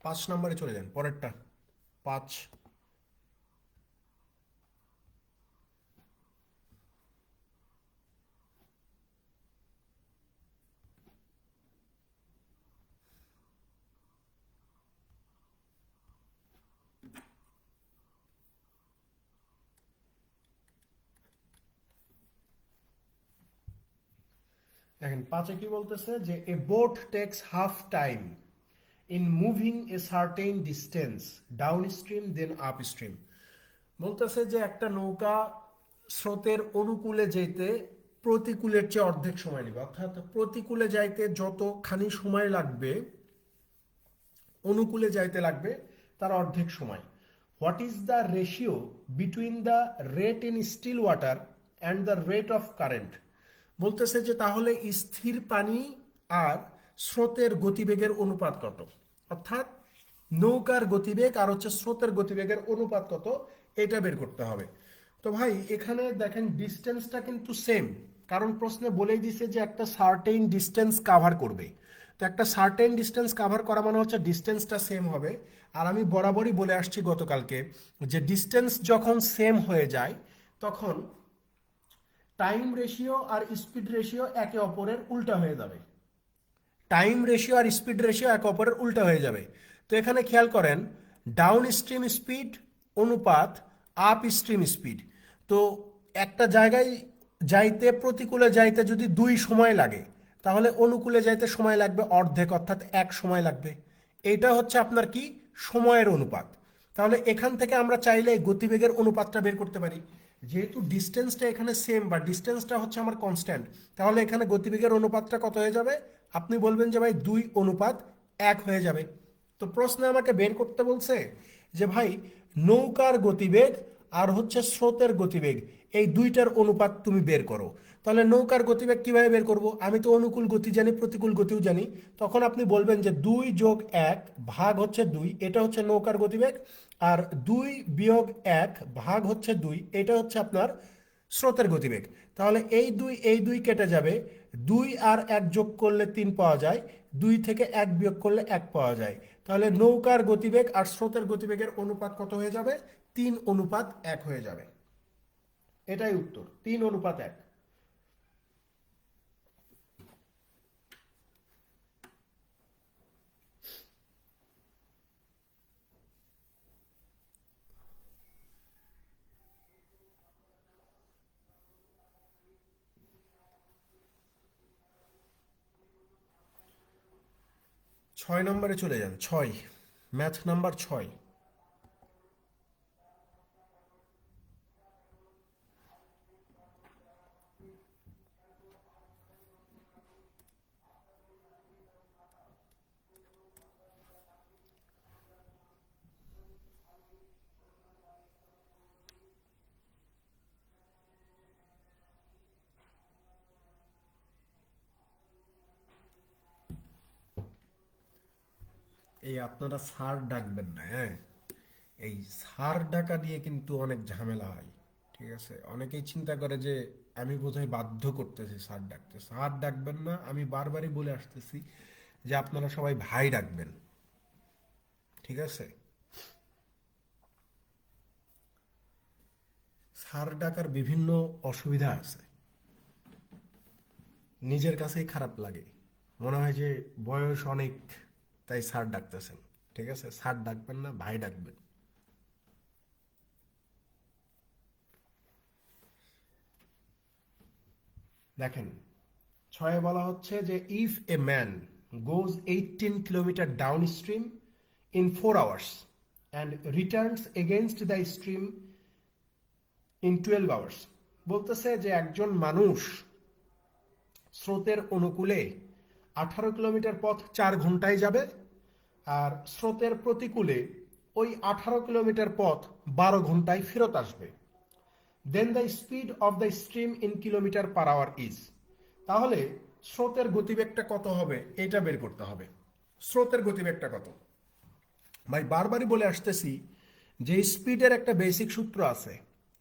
A: 5 নম্বরে চলে যান, পরেরটা 5। দেখেন 5-এ কি বলতেছে যে a boat takes half time in moving a certain distance downstream then upstream. বলতেছে যে একটা নৌকা স্রোতের অনুকূলে যেতে প্রতিকূলের চেয়ে অর্ধেক সময় নেবে, অর্থাৎ প্রতিকূলে যাইতে যতখানি সময় লাগবে অনুকূলে যাইতে লাগবে তার অর্ধেক সময়। What is the ratio between the rate in still water and the rate of current. বলতেছে যে তাহলে স্থির পানি আর স্রোতের গতিবেগের অনুপাত কত, অর্থাৎ নৌকার গতিবেগ আর হচ্ছে স্রোতের গতিবেগের অনুপাত কত, এটা বের করতে হবে। তো ভাই এখানে দেখেন ডিস্টেন্সটা কিন্তু সেম, কারণ প্রশ্নে বলেই দিছে যে একটা সার্টেন ডিস্টেন্স কাভার করবে। তো একটা সার্টেন ডিস্টেন্স কাভার করা মানে হচ্ছে ডিস্টেন্সটা সেম হবে। আর আমি বরাবরই বলে আসছি গতকালকে যে ডিস্টেন্স যখন সেম হয়ে যায় তখন টাইম রেশিও আর স্পিড রেশিও একে অপরের উল্টা হয়ে যাবে। টাইম রেশিও আর স্পিড রেশিও একে অপরের উল্টা হয়ে যাবে। তো এখানে খেয়াল করেন ডাউন স্ট্রিম স্পিড অনুপাত আপ স্ট্রিম স্পিড। তো একটা জায়গায় যাইতে প্রতিকূলে যাইতে যদি 2 সময় লাগে তাহলে অনুকূলে যাইতে সময় লাগবে অর্ধেক, অর্থাৎ 1 সময় লাগবে। এইটা হচ্ছে আপনার কি সময়ের অনুপাত। তাহলে এখান থেকে আমরা চাইলে গতিবেগের অনুপাতটা বের করতে পারি। যেহেতু ডিস্টেন্সটা এখানে সেম বা ডিস্টেন্সটা হচ্ছে আমার কনস্ট্যান্ট, তাহলে এখানে গতিবেগের অনুপাতটা কত হয়ে যাবে? আপনি বলবেন যে ভাই 2:1 হয়ে যাবে। তো প্রশ্নে আমাকে বের করতে বলছে যে ভাই নৌকার গতিবেগ আর হচ্ছে স্রোতের গতিবেগ এই দুইটার অনুপাত তুমি বের করো। তাহলে নৌকার গতিবেগ কিভাবে বের করব? আমি তো অনুকূল গতি জানি, প্রতিকূল গতিও জানি। তখন আপনি বলবেন যে 2+1 ভাগ হচ্ছে 2, এটা হচ্ছে নৌকার গতিবেগ। আর 2-1 ভাগ হচ্ছে 2, এটা হচ্ছে আপনার স্রোতের গতিবেগ। তাহলে এই দুই কেটে যাবে, 2 আর 1 যোগ করলে 3 পাওয়া যায়, 2 থেকে 1 বিয়োগ করলে 1 পাওয়া যায়। তাহলে নৌকার গতিবেগ আর স্রোতের গতিবেগের অনুপাত কত হয়ে যাবে? 3:1 হয়ে যাবে। এটাই উত্তর, 3:1। 6 নম্বরে চলে যান, 6, ম্যাথ নাম্বার 6। এই আপনারা স্যার ডাকবেন না, হ্যাঁ? এই স্যার ডাকা দিয়ে কিন্তু অনেক ঝামেলা হয়। ঠিক আছে, অনেকেই চিন্তা করে যে আমি বোধহয় বাধ্য করতেছি স্যার ডাকতে। স্যার ডাকবেন না, আমি বারবারই বলে আসতেছি যে আপনারা সবাই ভাই ডাকবেন। ঠিক আছে, স্যার ডাকার বিভিন্ন অসুবিধা আছে, নিজের কাছেই খারাপ লাগে, মনে হয় যে বয়স অনেক তাই স্যার ডাকতেছেন। ঠিক আছে, স্যার ডাকবেন না, ভাই ডাকবেন। দেখেন 6-এ বলা হচ্ছে যে if a man goes 18 kilometre down stream in 4 hours and Returns against the stream in 12 hours। বলতেছে যে একজন মানুষ স্রোতের অনুকূলে 18 কিলোমিটার পথ 4 ঘন্টায় যাবে, আর স্রোতের প্রতিকূলে ওই 18 কিলোমিটার পথ 12 ঘন্টায় ফেরত আসবে। Then the speed of the stream in kilometre per hour is. তাহলে স্রোতের গতিবেগটা কত হবে এটা বের করতে হবে। স্রোতের গতিবেগটা কত? ভাই বারবারই বলে আসতেছি যে স্পিডের একটা বেসিক সূত্র আছে।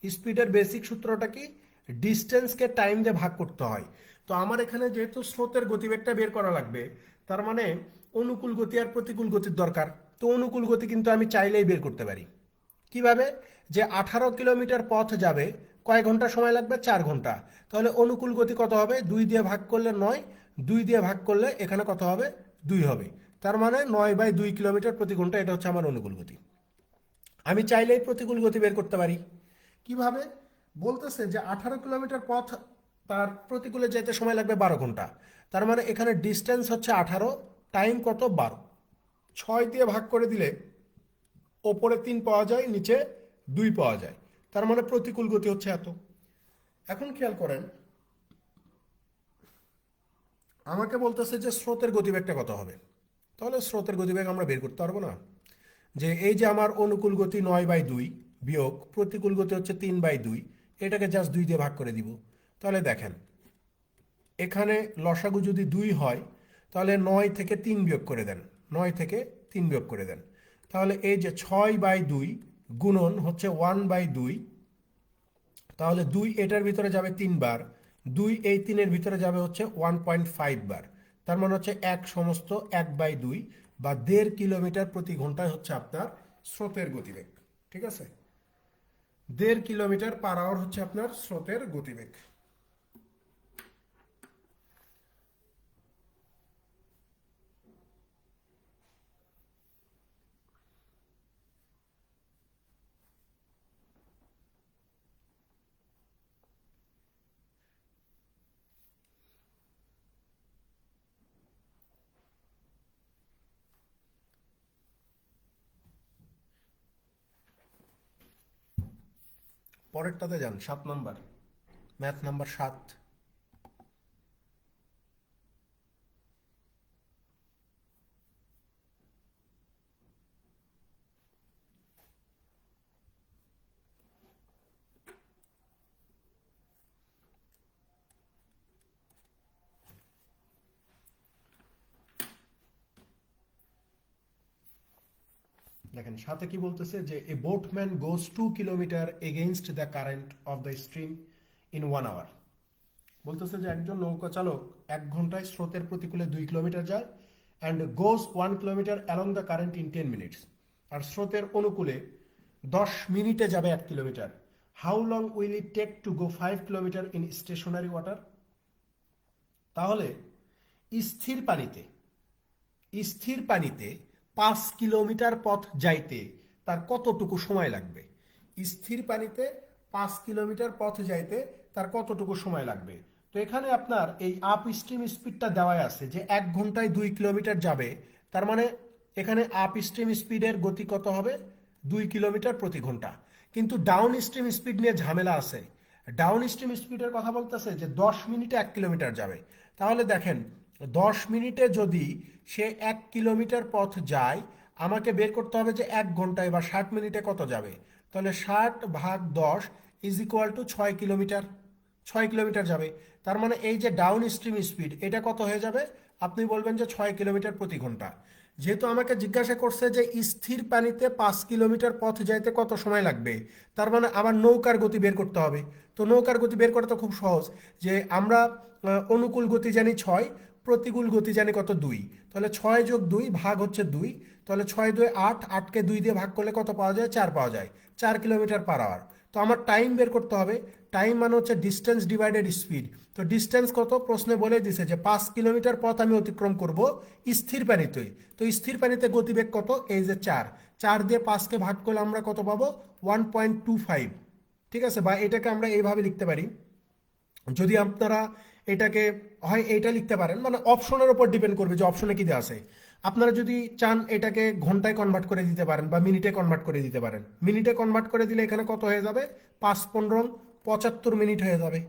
A: স্পিডের বেসিক সূত্রটা কি? ডিস্টেন্সকে টাইম দিয়ে ভাগ করতে হয়। তো আমার এখানে যেহেতু স্রোতের গতিবেগটা বের করা লাগবে, তার মানে অনুকূল গতি আর প্রতিকূল গতির দরকার। তো অনুকূল গতি কিন্তু আমি চাইলেই বের করতে পারি। কিভাবে? যে 18 কিলোমিটার পথ যাবে, কয় ঘন্টা সময় লাগবে? 4 ঘন্টা। তাহলে অনুকূল গতি কত হবে? 2 দিয়ে ভাগ করলে 9, 2 দিয়ে ভাগ করলে এখানে কত হবে? 2 হবে। তার মানে 9/2 কিলোমিটার প্রতি ঘন্টা, এটা হচ্ছে আমার অনুকূল গতি। আমি চাইলেই প্রতিকূল গতি বের করতে পারি। কিভাবে? বলতেছে যে 18 কিলোমিটার পথ তার প্রতিকূলে যেতে সময় লাগবে 12 ঘন্টা। তার মানে এখানে ডিস্টেন্স হচ্ছে 18, টাইম কত 12। 6 দিয়ে ভাগ করে দিলে ওপরে 3 পাওয়া যায়, নিচে 2 পাওয়া যায়। তার মানে প্রতিকূল গতি হচ্ছে এত। এখন খেয়াল করেন, আমাকে বলতেছে যে স্রোতের গতিবেগটা কত হবে। তাহলে স্রোতের গতিবেগ আমরা বের করতে পারবো না? যে এই যে আমার অনুকূল গতি 9/2 বিয়োগ প্রতিকূল গতি হচ্ছে 3/2, এটাকে জাস্ট 2 দিয়ে ভাগ করে দিব। তাহলে দেখেন, এখানে লসাগু যদি 2 হয়, তাহলে 9 থেকে 3 বিয়োগ করে দেন, 9 থেকে 3 বিয়োগ করে দেন। তাহলে এই যে 6/2 গুণন হচ্ছে 1/2, তাহলে 2 এটার ভিতরে যাবে 3 বার, 2 এই 3-এর ভিতরে যাবে হচ্ছে 1.5 বার। তার মানে হচ্ছে 1/2 বা 1.5 কিলোমিটার প্রতি ঘন্টায় হচ্ছে আপনার স্রোতের গতিবেগ। ঠিক আছে, 1.5 কিলোমিটার পার আওয়ার হচ্ছে আপনার স্রোতের গতিবেগ। পরেরটাতে যান, 7 নম্বর, ম্যাথ নাম্বার 7। দেখেন সাথে কি বলতেছে, যে a boatman goes 2 kilometre against the current of the stream in 1 hour. বলতেছে যে একজন নৌকা চালক 1 ঘন্টায় স্রোতের প্রতিকূলে 2 কিলোমিটার যায়, and goes 1 kilometre along the current in 10 minutes. আর স্রোতের অনুকূলে 10 মিনিটে যাবে 1 kilometre. How long will it take to go 5 kilometre in stationary water? তাহলে স্থির পানিতে, স্থির পানিতে 5 কিলোমিটার পথ যাইতে তার কতটুকু সময় লাগবে? স্থির পানিতে 5 কিলোমিটার পথ যাইতে তার কতটুকু সময় লাগবে? তো এখানে আপনার এই আপ স্ট্রিম স্পিডটা দেওয়াই আছে যে 1 ঘন্টায় 2 কিলোমিটার যাবে। তার মানে এখানে আপ স্ট্রিম স্পিডের গতি কত হবে? 2 কিলোমিটার প্রতি ঘন্টা। কিন্তু ডাউন স্ট্রিম স্পিড নিয়ে ঝামেলা আছে। ডাউন স্ট্রিম স্পিডের কথা বলতেছে যে 10 মিনিটে 1 কিলোমিটার যাবে। তাহলে দেখেন, 10 মিনিটে যদি সে 1 কিলোমিটার পথ যায়, আমাকে বের করতে হবে যে 1 ঘন্টায় বা 60 মিনিটে কত যাবে। তাহলে 60/10 is equal two 6 kilometre. 6 kilometre যাবে। তার মানে এই যে ডাউন স্ট্রিম স্পিড, এটা কত হয়ে যাবে? আপনি বলবেন যে 6 কিলোমিটার প্রতি ঘন্টা। যেহেতু আমাকে জিজ্ঞাসা করছে যে স্থির পানিতে 5 কিলোমিটার পথ যাইতে কত সময় লাগবে, তার মানে আমার নৌকার গতি বের করতে হবে। তো নৌকার গতি বের করা তো খুব সহজ, যে আমরা অনুকূল গতি জানি 6, প্রতিকূল গতি জানি কত 2। তাহলে 6+2 ভাগ হচ্ছে 2। তাহলে 6×2 8, 8কে 2 দিয়ে ভাগ করলে কত পাওয়া যায়? 4 পাওয়া যায়। 4 কিলোমিটার পার আওয়ার। তো আমার টাইম বের করতে হবে। টাইম মানে হচ্ছে ডিস্টেন্স ডিভাইডেড স্পিড। তো ডিস্টেন্স কত প্রশ্নে বলে দিছে যে 5 কিলোমিটার পথ আমি অতিক্রম করব স্থির পানিতে। তো স্থির পানিতে গতিবেগ কত? এই যে 4, 4 দিয়ে 5কে ভাগ করলে আমরা কত পাবো? 1.25। ঠিক আছে, বা এটাকে আমরা এইভাবে লিখতে পারি, যদি আপনারা এটাকে হয় এইটা লিখতে পারেন, মানে অপশনের উপর ডিপেন্ড করবে যে অপশনে কি দেওয়া আছে। আপনারা যদি চান এটাকে ঘন্টায় কনভার্ট করে দিতে পারেন বা মিনিটে কনভার্ট করে দিতে পারেন। মিনিটে কনভার্ট করে দিলে এখানে কত হয়ে যাবে? 5 15 75 মিনিট হয়ে যাবে।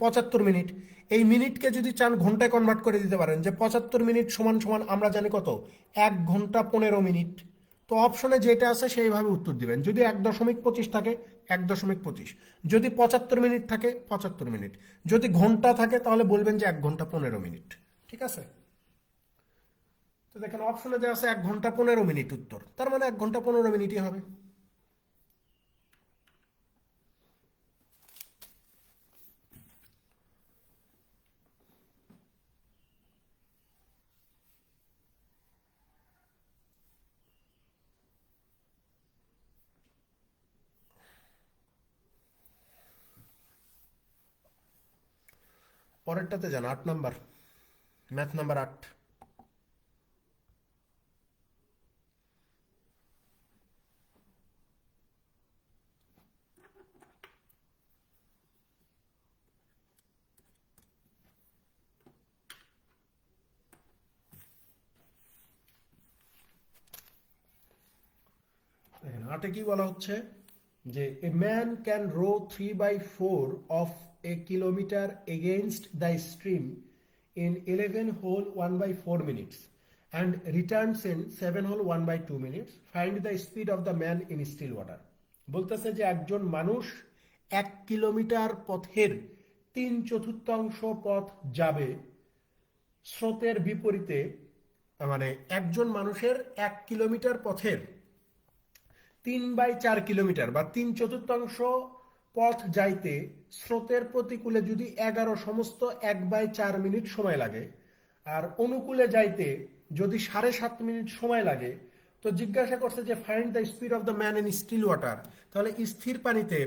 A: 75 মিনিট। এই মিনিটকে যদি চান ঘন্টায় কনভার্ট করে দিতে পারেন, যে 75 মিনিট সমান সমান আমরা জানি কত? 1 ঘন্টা 15 মিনিট। তো অপশনে যেটা আছে সেইভাবে উত্তর দিবেন। যদি 1.25 থাকে 1.25, যদি 75 মিনিট থাকে 75 মিনিট, যদি ঘন্টা থাকে তাহলে বলবেন যে 1 ঘন্টা 15 মিনিট। ঠিক আছে, তো দেখেন অপশনে যে আছে 1 ঘন্টা 15 মিনিট উত্তর, তার মানে 1 ঘন্টা 15 মিনিটই হবে। পরেরটাতে যান, 8 নাম্বার, ম্যাথ নাম্বার 8। 8-এ কি বলা হচ্ছে যে a man can row 3/4 of a kilometre against the stream in 11 whole 1/4 minutes and returns in 7 whole 1/2 minutes, find the speed of the man in still water. বলতেছে যে একজন মানুষ 1 কিলোমিটার পথের 3/4 পথ যাবে স্রোতের বিপরীতে, মানে একজন মানুষের 1 কিলোমিটার পথের 3/4 কিলোমিটার বা 3/4 পথ যাইতে স্রোতের প্রতিকূলে যদি 11 সমস্ত 1/4 মিনিট সময় লাগে, আর অনুকূলে যাইতে যদি 7.5 মিনিট সময় লাগে, তো জিজ্ঞাসা করছে যে find the speed of the man in still water. তাহলে স্থির পানিতে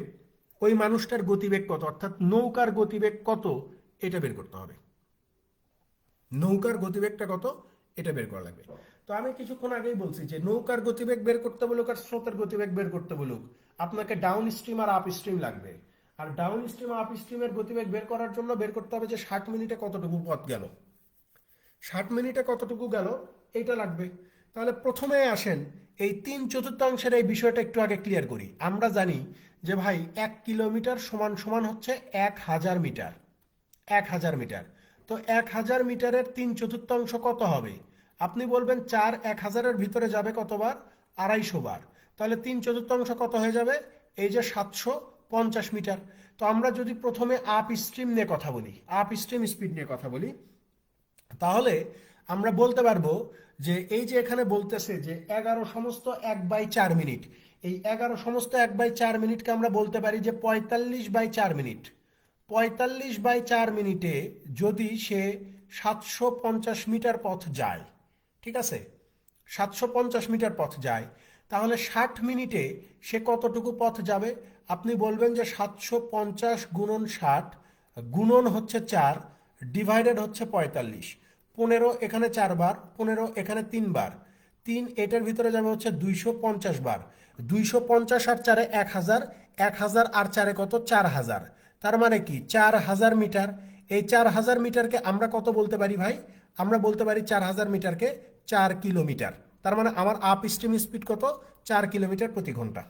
A: ওই মানুষটার গতিবেগ কত, অর্থাৎ নৌকার গতিবেগ কত, এটা বের করতে হবে। নৌকার গতিবেগটা কত এটা বের করা লাগবে। তো আমি কিছুক্ষণ আগেই বলছি যে নৌকার গতিবেগ বের করতে বলুক আর স্রোতের গতিবেগ বের করতে বলুক, আপনাকে ডাউন স্ট্রিম আর আপ স্ট্রিম লাগবে। আর ডাউন স্ট্রিম আপ স্ট্রিমের গতিবেগ বের করার জন্য বের করতে হবে যে 60 মিনিটে কতটুকু পথ গেল, 60 মিনিটে কতটুকু গেল এইটা লাগবে। তাহলে প্রথমে আসেন এই 3/4 এই বিষয়টা একটু আগে ক্লিয়ার করি। আমরা জানি যে ভাই 1 কিলোমিটার সমান সমান হচ্ছে 1000 মিটার, 1000 মিটার। তো 1000 মিটারের 3/4 কত হবে? আপনি বলবেন 4 1000-এর ভিতরে যাবে কতবার? 250 বার। তাহলে 3/4 কত হয়ে যাবে? এই যে 750 মিটার। তো আমরা যদি প্রথমে আপ স্ট্রিম নিয়ে কথা বলি, আপ স্ট্রিম স্পিড নিয়ে কথা বলি, তাহলে আমরা বলতে পারবো যে এই যে এখানে বলতেছে যে 11 সমস্ত 1/4 মিনিট, এই 11 সমস্ত 1/4 মিনিটকে আমরা বলতে পারি যে 45/4 মিনিট। 45/4 মিনিটে যদি সে 750 মিটার পথ যায়, ঠিক আছে, 750 মিটার পথ যায়, তাহলে 60 মিনিটে সে কতটুকু পথ যাবে? আপনি বলবেন যে 750 গুণন 60 গুণন হচ্ছে 4 ডিভাইডেড হচ্ছে 45। 15 এখানে 4 বার, 15 এখানে 3 বার, 3 এটার ভিতরে যাবে হচ্ছে 250 বার। 250 আর 4-এ 1000, 1000 আর 4-এ কত? 4000। তার মানে কি 4000 মিটার। এই 4000 মিটারকে আমরা কত বলতে পারি ভাই? আমরা বলতে পারি 4000 মিটারকে 4 কিলোমিটার। তার মানে আমার আপ স্ট্রিম স্পিড কত? 4 কিলোমিটার প্রতি ঘন্টা।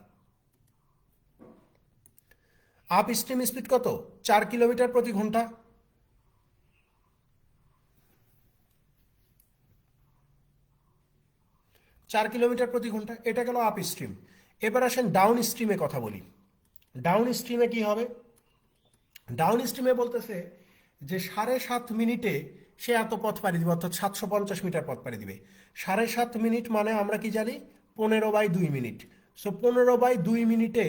A: আপ স্ট্রিম স্পিড কত? 4 কিলোমিটার প্রতি ঘন্টা। 4 কিলোমিটার প্রতি ঘন্টা, এটা গেল আপ স্ট্রিম। এবার আসেন ডাউন স্ট্রিমে কথা বলি। ডাউন স্ট্রিমে কি হবে? ডাউন স্ট্রিমে বলতেছে যে 7.5 মিনিটে সে এত পথ পাড়ি দিবে, অর্থাৎ 750 মিটার পথ পাড়ি দিবে। 7.5 মিনিট মানে আমরা কি জানি? 15/2 মিনিট। সো 15/2 মিনিটে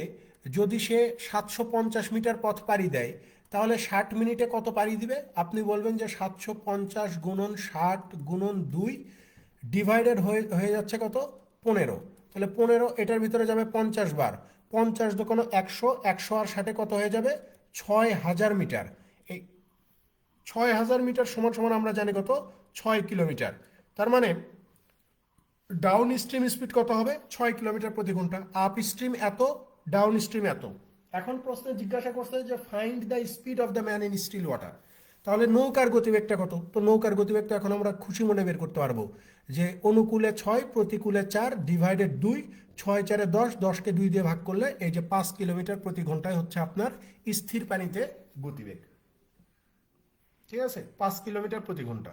A: যদি সে 750 মিটার পথ পাড়ি দেয়, তাহলে 60 মিনিটে কত পাড়ি দিবে? আপনি বলবেন যে 750 গুণন 60 গুণন 2 ডিভাইডেড হয়ে হয়ে যাচ্ছে কত? 15। তাহলে 15 এটার ভিতরে যাবে 50 বার, 50 দোকানো 100, 100 আর 60 কত হয়ে যাবে? 6000 মিটার। এই 6000 মিটার সমান সমান আমরা জানি কত? 6 কিলোমিটার। তার মানে ডাউন স্ট্রিম স্পিড কত হবে? 6 কিলোমিটার প্রতি ঘন্টা। আপ স্ট্রিম এত, ডাউন স্ট্রিম এত। এখন প্রশ্নে জিজ্ঞাসা করছে যে find the speed of the man in still water. তাহলে নৌকার গতিবেগটা কত? তো নৌকার গতিবেগটা এখন আমরা খুশি মনে বের করতে পারবো যে অনুকূলে 6 প্রতিকূলে 4 ডিভাইডেড 2, 6 4-এ 10, 10কে 2 দিয়ে ভাগ করলে এই যে 5 কিলোমিটার প্রতি ঘন্টায় হচ্ছে আপনার স্থির পানিতে গতিবেগ। ঠিক আছে, 5 কিলোমিটার প্রতি ঘন্টা।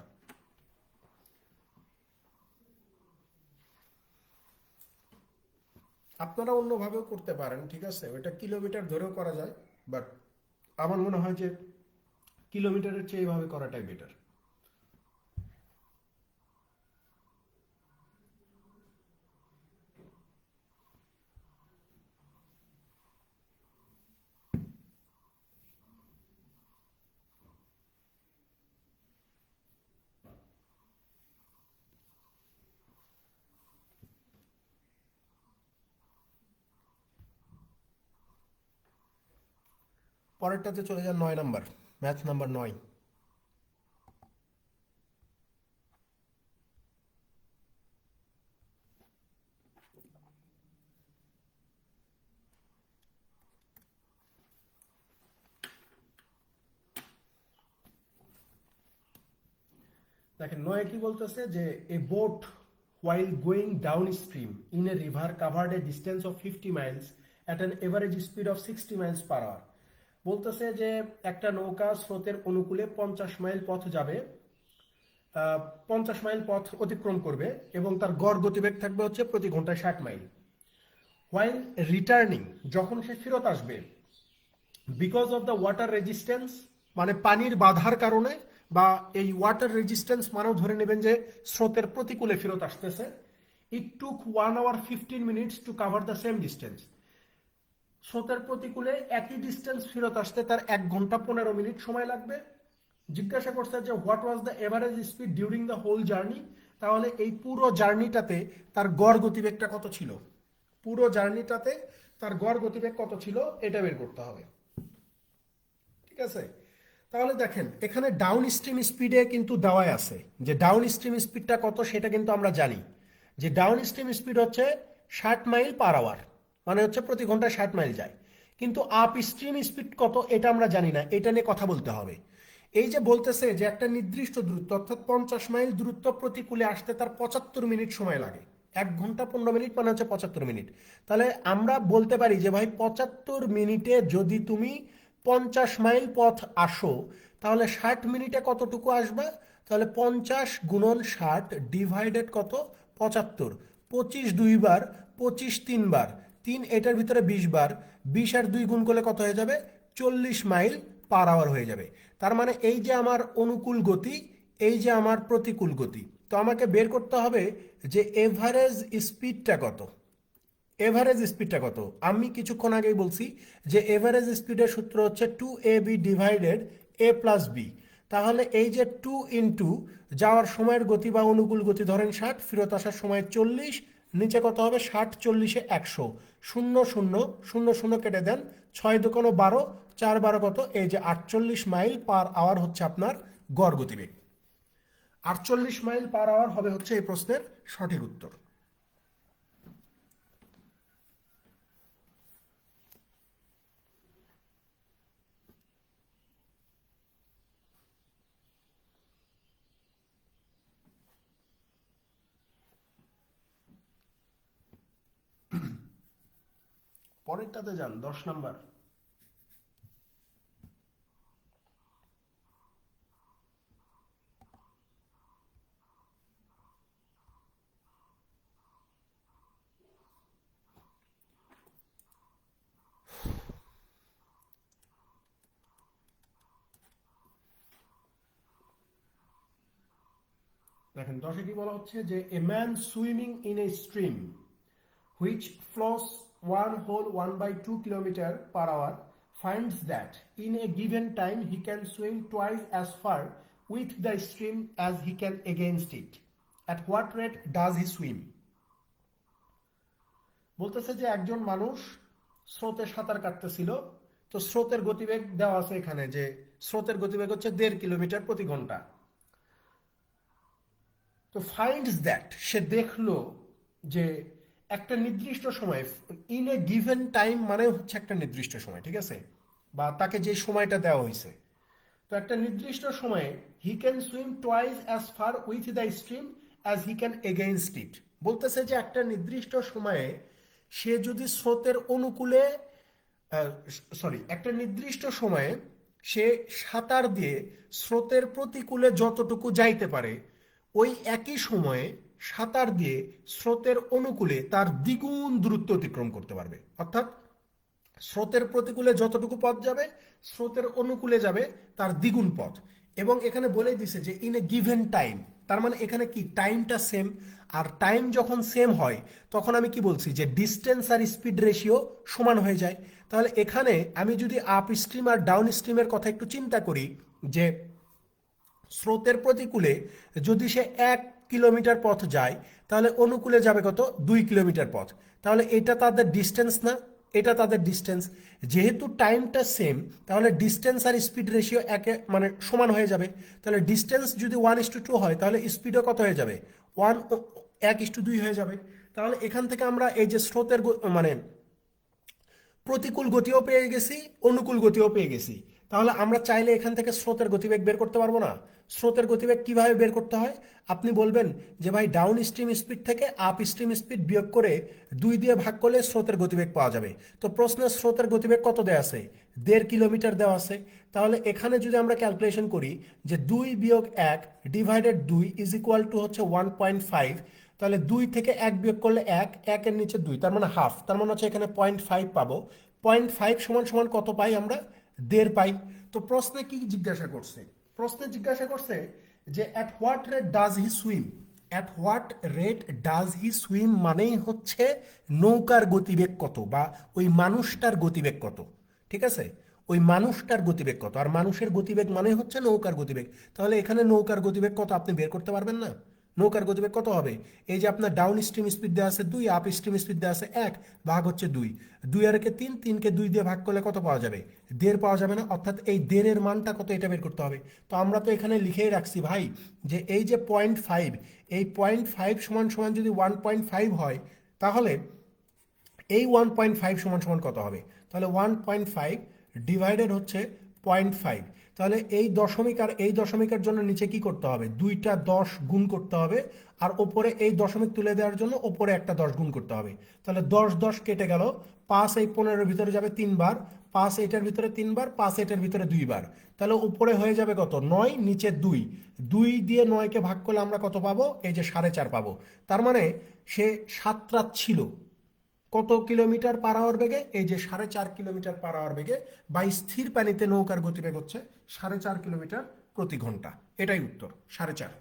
A: আপনারা অন্যভাবেও করতে পারেন, ঠিক আছে, ওইটা কিলোমিটার ধরেও করা যায়, বাট আমার মনে হয় যে কিলোমিটারের চেয়ে এইভাবে করাটাই বেটার। পরেরটাতে চলে যান 9 নাম্বার, ম্যাথ নাম্বার 9। দেখেন 9 কি বলতেছে যে a boat while going downstream in a river covered a distance of 50 miles at an average speed of 60 miles per hour. বলতেছে যে একটা নৌকা স্রোতের অনুকূলে 50 মাইল পথ যাবে, 50 মাইল পথ অতিক্রম করবে এবং তার গড় গতিবেগ থাকবে হচ্ছে প্রতি ঘন্টায় 60 মাইল। while returning, যখন সে ফেরত আসবে, because of the water resistance, মানে পানির বাধার কারণে, বা এই ওয়াটার রেজিস্ট্যান্স মানেও ধরে নেবেন যে স্রোতের প্রতিকূলে ফেরত আসতেছে, it took 1 hour 15 minutes to cover the same distance. স্রোতের প্রতিকূলে একই ডিস্টেন্স ফেরত আসতে তার 1 ঘন্টা 15 মিনিট সময় লাগবে। জিজ্ঞাসা করছে যে what was the average speed during the whole journey, তাহলে এই পুরো জার্নিটাতে তার গড় গতিবেগটা কত ছিল, পুরো জার্নিটাতে তার গড় গতিবেগ কত ছিল এটা বের করতে হবে। ঠিক আছে, তাহলে দেখেন এখানে ডাউন স্ট্রিম স্পিডে কিন্তু দেওয়াই আছে যে ডাউন স্ট্রিম স্পিডটা কত, সেটা কিন্তু আমরা জানি যে ডাউন স্ট্রিম স্পিড হচ্ছে 60 মাইল পার আওয়ার, মানে হচ্ছে প্রতি ঘন্টায় 60 মাইল যায়। কিন্তু আপ স্ট্রিম স্পিড কত এটা আমরা জানি না, এটা নিয়ে কথা বলতে হবে। এই যে বলতেছে যে একটা নির্দিষ্ট দূরত্ব অর্থাৎ 50 মাইল দূরত্ব প্রতিকূলে আসতে তার 75 মিনিট সময় লাগে, 1 ঘন্টা 15 মিনিট মানে হচ্ছে 75 মিনিট। তাহলে আমরা বলতে পারি যে ভাই 75 মিনিটে যদি তুমি 50 মাইল পথ আসো তাহলে 60 মিনিটে কতটুকু আসবে, তাহলে 50 গুণন 60 ডিভাইডেড কত 75, 25 দুইবার, 25 তিনবার, 3 এটার ভিতরে 20 বার, 20 আর 2 গুণ করলে কত হয়ে যাবে 40 মাইল পার আওয়ার হয়ে যাবে। তার মানে এই যে আমার অনুকূল গতি, এই যে আমার প্রতিকূল গতি, তো আমাকে বের করতে হবে যে এভারেজ স্পিডটা কত। এভারেজ স্পিডটা কত আমি কিছুক্ষণ আগেই বলছি যে এভারেজ স্পিডের সূত্র হচ্ছে 2ab divided a plus b। তাহলে এই যে 2 ইন্টু যাওয়ার সময়ের গতি বা অনুকূল গতি ধরেন 60, ফেরত আসার সময় 40, নিচে কত হবে 60 40 100, 0 0 0 0 কেটে দেন, 6 2 12, 4 12 কত, এই যে 48 মাইল পার আওয়ার হচ্ছে আপনার গড় গতিবেগ। 48 মাইল পার আওয়ার হবে হচ্ছে এই প্রশ্নের সঠিক উত্তর। পরেরটাতে যান, 10 নাম্বার। দেখেন 10-এ কি বলা হচ্ছে যে a man swimming in a stream which flows 1/2 kilometer per hour finds that in a given time he can swim twice as far with the stream as he can against it. At what rate does he swim? বলতেছে যে একজন মানুষ স্রোতে সাঁতার কাটতেছিল, তো স্রোতের গতিবেগ দেওয়া আছে এখানে যে স্রোতের গতিবেগ হচ্ছে 1.5 কিলোমিটার প্রতি ঘন্টা। তো ফাইন্ডস দ্যাট, সে দেখলো যে একটা নির্দিষ্ট সময়, ইন এ গিভেন টাইম মানে হচ্ছে একটা নির্দিষ্ট সময়, ঠিক আছে, বা তাকে যে সময়টা দেওয়া হয়েছে, তো একটা নির্দিষ্ট সময়ে he can swim twice as far with the stream as he can against ইট। বলতেছে যে একটা নির্দিষ্ট সময়ে সে যদি স্রোতের অনুকূলে একটা নির্দিষ্ট সময়ে সে সাঁতার দিয়ে স্রোতের প্রতিকূলে যতটুকু যাইতে পারে, ওই একই সময়ে সাঁতার দিয়ে স্রোতের অনুকূলে তার দ্বিগুণ দূরত্ব অতিক্রম করতে পারবে। অর্থাৎ স্রোতের প্রতিকূলে যতটুকু পথ যাবে স্রোতের অনুকূলে যাবে তার দ্বিগুণ পথ। এবং এখানে বলে দিছে যে ইন এ গিভেন টাইম, তার মানে এখানে কি টাইমটা সেম, আর টাইম যখন সেম হয় তখন আমি কি বলছি যে ডিস্টেন্স আর স্পিড রেশিও সমান হয়ে যায়। তাহলে এখানে আমি যদি আপ স্ট্রিম আর ডাউন স্ট্রিমের কথা একটু চিন্তা করি, যে স্রোতের প্রতিকূলে যদি সে 1 কিলোমিটার পথ যায় তাহলে অনুকূলে যাবে কত 2 কিলোমিটার পথ, তাহলে এটা তাদের ডিস্টেন্স না, এটা তাদের ডিস্টেন্স। যেহেতু টাইমটা সেম তাহলে ডিস্টেন্স আর স্পিড রেশিও একে মানে সমান হয়ে যাবে। তাহলে ডিস্টেন্স যদি 1:2 হয় তাহলে স্পিডও কত হয়ে যাবে 1:2 হয়ে যাবে। তাহলে এখান থেকে আমরা এই যে স্রোতের মানে প্রতিকূল গতিও পেয়ে গেছি, অনুকূল গতিও পেয়ে গেছি। তাহলে আমরা চাইলে এখান থেকে স্রোতের গতিবেগ বের করতে পারবো না? স্রোতের গতিবেগ কিভাবে বের করতে হয়? আপনি বলবেন যে ভাই ডাউন স্ট্রিম স্পিড থেকে আপ স্ট্রিম স্পিড বিয়োগ করে 2 দিয়ে ভাগ করলে স্রোতের গতিবেগ পাওয়া যাবে। তো প্রশ্নের স্রোতের গতিবেগ কত দেওয়া আছে? 1.5 কিলোমিটার দেওয়া আছে। তাহলে এখানে যদি আমরা ক্যালকুলেশন করি যে 2 বিয়োগ 1 ডিভাইডেড 2 ইজ ইকুয়াল টু হচ্ছে 1.5, তাহলে 2 থেকে 1 বিয়োগ করলে 1, 1-এর নিচে 2, তার মানে হাফ, তার মানে হচ্ছে এখানে 0.5 পাবো। 0.5 সমান সমান কত পাই আমরা? 1.5 পাই। তো প্রশ্নে কি জিজ্ঞাসা করছে? প্রশ্নে জিজ্ঞাসা করছে যে at what rate does he swim. At what rate does he swim মানেই হচ্ছে নৌকার গতিবেগ কত, বা ওই মানুষটার গতিবেগ কত। ঠিক আছে, ওই মানুষটার গতিবেগ কত, আর মানুষের গতিবেগ মানে হচ্ছে নৌকার গতিবেগ। তাহলে এখানে নৌকার গতিবেগ কত আপনি বের করতে পারবেন না? নৌকার গতিবেগ কত হবে? এই যে আপনার ডাউন স্ট্রিম স্পিড দেওয়া আছে 2, আপ স্ট্রিম স্পিড দেওয়া আছে 1, ভাগ হচ্ছে 2, 2 আর 3, 3কে 2 দিয়ে ভাগ করলে কত পাওয়া যাবে? 1.5 পাওয়া যাবে না? অর্থাৎ এই 1.5-এর মানটা কত এটা বের করতে হবে। তো আমরা তো এখানে লিখেই রাখছি ভাই যে এই যে 0.5, এই 0.5 সমান সমান যদি 1.5 হয়, তাহলে এই 1.5 সমান সমান কত হবে? তাহলে 1.5 ডিভাইডেড হচ্ছে 0.5। তাহলে এই দশমিক আর এই দশমিকের জন্য নিচে কি করতে হবে? 2টা 10 গুণ করতে হবে, আর ওপরে এই দশমিক তুলে দেওয়ার জন্য ওপরে একটা 10 গুণ করতে হবে। তাহলে 10 10 কেটে গেল, 5 এই 15-এর ভিতরে যাবে 3 বার, 5 এটার ভিতরে 3 বার, 5 এটার ভিতরে 2 বার। তাহলে উপরে হয়ে যাবে কত? 9, নিচে 2, 2 দিয়ে 9কে ভাগ করলে আমরা কত পাবো? এই যে 4.5 পাবো। তার মানে সে 7 রাত ছিল কত কিলোমিটার পার আওয়ার বেগে? এই যে 4.5 কিলোমিটার পার আওয়ার বেগে, বা স্থির পানিতে নৌকার গতিবেগ হচ্ছে 4.5 কিলোমিটার প্রতি ঘন্টা। এটাই উত্তর, 4.5।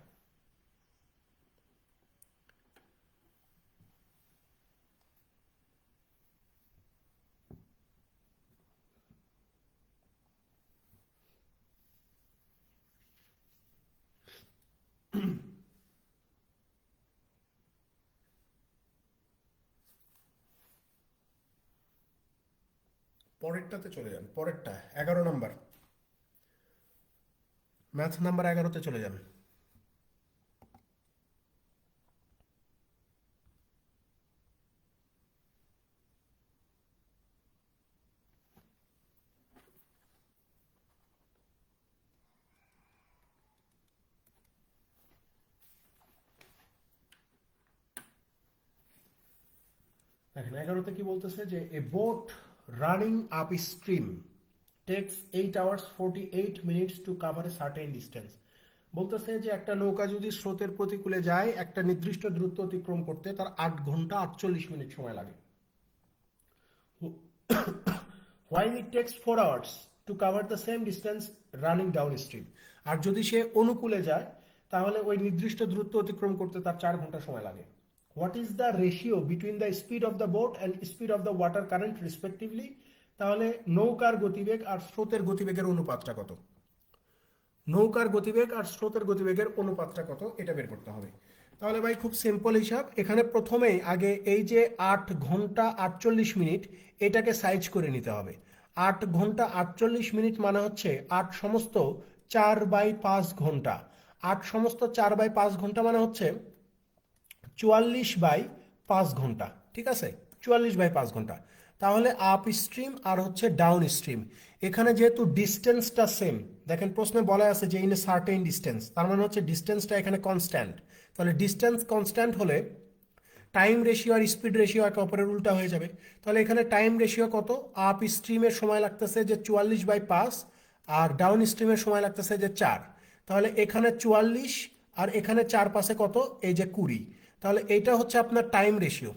A: পরেরটাতে চলে যান, পরেরটা 11 নাম্বার, ম্যাথ নাম্বার 11-তে চলে যান। দেখেন 11-তে কি বলতেছে যে a boat running upstream takes 8 hours 48 minutes to cover a certain distance. বলতেছে যে একটা নৌকা যদি স্রোতের প্রতিকূলে যায় একটা নির্দিষ্ট দূরত্ব অতিক্রম করতে তার 8 ঘন্টা 48 মিনিট সময় লাগে। while it takes 4 hours to cover the same distance running downstream। আর যদি সে অনুকূলে যায় তাহলে ওই নির্দিষ্ট দূরত্ব অতিক্রম করতে তার 4 ঘন্টা সময় লাগে। What is the ratio between the speed of the boat and speed of the water current respectively. তাহলে নৌকার গতিবেগ আর স্রোতের গতিবেগের অনুপাতটা কত? নৌকার গতিবেগ আর স্রোতের গতিবেগের অনুপাতটা কত এটা বের করতে হবে। তাহলে ভাই খুব সিম্পল হিসাব, এখানে প্রথমেই আগে এই যে 8 ঘন্টা 48 মিনিট এটাকে সাইজ করে নিতে হবে। 8 ঘন্টা 48 মিনিট মানে হচ্ছে 8 সমস্ত 4/5 ঘন্টা। 8 সমস্ত 4/5 ঘন্টা মানে হচ্ছে 44/5 ঘন্টা। ঠিক আছে, 44/5 ঘন্টা। তাহলে আপ স্ট্রিম আর হচ্ছে ডাউন স্ট্রিম, এখানে যেহেতু ডিস্টেন্সটা সেম, দেখেন প্রশ্নে বলা আছে যে ইন এ সার্টেন ডিস্টেন্স, তার মানে হচ্ছে ডিস্টেন্সটা এখানে কনস্ট্যান্ট। তাহলে ডিস্টেন্স কনস্ট্যান্ট হলে টাইম রেশিও আর স্পিড রেশিও একে অপরের উল্টা হয়ে যাবে। তাহলে এখানে টাইম রেশিও কত? আপ স্ট্রিমের সময় লাগতেছে যে 44/5, আর ডাউন স্ট্রিমের সময় লাগতেছে যে 4। তাহলে এখানে 44 আর এখানে 4 কত? এই যে 20। তাহলে এইটা হচ্ছে আপনার টাইম রেশিও,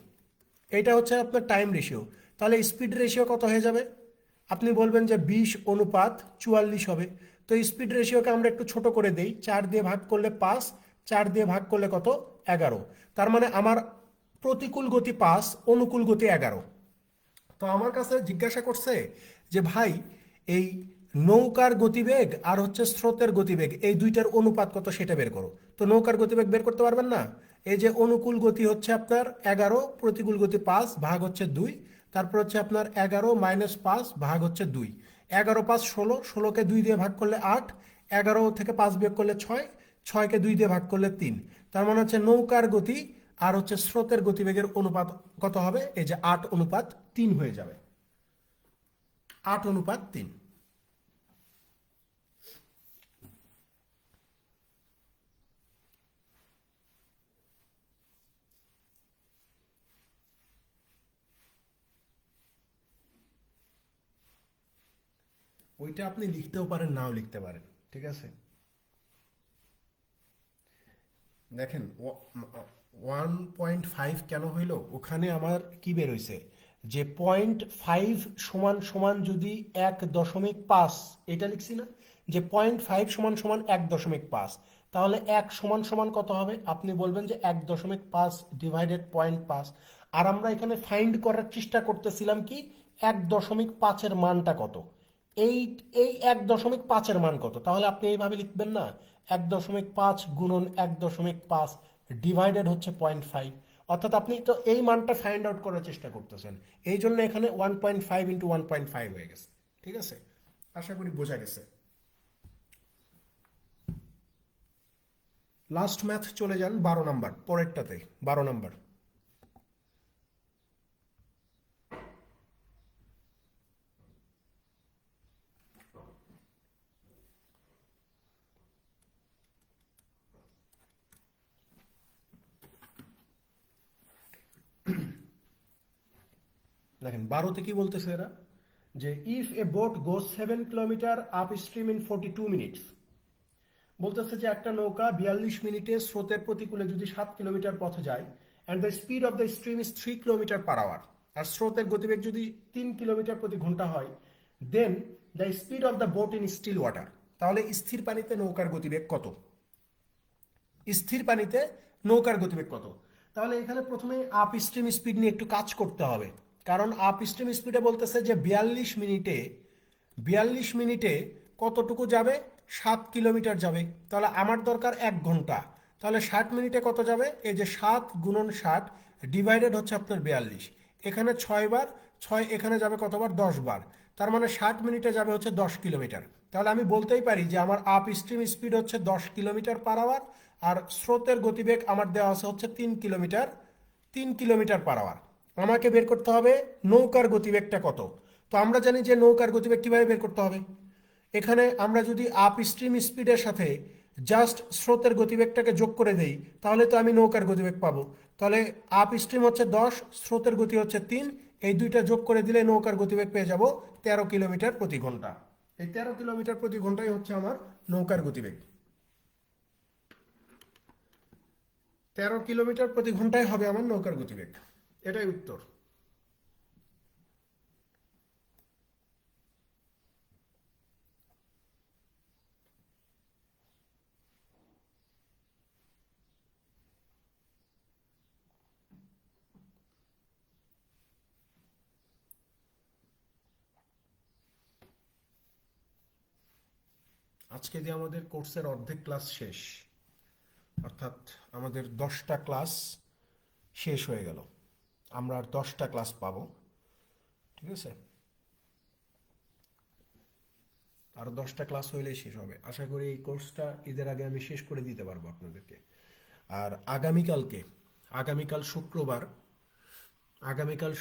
A: এইটা হচ্ছে আপনার টাইম রেশিও। তাহলে স্পিড রেশিও কত হয়ে যাবে? আপনি বলবেন যে 20:44 হবে। তো স্পিড রেশিওকে আমরা একটু ছোট করে দেই, 4 দিয়ে ভাগ করলে 5, 4 দিয়ে ভাগ করলে কত? 11। তার মানে আমার প্রতিকূল গতি 5, অনুকূল গতি 11। তো আমার কাছে জিজ্ঞাসা করছে যে ভাই এই নৌকার গতিবেগ আর হচ্ছে স্রোতের গতিবেগ এই দুইটার অনুপাত কত সেটা বের করো। তো নৌকার গতিবেগ বের করতে পারবেন না? এই যে অনুকূল গতি হচ্ছে আপনার 11, প্রতিকূল গতি 5 ভাগ হচ্ছে 2, তারপর হচ্ছে আপনার 11 - 5 ভাগ হচ্ছে 2। 11 5 16, 16কে 2 দিয়ে ভাগ করলে 8, 11 থেকে 5 বিয়োগ করলে 6, 6কে 2 দিয়ে ভাগ করলে 3। তার মানে হচ্ছে নৌকার গতি আর হচ্ছে স্রোতের গতিবেগের অনুপাত কত হবে? এই যে 8:3 হয়ে যাবে, 8:3। ওইটা আপনি লিখতেও পারেন, নাও লিখতে পারেন, ঠিক আছে। দেখেন 1.5 কেন হইল, ওখানে আমার কি বের হইছে যে 0.5 সমান সমান যদি 1.5, এটা লিখছি না, যে 0.5 সমান সমান 1.5, তাহলে 1 সমান সমান কত হবে, আপনি বলবেন যে 1.5 ডিভাইডেড 0.5। আর আমরা এখানে ফাইন্ড করার চেষ্টা করতেছিলাম কি 1.5 এর মানটা কত, এই এই 1.5 এর মান কত, তাহলে আপনি এইভাবে লিখবেন না, 1.5 গুণন 1.5 ডিভাইডেড হচ্ছে 0.5, অর্থাৎ আপনি তো এই মানটা ফাইন্ড আউট করার চেষ্টা করতেছেন, এই জন্য এখানে 1.5 ইন্টু 1.5 হয়ে গেছে, ঠিক আছে। আশা করি বোঝা গেছে। লাস্ট ম্যাথ চলে যান 12 নাম্বার, পরেরটাতে 12 নাম্বার। দেখেন 12তে কি বলতেছে এরা, যে if A boat goes 7 kilometre up stream in 42 minutes, বলতেছে যে একটা নৌকা 42 মিনিটে স্রোতের প্রতিকূলে যদি 7 কিলোমিটার পথে যায়, and the speed of the stream is 3 kilometre per hour, আর স্রোতের গতিবেগ যদি 3 কিলোমিটার প্রতি ঘন্টা হয়, then the speed of the boat in still water, তাহলে স্থির পানিতে নৌকার গতিবেগ কত, স্থির পানিতে নৌকার গতিবেগ কত। তাহলে এখানে প্রথমে আপ স্ট্রিম স্পিড নিয়ে একটু কাজ করতে হবে, কারণ আপ স্ট্রিম স্পিডে বলতেছে যে 42 মিনিটে কতটুকু যাবে, 7 কিলোমিটার যাবে, তাহলে আমার দরকার 1 ঘন্টা, তাহলে 60 মিনিটে কত যাবে, এই যে 7 গুণন 60 ডিভাইডেড হচ্ছে আপনার 42, এখানে 6 বার, 6 এখানে যাবে কতবার, 10 বার, তার মানে 60 মিনিটে যাবে হচ্ছে 10 কিলোমিটার। তাহলে আমি বলতেই পারি যে আমার আপ স্ট্রিম স্পিড হচ্ছে 10 কিলোমিটার পার আওয়ার, আর স্রোতের গতিবেগ আমার দেওয়া আছে হচ্ছে 3 কিলোমিটার, 3 কিলোমিটার পার আওয়ার। আমাকে বের করতে হবে নৌকার গতিবেগটা কত। তো আমরা জানি যে নৌকার গতিবেগ কিভাবে বের করতে হবে, এখানে আমরা যদি আপ স্ট্রিম স্পিডের সাথে জাস্ট স্রোতের গতিবেগটাকে যোগ করে দেই, তাহলে তো আমি নৌকার গতিবেগ পাবো। তাহলে আপ স্ট্রিম হচ্ছে 10, স্রোতের গতি হচ্ছে 3, এই দুইটা যোগ করে দিলে নৌকার গতিবেগ পেয়ে যাব 13 কিলোমিটার প্রতি ঘন্টা। এই 13 কিলোমিটার প্রতি ঘন্টাই হচ্ছে আমার নৌকার গতিবেগ। 13 কিলোমিটার প্রতি ঘন্টায় হবে আমার নৌকার গতিবেগ, এটাই উত্তর। আজকে যে আমাদের কোর্সের অর্ধেক ক্লাস শেষ, অর্থাৎ আমাদের 10টা ক্লাস শেষ হয়ে গেল, আমরা আর 10টা ক্লাস পাবো, ঠিক আছে। আর 10টা ক্লাস হইলেই শেষ হবে, আশা করি এই কোর্সটা ঈদের আগে আমি শেষ করে দিতে পারবো আপনাদেরকে। আর আগামীকাল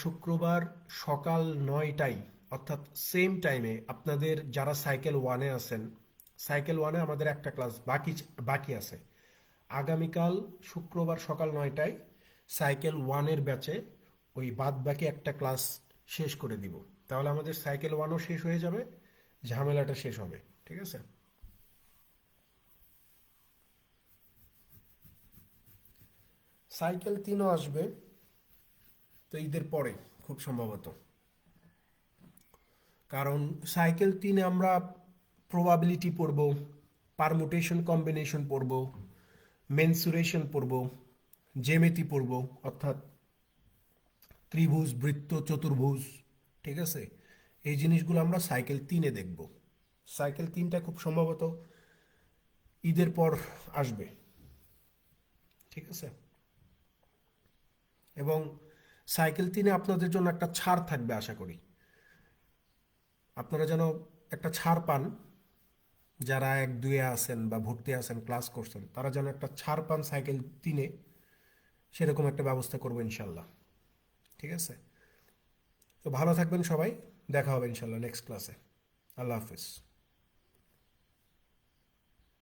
A: শুক্রবার, সকাল 9টায়, অর্থাৎ সেম টাইমে আপনাদের যারা সাইকেল ওয়ানে আছেন, সাইকেল ওয়ানে আমাদের একটা ক্লাস বাকি বাকি আছে। আগামীকাল শুক্রবার সকাল 9টায় সাইকেল ওয়ানের ব্যাচে ওই বাদ বাকি একটা ক্লাস শেষ করে দিব, তাহলে আমাদের সাইকেল ওয়ানও শেষ হয়ে যাবে, ঝামেলাটা শেষ হবে, ঠিক আছে। সাইকেল 3ও আসবে তো ঈদের পরে খুব সম্ভবত, কারণ সাইকেল 3-এ আমরা প্রবাবিলিটি পড়ব, পারমুটেশন কম্বিনেশন পড়ব, মেনসুরেশন পড়ব, জ্যামিতি পড়ব, অর্থাৎ ত্রিভুজ, বৃত্ত, চতুর্ভুজ, ঠিক আছে। এই জিনিসগুলো আমরা সাইকেল 3-এ দেখব। সাইকেল 3টা খুব সম্ভবত ঈদের পর আসবে, ঠিক আছে। এবং সাইকেল 3-এ আপনাদের জন্য একটা ছাড় থাকবে, আশা করি আপনারা যেন একটা ছাড় পান, যারা 1-2-এ আছেন বা ভর্তি আছেন, ক্লাস করছেন, তারা যেন একটা ছাড় পান সাইকেল 3-এ, সেরকম একটা ব্যবস্থা করবো ইনশাল্লাহ, ঠিক আছে। তো ভালো থাকবেন সবাই, দেখা হবে ইনশাল্লাহ নেক্সট ক্লাসে। আল্লাহ হাফিজ।